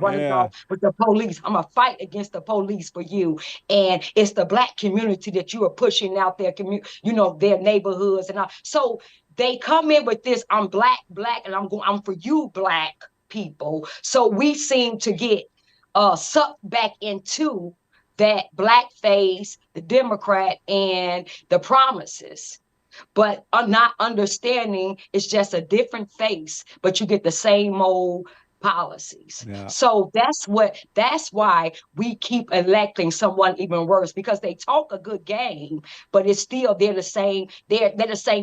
running off with the police. I'm going to fight against the police for you. And it's the Black community that you are pushing out their community, you know, their neighborhoods and all. So they come in with this, I'm black, and I'm for you, Black people. So we seem to get sucked back into that Black face, the Democrat, and the promises. But not understanding it's just a different face, but you get the same old policies. Yeah. So that's why we keep electing someone even worse, because they talk a good game, but it's still they're the same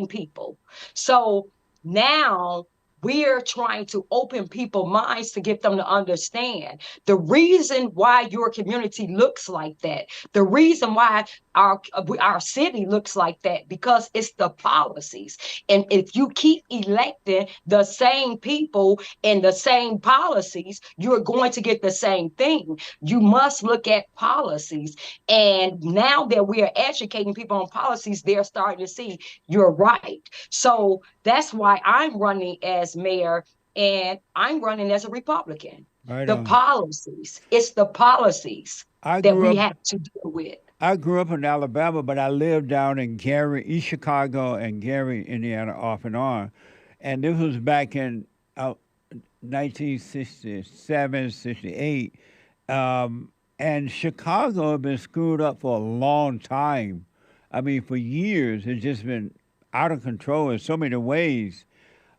people. So now we're trying to open people's minds to get them to understand the reason why your community looks like that, the reason why our city looks like that, because it's the policies. And if you keep electing the same people and the same policies, you're going to get the same thing. You must look at policies. And now that we are educating people on policies, they're starting to see you're right. So that's why I'm running as mayor, and I'm running as a Republican. Right the on. Policies, it's the policies that we have to deal with. I grew up in Alabama, but I lived down in Gary, East Chicago and Gary, Indiana, off and on. And this was back in 1967, 68. And Chicago had been screwed up for a long time. I mean, for years, it's just been out of control in so many ways.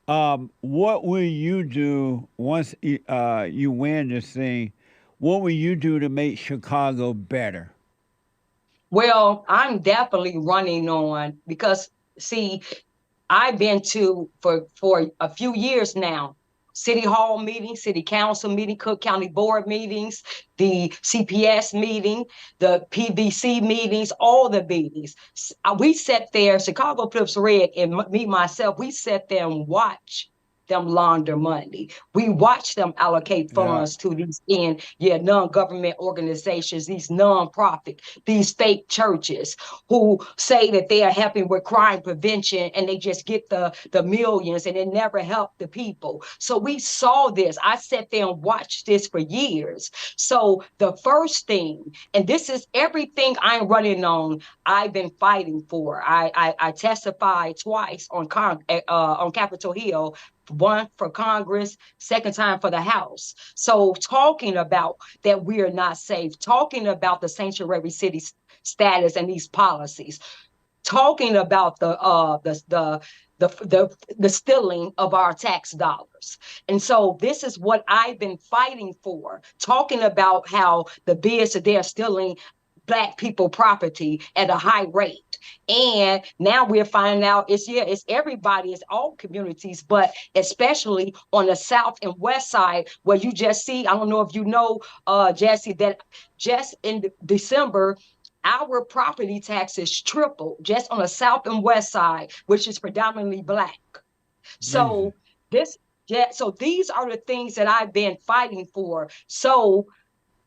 What will you do once you win this thing? What will you do to make Chicago better? Well, I'm definitely running on because see, I've been to for a few years now. City Hall meetings, City Council meeting, Cook County Board meetings, the CPS meeting, the PVC meetings, all the meetings. We sat there, Chicago Clips Red and me, myself, we sat there and watched them launder money. We watch them allocate funds to these non-government organizations, these non-profit, these fake churches who say that they are helping with crime prevention and they just get the millions and it never help the people. So we saw this. I sat there and watched this for years. So the first thing, and this is everything I'm running on, I've been fighting for. I testified twice on Capitol Hill, one for Congress, second time for the House. So talking about that we are not safe, talking about the sanctuary city status and these policies, talking about the stealing of our tax dollars. And so this is what I've been fighting for, talking about how the bids that they're stealing Black people property at a high rate. And now we're finding out it's everybody, it's all communities, but especially on the South and West side, where you just see, I don't know if you know, Jesse, that just in December, our property taxes tripled just on the South and West side, which is predominantly Black. So so these are the things that I've been fighting for. So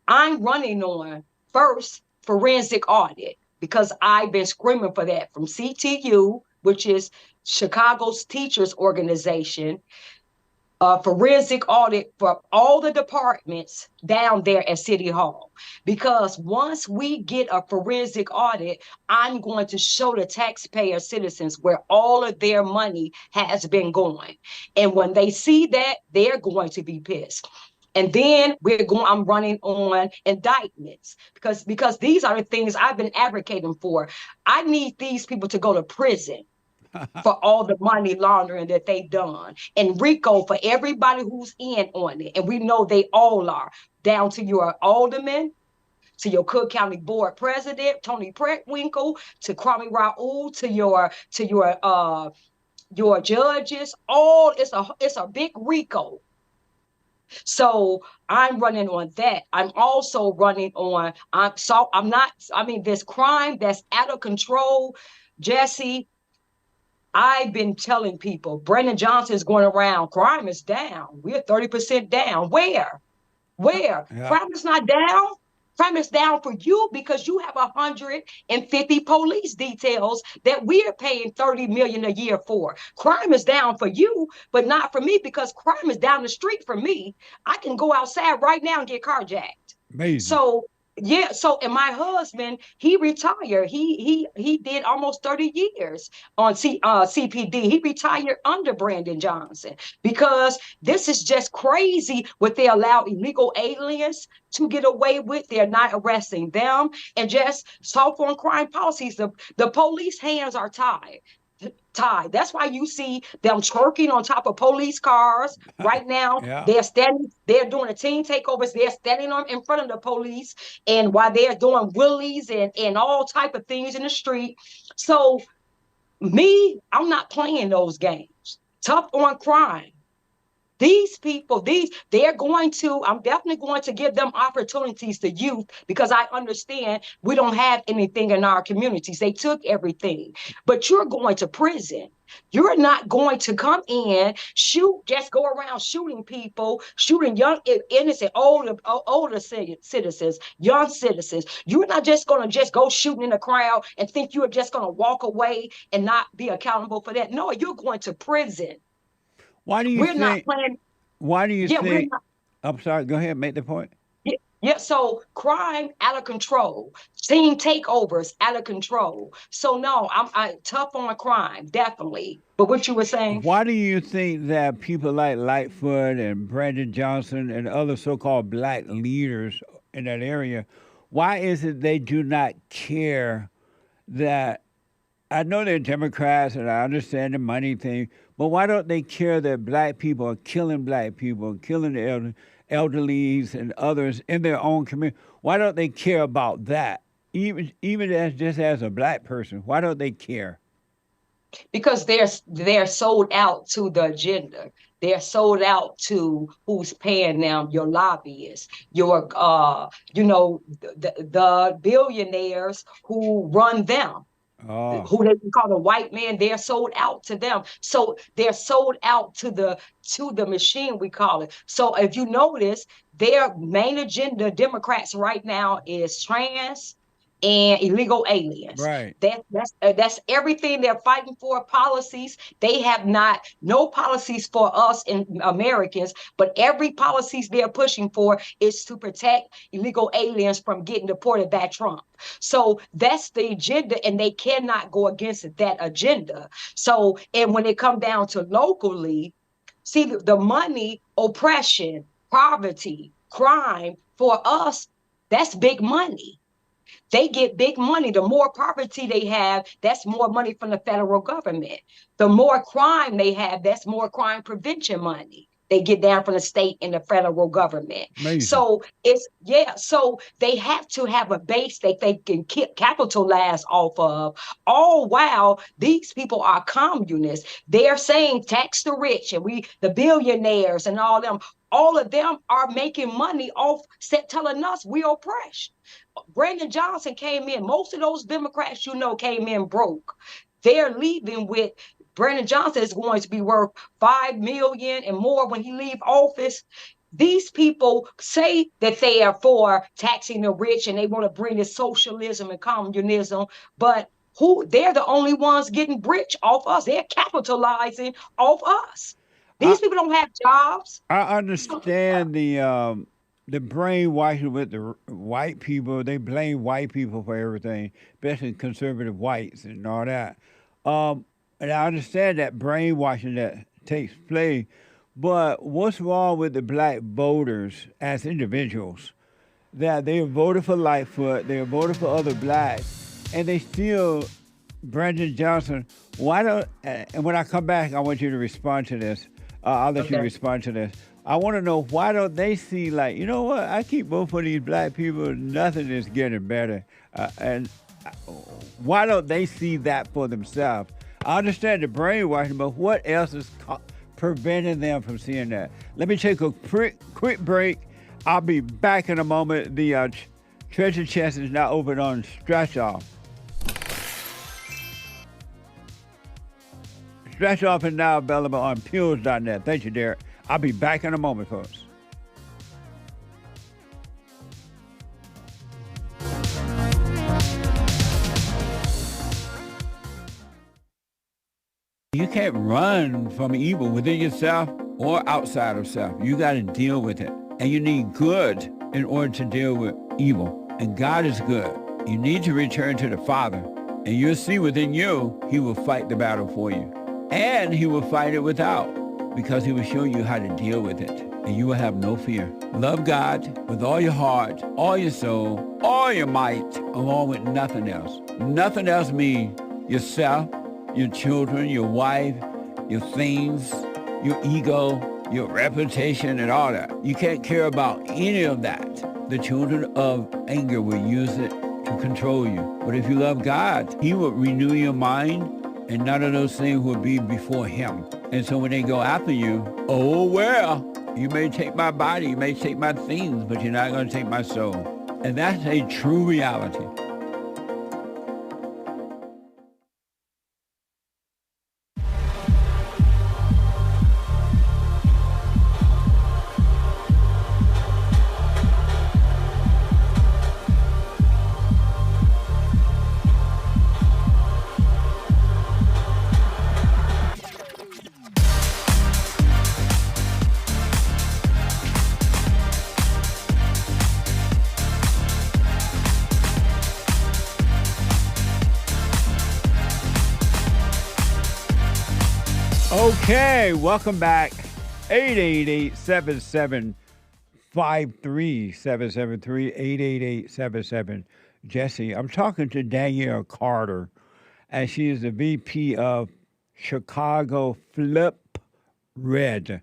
I'm running on first forensic audit, because I've been screaming for that from CTU, which is Chicago's teachers organization, forensic audit for all the departments down there at City Hall. Because once we get a forensic audit, I'm going to show the taxpayer citizens where all of their money has been going. And when they see that, they're going to be pissed. And then I'm running on indictments because these are the things I've been advocating for. I need these people to go to prison for all the money laundering that they've done. And RICO for everybody who's in on it. And we know they all are, down to your alderman, to your Cook County Board President, Tony Preckwinkle, to Kwame Raoul, to your judges. All it's a big RICO. So I'm running on that. I'm also running on, this crime that's out of control. Jesse, I've been telling people, Brandon Johnson's going around, crime is down. We're 30% down. Where? Yeah. Crime is not down. Crime is down for you because you have 150 police details that we are paying $30 million a year for. Crime is down for you, but not for me, because crime is down the street for me. I can go outside right now and get carjacked. Amazing. So and my husband, he retired. He did almost 30 years on CPD. He retired under Brandon Johnson, because this is just crazy what they allow illegal aliens to get away with. They're not arresting them, and just soft on crime policies. The police hands are tied. That's why you see them twerking on top of police cars right now. They're doing the teen takeovers. They're standing in front of the police, and while they're doing willies and all type of things in the street. So I'm not playing those games. Tough on crime. These people, I'm definitely going to give them opportunities to youth, because I understand we don't have anything in our communities. They took everything, but you're going to prison. You're not going to come in, just go around shooting people, shooting young, innocent, older citizens, young citizens. You're not just going to just go shooting in the crowd and think you're just going to walk away and not be accountable for that. No, you're going to prison. Why do you think? I'm sorry. Go ahead. Make the point. Yeah. So crime out of control, teen takeovers out of control. So no, I'm tough on crime, definitely. But what you were saying? Why do you think that people like Lightfoot and Brandon Johnson and other so-called Black leaders in that area, why is it they do not care that I know they're Democrats and I understand the money thing, but why don't they care that black people are killing black people, killing the elderlies and others in their own community? Why don't they care about that? Even as just as a black person, why don't they care? Because they're sold out to the agenda. They're sold out to who's paying them, your lobbyists, your the billionaires who run them. Who they call the white man, they're sold out to them. So they're sold out to the machine, we call it. So if you notice, their main agenda, Democrats right now, is trans and illegal aliens. Right. That's everything they're fighting for. Policies. They have no policies for us in Americans, but every policies they're pushing for is to protect illegal aliens from getting deported by Trump. So that's the agenda, and they cannot go against that agenda. So, and when it comes down to locally, see the money, oppression, poverty, crime for us, that's big money. They get big money. The more poverty they have, that's more money from the federal government. The more crime they have, that's more crime prevention money they get down from the state and the federal government. Amazing. So so they have to have a base that they can capitalize off of, all while these people are communists. They're saying tax the rich, and the billionaires and all of them are making money off telling us we are oppressed. Brandon Johnson came in. Most of those Democrats, came in broke. They're leaving with Brandon Johnson is going to be worth $5 million and more when he leave office. These people say that they are for taxing the rich and they want to bring in socialism and communism, but they're the only ones getting rich off us. They're capitalizing off us. These people don't have jobs. I understand the brainwashing with the white people. They blame white people for everything, especially conservative whites and all that. And I understand that brainwashing that takes place, but what's wrong with the black voters as individuals? That they voted for Lightfoot, they voted for other blacks, and they still, Brandon Johnson, why don't, and when I come back, I want you to respond to this. I'll let you respond to this. I want to know, why don't they see, like, you know what, I keep voting for these black people, nothing is getting better. And why don't they see that for themselves? I understand the brainwashing, but what else is preventing them from seeing that? Let me take a quick break. I'll be back in a moment. The treasure chest is now open on Stretch Off. Stretch Off is now available on pills.net. Thank you, Derek. I'll be back in a moment, folks. You can't run from evil within yourself or outside of self. You got to deal with it. And you need good in order to deal with evil. And God is good. You need to return to the Father. And you'll see within you, he will fight the battle for you. And he will fight it without, because he will show you how to deal with it. And you will have no fear. Love God with all your heart, all your soul, all your might, along with nothing else. Nothing else means yourself, your children, your wife, your things, your ego, your reputation, and all that. You can't care about any of that. The children of anger will use it to control you. But if you love God, he will renew your mind, and none of those things will be before him. And so when they go after you, oh, well, you may take my body, you may take my things, but you're not going to take my soul. And that's a true reality. Okay, welcome back. 888-7753-773, 888-77. Jesse, I'm talking to Danielle Carter, and she is the VP of Chicago Flip Red.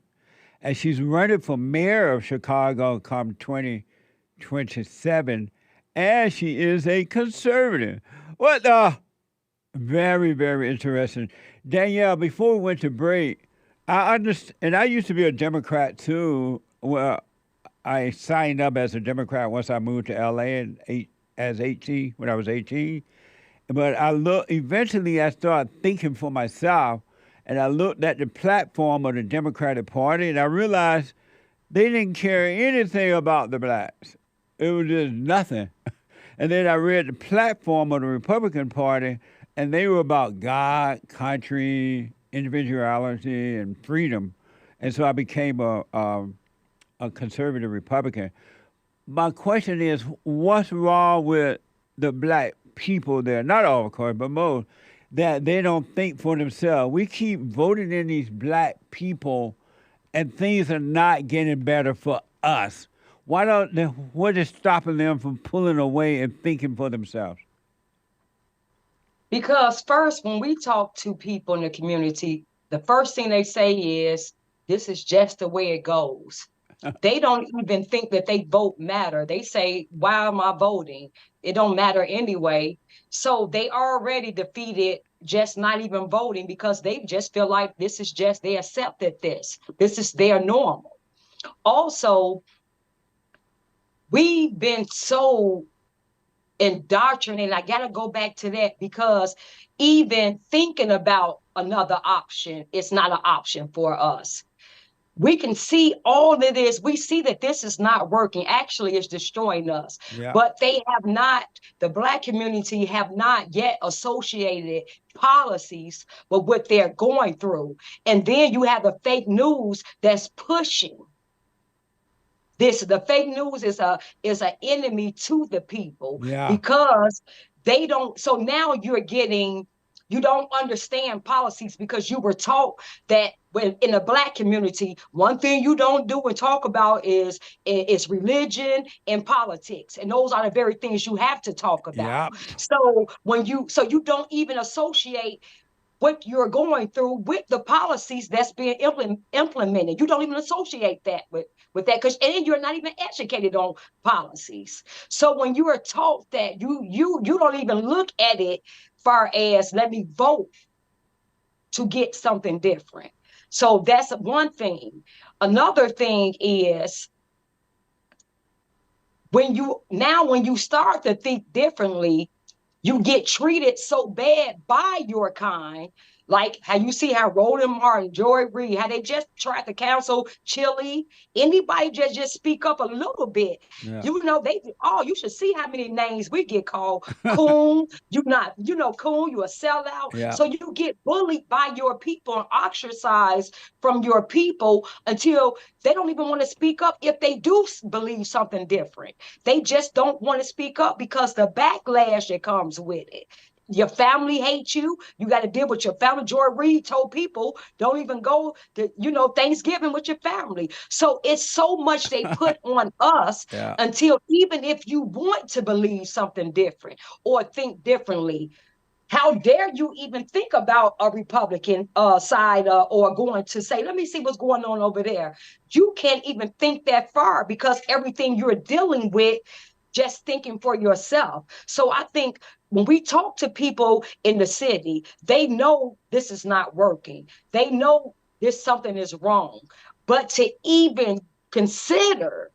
And she's running for mayor of Chicago come 2027, and she is a conservative. What the? Very, very interesting. Danielle, before we went to break, I understand, and I used to be a Democrat too. Well, I signed up as a Democrat once I moved to LA as 18, when I was 18. But eventually I started thinking for myself, and I looked at the platform of the Democratic Party, and I realized they didn't care anything about the blacks. It was just nothing. And then I read the platform of the Republican Party, and they were about God, country, individuality, and freedom. And so I became a conservative Republican. My question is, what's wrong with the black people there? Not all, of course, but most, that they don't think for themselves. We keep voting in these black people, and things are not getting better for us. What is stopping them from pulling away and thinking for themselves? Because first, when we talk to people in the community, the first thing they say is, this is just the way it goes. They don't even think that they vote matter. They say, why am I voting? It don't matter anyway. So they already defeated just not even voting because they just feel like this is just, they accepted this. This is their normal. Also, we've been so indoctrinated. I got to go back to that because even thinking about another option is not an option for us. We can see all of this. We see that this is not working. Actually, it's destroying us. Yeah. But they have not, the black community have not yet associated policies with what they're going through. And then you have the fake news that's pushing this. The fake news is an enemy to the people because they don't. So now you don't understand policies because you were taught that when in the black community, one thing you don't do and talk about is religion and politics. And those are the very things you have to talk about. Yep. So you don't even associate what you're going through with the policies that's being implemented. You don't even associate that with that, and you're not even educated on policies. So when you are taught that, you don't even look at it far as let me vote to get something different. So that's one thing. Another thing is when you start to think differently, you get treated so bad by your kind, like how you see how Roland Martin, Joy Reid, how they just tried to cancel Chili. Anybody just speak up a little bit. Yeah. You should see how many names we get called. Coon, Coon, you a sellout. Yeah. So you get bullied by your people and ostracized from your people until they don't even want to speak up if they do believe something different. They just don't want to speak up because the backlash that comes with it. Your family hates you. You got to deal with your family. Joy Reid told people, don't even go to, Thanksgiving with your family. So it's so much they put on us until even if you want to believe something different or think differently, how dare you even think about a Republican side or going to say, let me see what's going on over there. You can't even think that far because everything you're dealing with, just thinking for yourself. So I think when we talk to people in the city, they know this is not working. They know something is wrong. But to even consider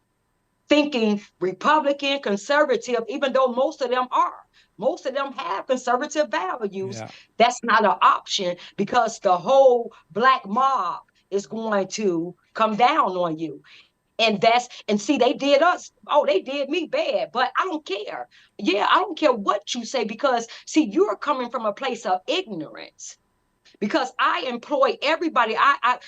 thinking Republican, conservative, even though most of them have conservative values, that's not an option because the whole black mob is going to come down on you. And see, they did us. Oh, they did me bad, but I don't care. Yeah, I don't care what you say because, see, you're coming from a place of ignorance because I employ everybody.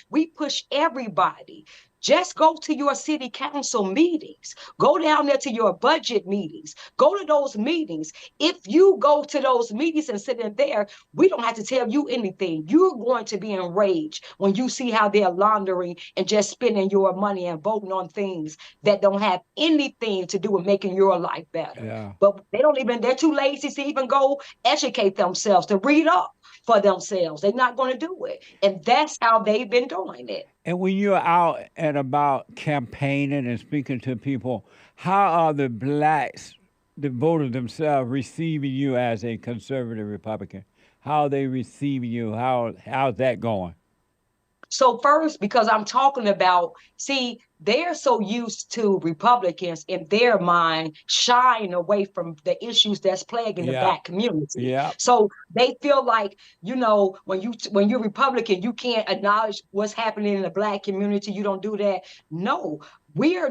We push everybody. Just go to your city council meetings. Go down there to your budget meetings. Go to those meetings. If you go to those meetings and sit in there, we don't have to tell you anything. You're going to be enraged when you see how they're laundering and just spending your money and voting on things that don't have anything to do with making your life better. Yeah. But they're too lazy to even go educate themselves, to read up for themselves. They're not going to do it. And that's how they've been doing it. And when you're out and about campaigning and speaking to people, how are the blacks, the voters themselves, receiving you as a conservative Republican? How are they receiving you? How's that going? So first, because I'm talking about, see, they're so used to Republicans in their mind shying away from the issues that's plaguing the Black community. Yeah. So they feel like, when you're Republican, you can't acknowledge what's happening in the Black community. You don't do that. No, we're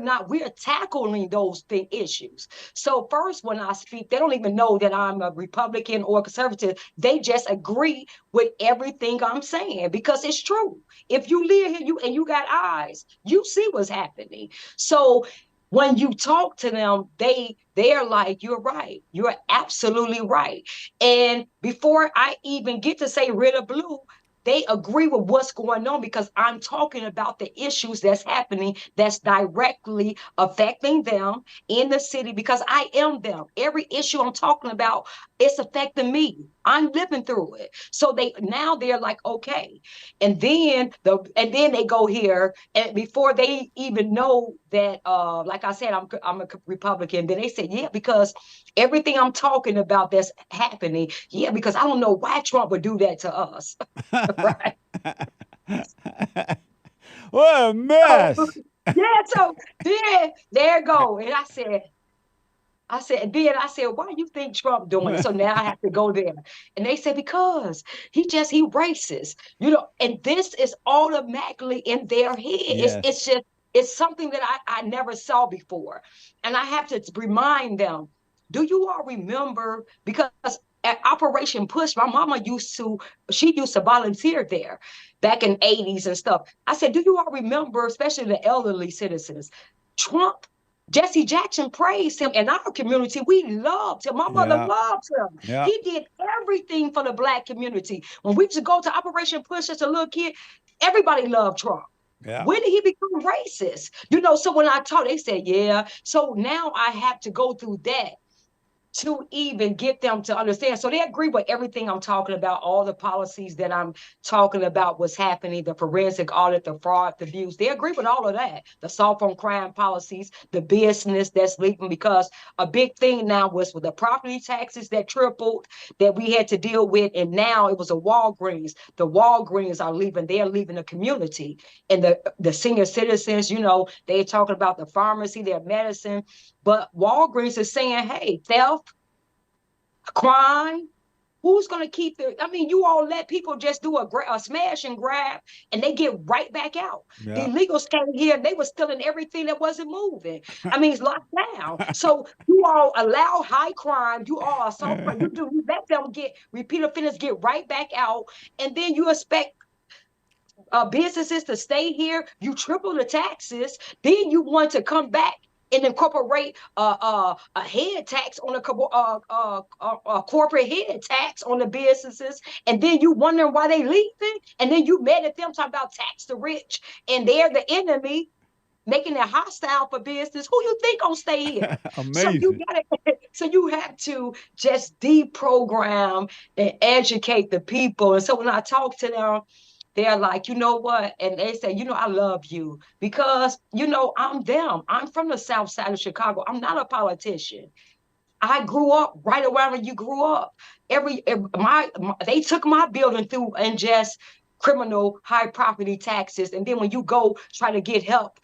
tackling those issues. So first, when I speak, they don't even know that I'm a Republican or conservative. They just agree with everything I'm saying because it's true. If you live here and you got eyes, you see what's happening. So when you talk to them, they're like, you're right. You're absolutely right. And before I even get to say red or blue, they agree with what's going on because I'm talking about the issues that's happening that's directly affecting them in the city because I am them. Every issue I'm talking about, it's affecting me. I'm living through it. So they're like, okay. And then they go here, and before they even know that, like I said, I'm a Republican, then they say, yeah, because everything I'm talking about that's happening, yeah, because I don't know why Trump would do that to us. Right. What a mess. So then there you go. And I said, why do you think Trump doing it? So now I have to go there. And they said, because he racist, and this is automatically in their head. Yes. It's something that I never saw before. And I have to remind them, do you all remember, because at Operation Push, my mama used to volunteer there back in the 80s and stuff. I said, do you all remember, especially the elderly citizens, Jesse Jackson praised him in our community. We loved him. My mother loved him. Yeah. He did everything for the Black community. When we used to go to Operation Push as a little kid, everybody loved Trump. Yeah. When did he become racist? So when I talked, they said, yeah. So now I have to go through that to even get them to understand. So they agree with everything I'm talking about, all the policies that I'm talking about, what's happening, the forensic audit, the fraud, the abuse. They agree with all of that. The soft on crime policies, the business that's leaking, because a big thing now was with the property taxes that tripled that we had to deal with. And now it was a Walgreens. The Walgreens are leaving. They're leaving the community. And the senior citizens, they're talking about the pharmacy, their medicine. But Walgreens is saying, hey, theft, crime, who's going to keep it? I mean, you all let people just do a smash and grab and they get right back out. Yeah. The illegals came here and they were stealing everything that wasn't moving. I mean, it's locked down. So you all allow high crime, you all assault crime, you let them repeat offenders get right back out. And then you expect businesses to stay here, you triple the taxes, then you want to come back and incorporate a head tax on a corporate head tax on the businesses, and then you wondering why they leaving, and then you mad at them talking about tax the rich, and they're the enemy, making it hostile for business. Who you think gonna stay here? Amazing. So you have to just deprogram and educate the people. And so when I talk to them, they're like, you know what? And they say, I love you because, I'm them. I'm from the South Side of Chicago. I'm not a politician. I grew up right around when you grew up. They took my building through and just criminal high property taxes. And then when you go try to get help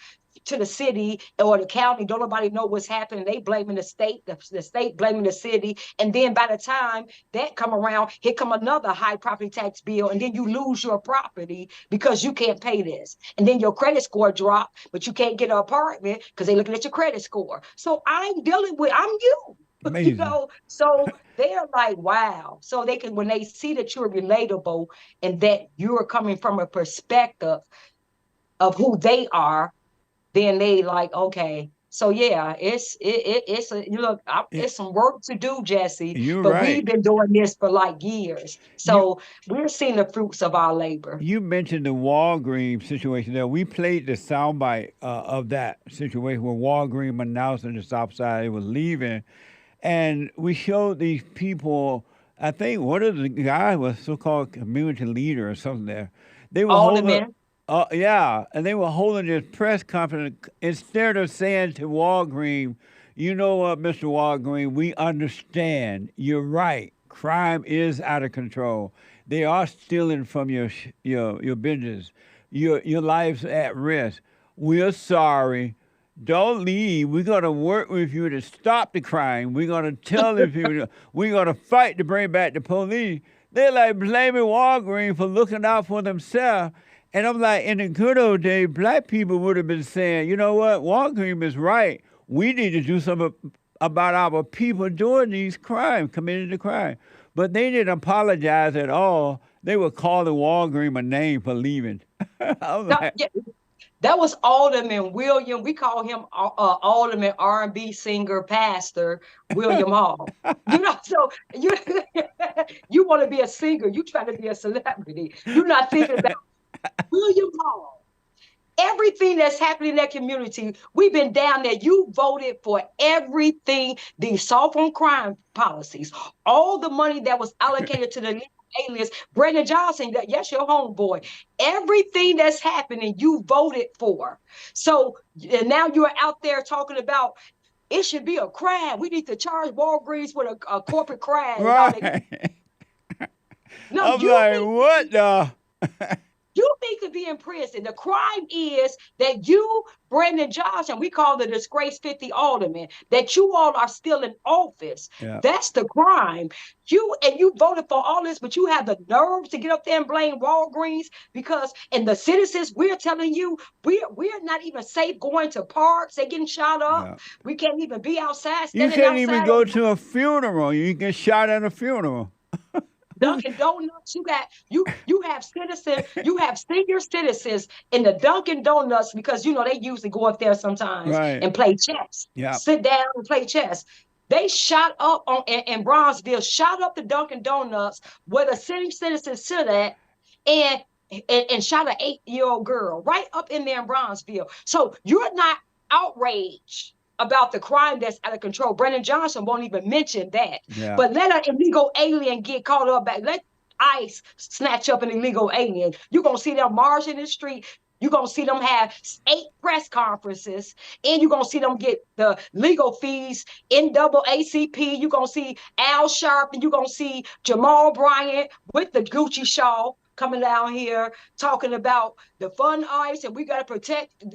to the city or the county, don't nobody know what's happening. They blaming the state blaming the city. And then by the time that come around, here come another high property tax bill. And then you lose your property because you can't pay this. And then your credit score drop, but you can't get an apartment because they're looking at your credit score. So I'm you. Amazing. So they're like, wow. So when they see that you're relatable and that you're coming from a perspective of who they are, then they like, okay. So yeah, it's some work to do, Jesse. You're but right. we've been doing this for like years. So we're seeing the fruits of our labor. You mentioned the Walgreens situation there. We played the soundbite of that situation where Walgreens announced on the South Side they were leaving. And we showed these people, I think one of the guys was so-called community leader or something there. They were Alderman. yeah, and they were holding this press conference instead of saying to Walgreens, you know what, Mr. Walgreens, we understand. You're right. Crime is out of control. They are stealing from your business. Your life's at risk. We're sorry. Don't leave. We're going to work with you to stop the crime. We're going to tell the people. We're going to fight to bring back the police. They're like blaming Walgreens for looking out for themselves. And I'm like, in the good old days, black people would have been saying, you know what, Walgreens is right. We need to do something about our people doing these crimes, committing the crime. But they didn't apologize at all. They were calling Walgreens a name for leaving. That was Alderman William. We call him Alderman R&B singer, pastor William Hall. So you want to be a singer. You try to be a celebrity. You're not thinking about William Hall. Everything that's happening in that community, we've been down there. You voted for everything, the soft on crime policies, all the money that was allocated to the legal aliens. Brendan Johnson, yes, your homeboy. Everything that's happening, you voted for. So and now you're out there talking about it should be a crime. We need to charge Walgreens with a corporate crime. Right. No, I'm like, what the? You need to be in prison. The crime is that you, Brendan Johnson, we call the disgrace 50 alderman, that you all are still in office. Yeah. That's the crime. You voted for all this, but you have the nerve to get up there and blame Walgreens and the citizens, we're telling you, we're not even safe going to parks. They're getting shot up. Yeah. We can't even be outside. You can't even go to a funeral. You get shot at a funeral. Dunkin' Donuts, you have citizens, you have senior citizens in the Dunkin' Donuts because they usually go up there sometimes and play chess. Yeah. Sit down and play chess. They shot up in Bronzeville, shot up the Dunkin' Donuts where the senior citizens sit at and shot an 8-year-old girl right up in there in Bronzeville. So you're not outraged about the crime that's out of control. Brendan Johnson won't even mention that. Yeah. But let an illegal alien get caught up back. Let ICE snatch up an illegal alien. You're going to see them march in the street. You're going to see them have 8 press conferences. And you're going to see them get the legal fees, NAACP. You're going to see Al Sharpton. You're going to see Jamal Bryant with the Gucci shawl coming down here talking about the fun ICE and we got to protect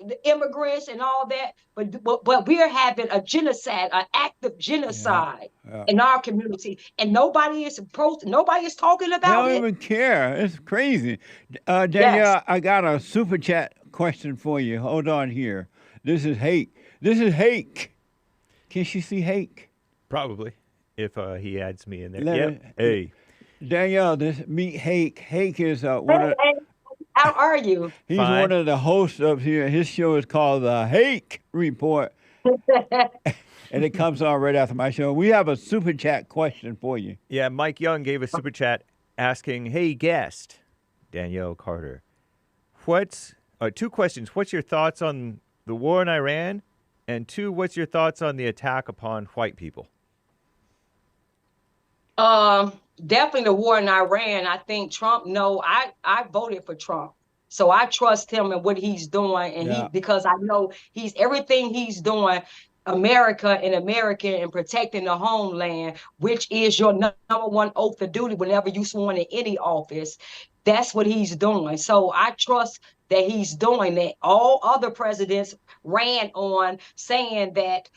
the immigrants and all that, but we're having a genocide, an active genocide in our community, and nobody is talking about it. They don't even care. It's crazy. Danielle, yes. I got a super chat question for you. Hold on here. This is Hake. Can she see Hake? Probably, if he adds me in there. Hey. Danielle, meet Hake. Hake is how are you? He's Fine. One of the hosts up here. His show is called the Hake Report. And it comes on right after my show. We have a super chat question for you. Yeah, Mike Young gave a super chat asking, hey, guest, Danielle Carter, 2 questions. What's your thoughts on the war in Iran? And 2, what's your thoughts on the attack upon white people? Definitely the war in Iran. I think Trump, I voted for Trump. So I trust him and what he's doing. And because I know everything he's doing, America and American and protecting the homeland, which is your number one oath of duty whenever you sworn in any office. That's what he's doing. So I trust that he's doing that. All other presidents ran on saying that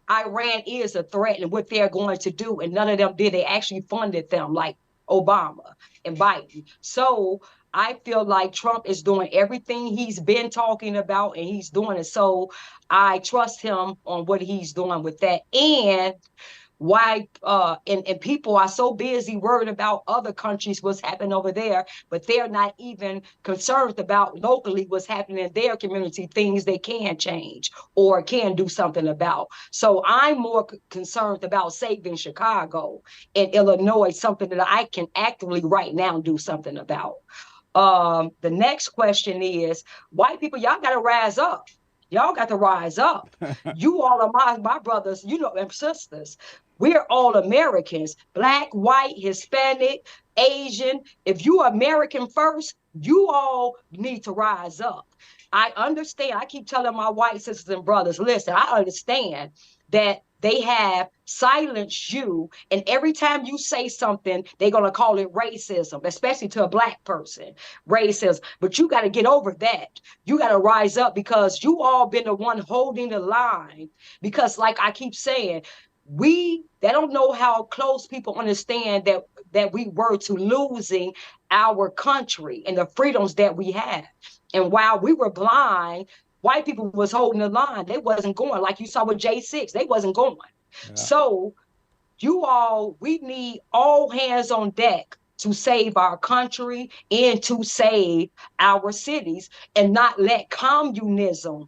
Iran is a threat and what they're going to do. And none of them did. They actually funded them like Obama and Biden. So I feel like Trump is doing everything he's been talking about and he's doing it. So I trust him on what he's doing with that. And why and people are so busy worried about other countries, what's happening over there, but they're not even concerned about locally what's happening in their community, things they can change or can do something about. So I'm more concerned about saving Chicago and Illinois, something that I can actively right now do something about. The next question is, white people, y'all got to rise up. Y'all got to rise up. You all are my brothers, you know, and sisters. We're all Americans, Black, white, Hispanic, Asian. If you are American first, you all need to rise up. I understand. I keep telling my white sisters and brothers, listen, I understand that they have silenced you, and every time you say something, they're going to call it racism, especially to a Black person, racism. But you got to get over that. You got to rise up, because you all been the one holding the line. Because like I keep saying, they don't know how close people understand that we were to losing our country and the freedoms that we have. And while we were blind, white people was holding the line. They wasn't going, like you saw with J6, they wasn't going. Yeah. So we need all hands on deck to save our country and to save our cities, and not let communism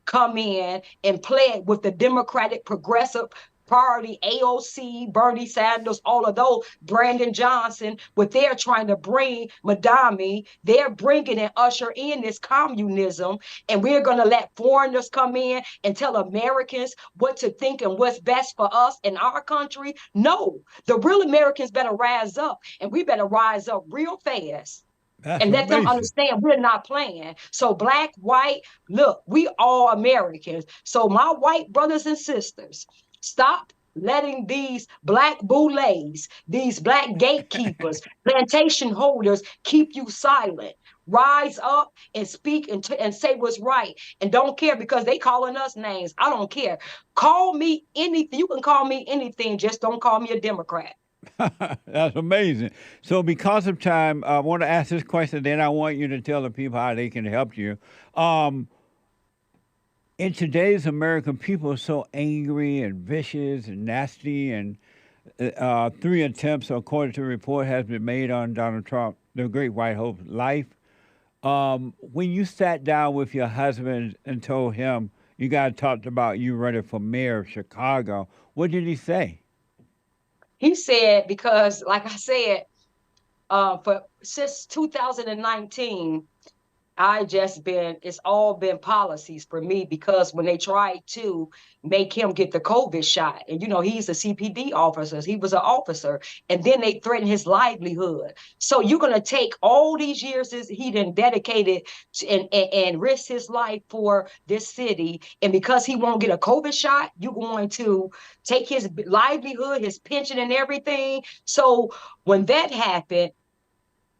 come in and play with the Democratic Progressive Party, AOC, Bernie Sanders, all of those, Brandon Johnson, what they're trying to bring, Madami, they're bringing and usher in this communism, and we're going to let foreigners come in and tell Americans what to think and what's best for us in our country. No, the real Americans better rise up, and we better rise up real fast. That's and let amazing. Them understand we're not playing. So Black, white, look, we all Americans. So my white brothers and sisters, stop letting these Black boulets, these Black gatekeepers, plantation holders keep you silent. Rise up and speak and say what's right. And don't care because they calling us names. I don't care. Call me anything. You can call me anything. Just don't call me a Democrat. That's amazing. So because of time, I want to ask this question, then I want you to tell the people how they can help you. In today's American, people are so angry and vicious and nasty, and 3 attempts, according to a report, has been made on Donald Trump, the great white hope's life. When you sat down with your husband and told him you guys talked about you running for mayor of Chicago, what did he say? He said, because like I said, since 2019, it's all been policies for me, because when they tried to make him get the COVID shot, and you know, he's a CPD officer, he was an officer, and then they threatened his livelihood. So you're going to take all these years he done dedicated and risk his life for this city, and because he won't get a COVID shot, you're going to take his livelihood, his pension and everything. So when that happened,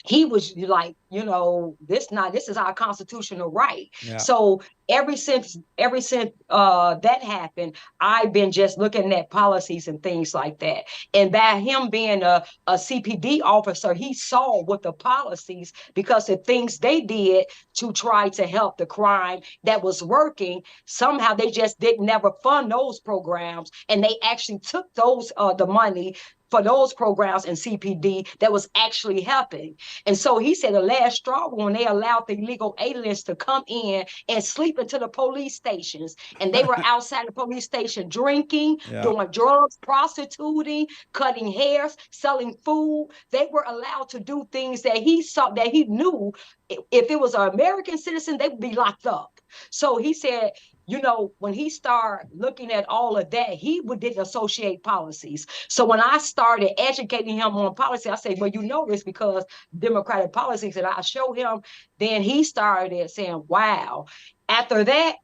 he was like, you know, this is our constitutional right. Yeah. So ever since that happened, I've been just looking at policies and things like that. And by him being a CPD officer, he saw what the policies, because the things they did to try to help the crime that was working, somehow they just didn't never fund those programs, and they actually took those the money for those programs in CPD that was actually helping. And so he said the last straw when they allowed the illegal aliens to come in and sleep into the police stations. And they were outside the police station drinking, doing drugs, prostituting, cutting hairs, selling food. They were allowed to do things that he saw, that he knew if it was an American citizen, they would be locked up. So he said, you know, when he started looking at all of that, he didn't associate policies. So when I started educating him on policy, I said, well, you know this because Democratic policies, and I show him, then he started saying, wow. After that,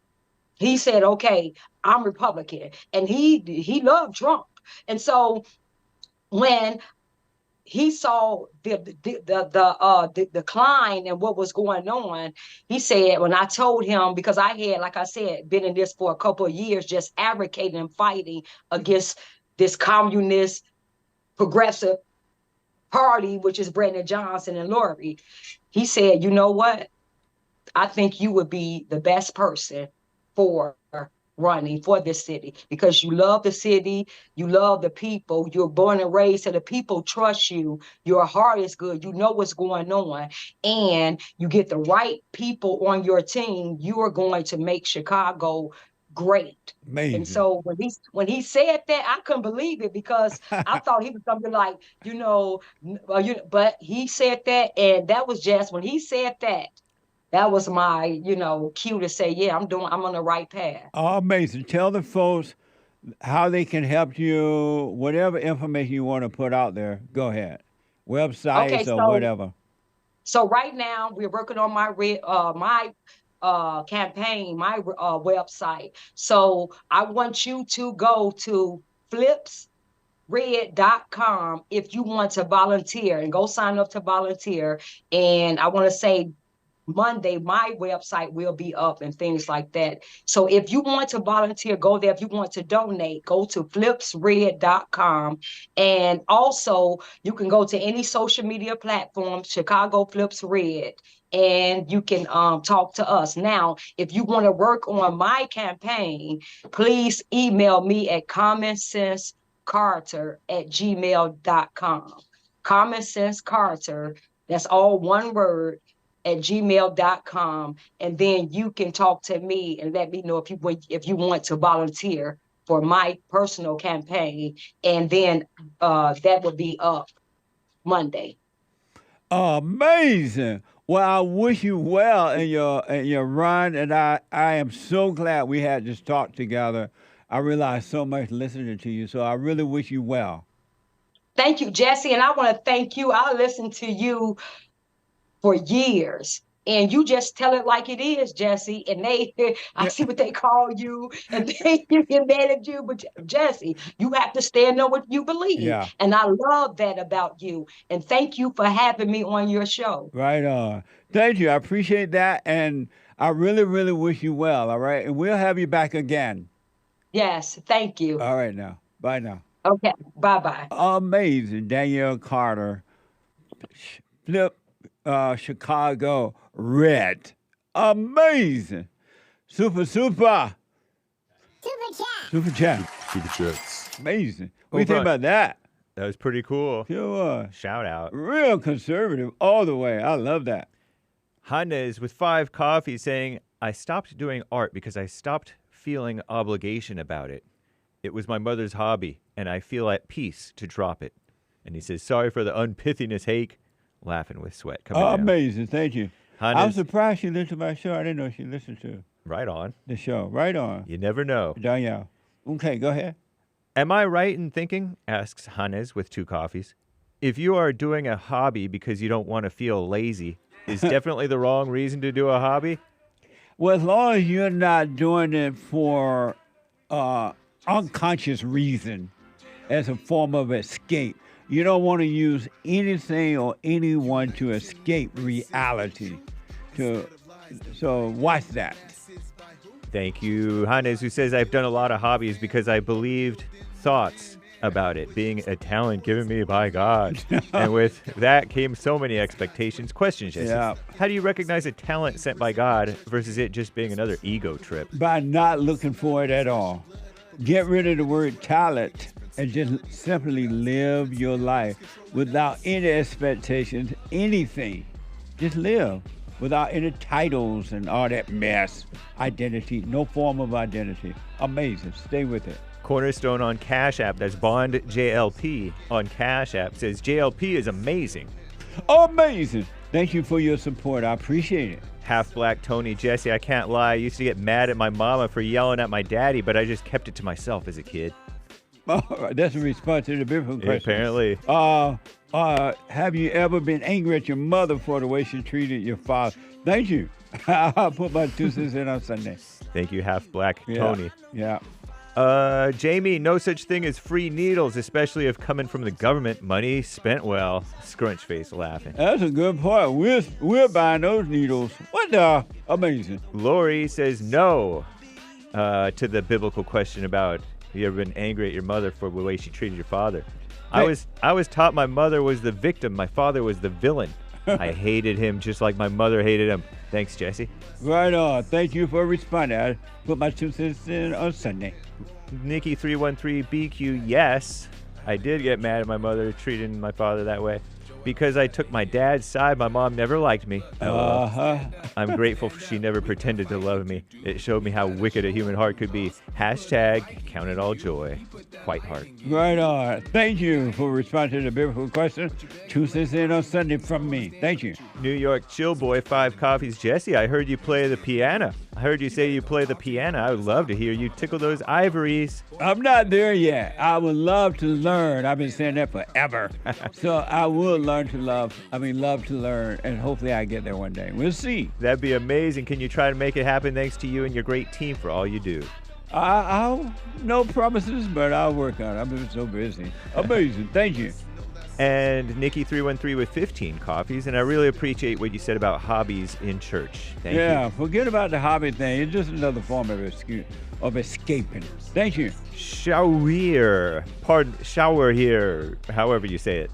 he said, okay, I'm Republican. And he loved Trump. And so when he saw the decline and what was going on, he said, when I told him, because I had, like I said, been in this for a couple of years, just advocating and fighting against this communist progressive party, which is Brandon Johnson and Lori, he said, you know what? I think you would be the best person for running for this city because you love the city, you love the people, you're born and raised, so the people trust you, your heart is good, you know what's going on, and you get the right people on your team, you are going to make Chicago great. Amazing. And so when he said that, I couldn't believe it because I thought he was gonna be like, but he said that, and that was just when he said that. That was my, cue to say, yeah, I'm on the right path. Oh, amazing. Tell the folks how they can help you, whatever information you want to put out there. Go ahead. Websites or whatever. So right now we're working on my campaign, my website. So I want you to go to flipsred.com if you want to volunteer, and go sign up to volunteer. And I want to say Monday, my website will be up and things like that. So if you want to volunteer, go there. If you want to donate, go to flipsred.com. And also you can go to any social media platform, Chicago Flips Red, and you can talk to us. Now, if you want to work on my please email me at commonsensecarter@gmail.com. Commonsensecarter, that's all one word, @gmail.com, and then you can talk to me and let me know if you want to volunteer for my personal campaign, and then that will be up Monday. Amazing. Well, I wish you well in your run, and I am so glad we had this talk together. I realized so much listening to you, so I really wish you well. Thank you, Jesse, and I want to thank you. I listened to you for years, and you just tell it like it is, Jesse. And I see what they call you, and they get mad at you. But Jesse, you have to stand on what you believe. Yeah. And I love that about you. And thank you for having me on your show. Right on. Thank you. I appreciate that, and I really, really wish you well. All right, and we'll have you back again. Yes. Thank you. All right now. Bye now. Okay. Bye-bye. Amazing. Danielle Carter. Flip Chicago Red. Amazing. Super chat. Super chats. Amazing. What do you think about that? That was pretty cool. Sure. Shout out. Real conservative all the way. I love that. Hannes with 5 coffees saying, I stopped doing art because I stopped feeling obligation about it. It was my mother's hobby, and I feel at peace to drop it. And he says, sorry for the unpithiness, Hake. Laughing with sweat coming down. Amazing. Thank you. Hannes, I'm surprised she listened to my show. I didn't know she listened to right on. the show. Right on. You never know. Danielle. Okay, go ahead. Am I right in thinking, asks Hannes with 2 coffees, if you are doing a hobby because you don't want to feel lazy, is definitely the wrong reason to do a hobby? Well, as long as you're not doing it for unconscious reason as a form of escape, you don't want to use anything or anyone to escape reality. So watch that. Thank you, Hannes, who says, I've done a lot of hobbies because I believed thoughts about it being a talent given me by God. And with that came so many expectations. Questions, Jesse. Yeah. How do you recognize a talent sent by God versus it just being another ego trip? By not looking for it at all. Get rid of the word talent and just simply live your life without any expectations, anything. Just live without any titles and all that mess. Identity, no form of identity. Amazing. Stay with it. Cornerstone on Cash App, that's Bond JLP on Cash App, says JLP is amazing. Amazing. Thank you for your support. I appreciate it. Half Black Tony, Jesse, I can't lie. I used to get mad at my mama for yelling at my daddy, but I just kept it to myself as a kid. That's a response to the biblical question. Apparently. Have you ever been angry at your mother for the way she treated your father? Thank you. I'll put my 2 cents in on Sunday. Thank you, Half Black Tony. Yeah. Jamie, no such thing as free needles, especially if coming from the government. Money spent well. Scrunch face laughing. That's a good point. We're buying those needles. What the? Amazing. Lori says no to the biblical question about you ever been angry at your mother for the way she treated your father. Hey. I was taught my mother was the victim, my father was the villain. I hated him just like my mother hated him. Thanks, Jesse. Right on. Thank you for responding. I put my 2 cents in on Sunday. Nikki313BQ, yes, I did get mad at my mother treating my father that way. Because I took my dad's side, my mom never liked me. I'm grateful she never pretended to love me. It showed me how wicked a human heart could be. Hashtag count it all joy. Quite hard. Right on. Thank you for responding to the biblical question. 2 cents in on Sunday from me. Thank you. New York Chill Boy, 5 coffees. Jesse, I heard you play the piano. I heard you say you play the piano. I would love to hear you tickle those ivories. I'm not there yet. I would love to learn. I've been saying that forever. So I will love to learn, and hopefully I get there one day. We'll see. That'd be amazing. Can you try to make it happen? Thanks to you and your great team for all you do. I'll no promises, but I'll work on it. I've been so busy. Amazing. Thank you. And Nikki313 with 15 coffees, and I really appreciate what you said about hobbies in church. Thank you. Forget about the hobby thing. It's just another form of escaping. Thank you. Shower here, however you say it.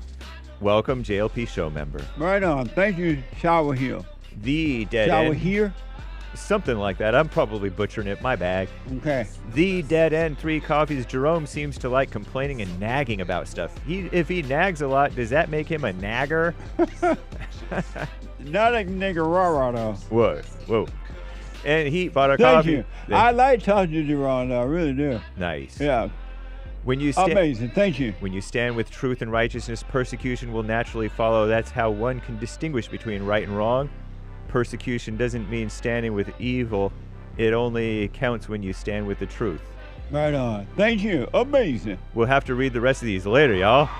Welcome, JLP show member. Right on. Thank you, Shower Hill. The Dead Shower End. Here? Something like that. I'm probably butchering it. My bad. Okay. The Dead End, 3 coffees. Jerome seems to like complaining and nagging about stuff. If he nags a lot, does that make him a nagger? Not a nigger rah-rah, though. Whoa. And he bought a Thank coffee. you. I like talking to Jerome, though. I really do. Nice. Yeah. Amazing. Thank you. When you stand with truth and righteousness, persecution will naturally follow. That's how one can distinguish between right and wrong. Persecution doesn't mean standing with evil. It only counts when you stand with the truth. Right on. Thank you. Amazing. We'll have to read the rest of these later, y'all.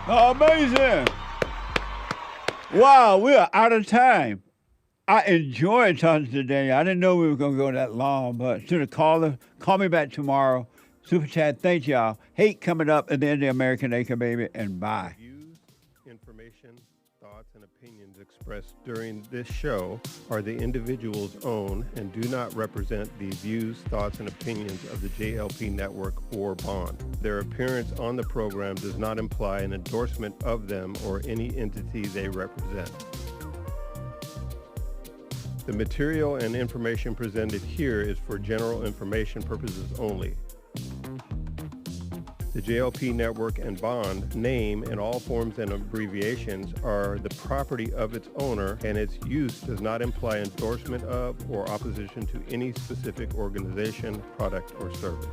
Amazing. Wow, we are out of time. I enjoyed talking today. I didn't know we were going to go that long, but to the caller, call me back tomorrow. Super chat, thank y'all. Hate coming up at the end of the American Acre, baby, and bye. Views, information, thoughts, and opinions expressed during this show are the individual's own and do not represent the views, thoughts, and opinions of the JLP network or Bond. Their appearance on the program does not imply an endorsement of them or any entity they represent. The material and information presented here is for general information purposes only. The JLP Network and Bond name in all forms and abbreviations are the property of its owner, and its use does not imply endorsement of or opposition to any specific organization, product, or service.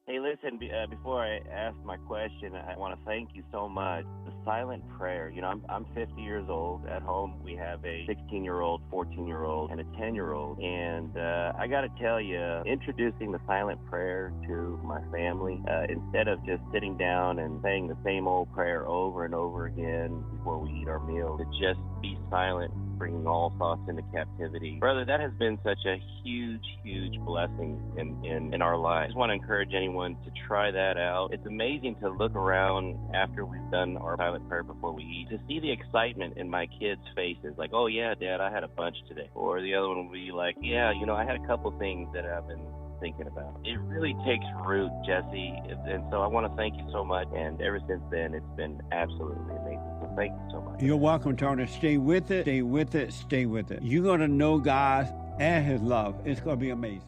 Hey, listen, before I ask my question, I want to thank you so much. The silent prayer, I'm 50 years old. At home, we have a 16-year-old, 14-year-old, and a 10-year-old. And I got to tell you, introducing the silent prayer to my family, instead of just sitting down and saying the same old prayer over and over again before we eat our meal, to just be silent, bringing all thoughts into captivity. Brother, that has been such a huge, huge blessing in our lives. I just want to encourage anyone to try that out. It's amazing to look around after we've done our silent prayer before we eat, to see the excitement in my kids' faces, like, oh yeah, Dad, I had a bunch today. Or the other one will be like, yeah, I had a couple things that I've been thinking about. It really takes root, Jesse, and so I want to thank you so much, and ever since then, it's been absolutely amazing. So thank you so much. You're welcome, Tony. Stay with it, stay with it, stay with it. You're going to know God and his love. It's going to be amazing.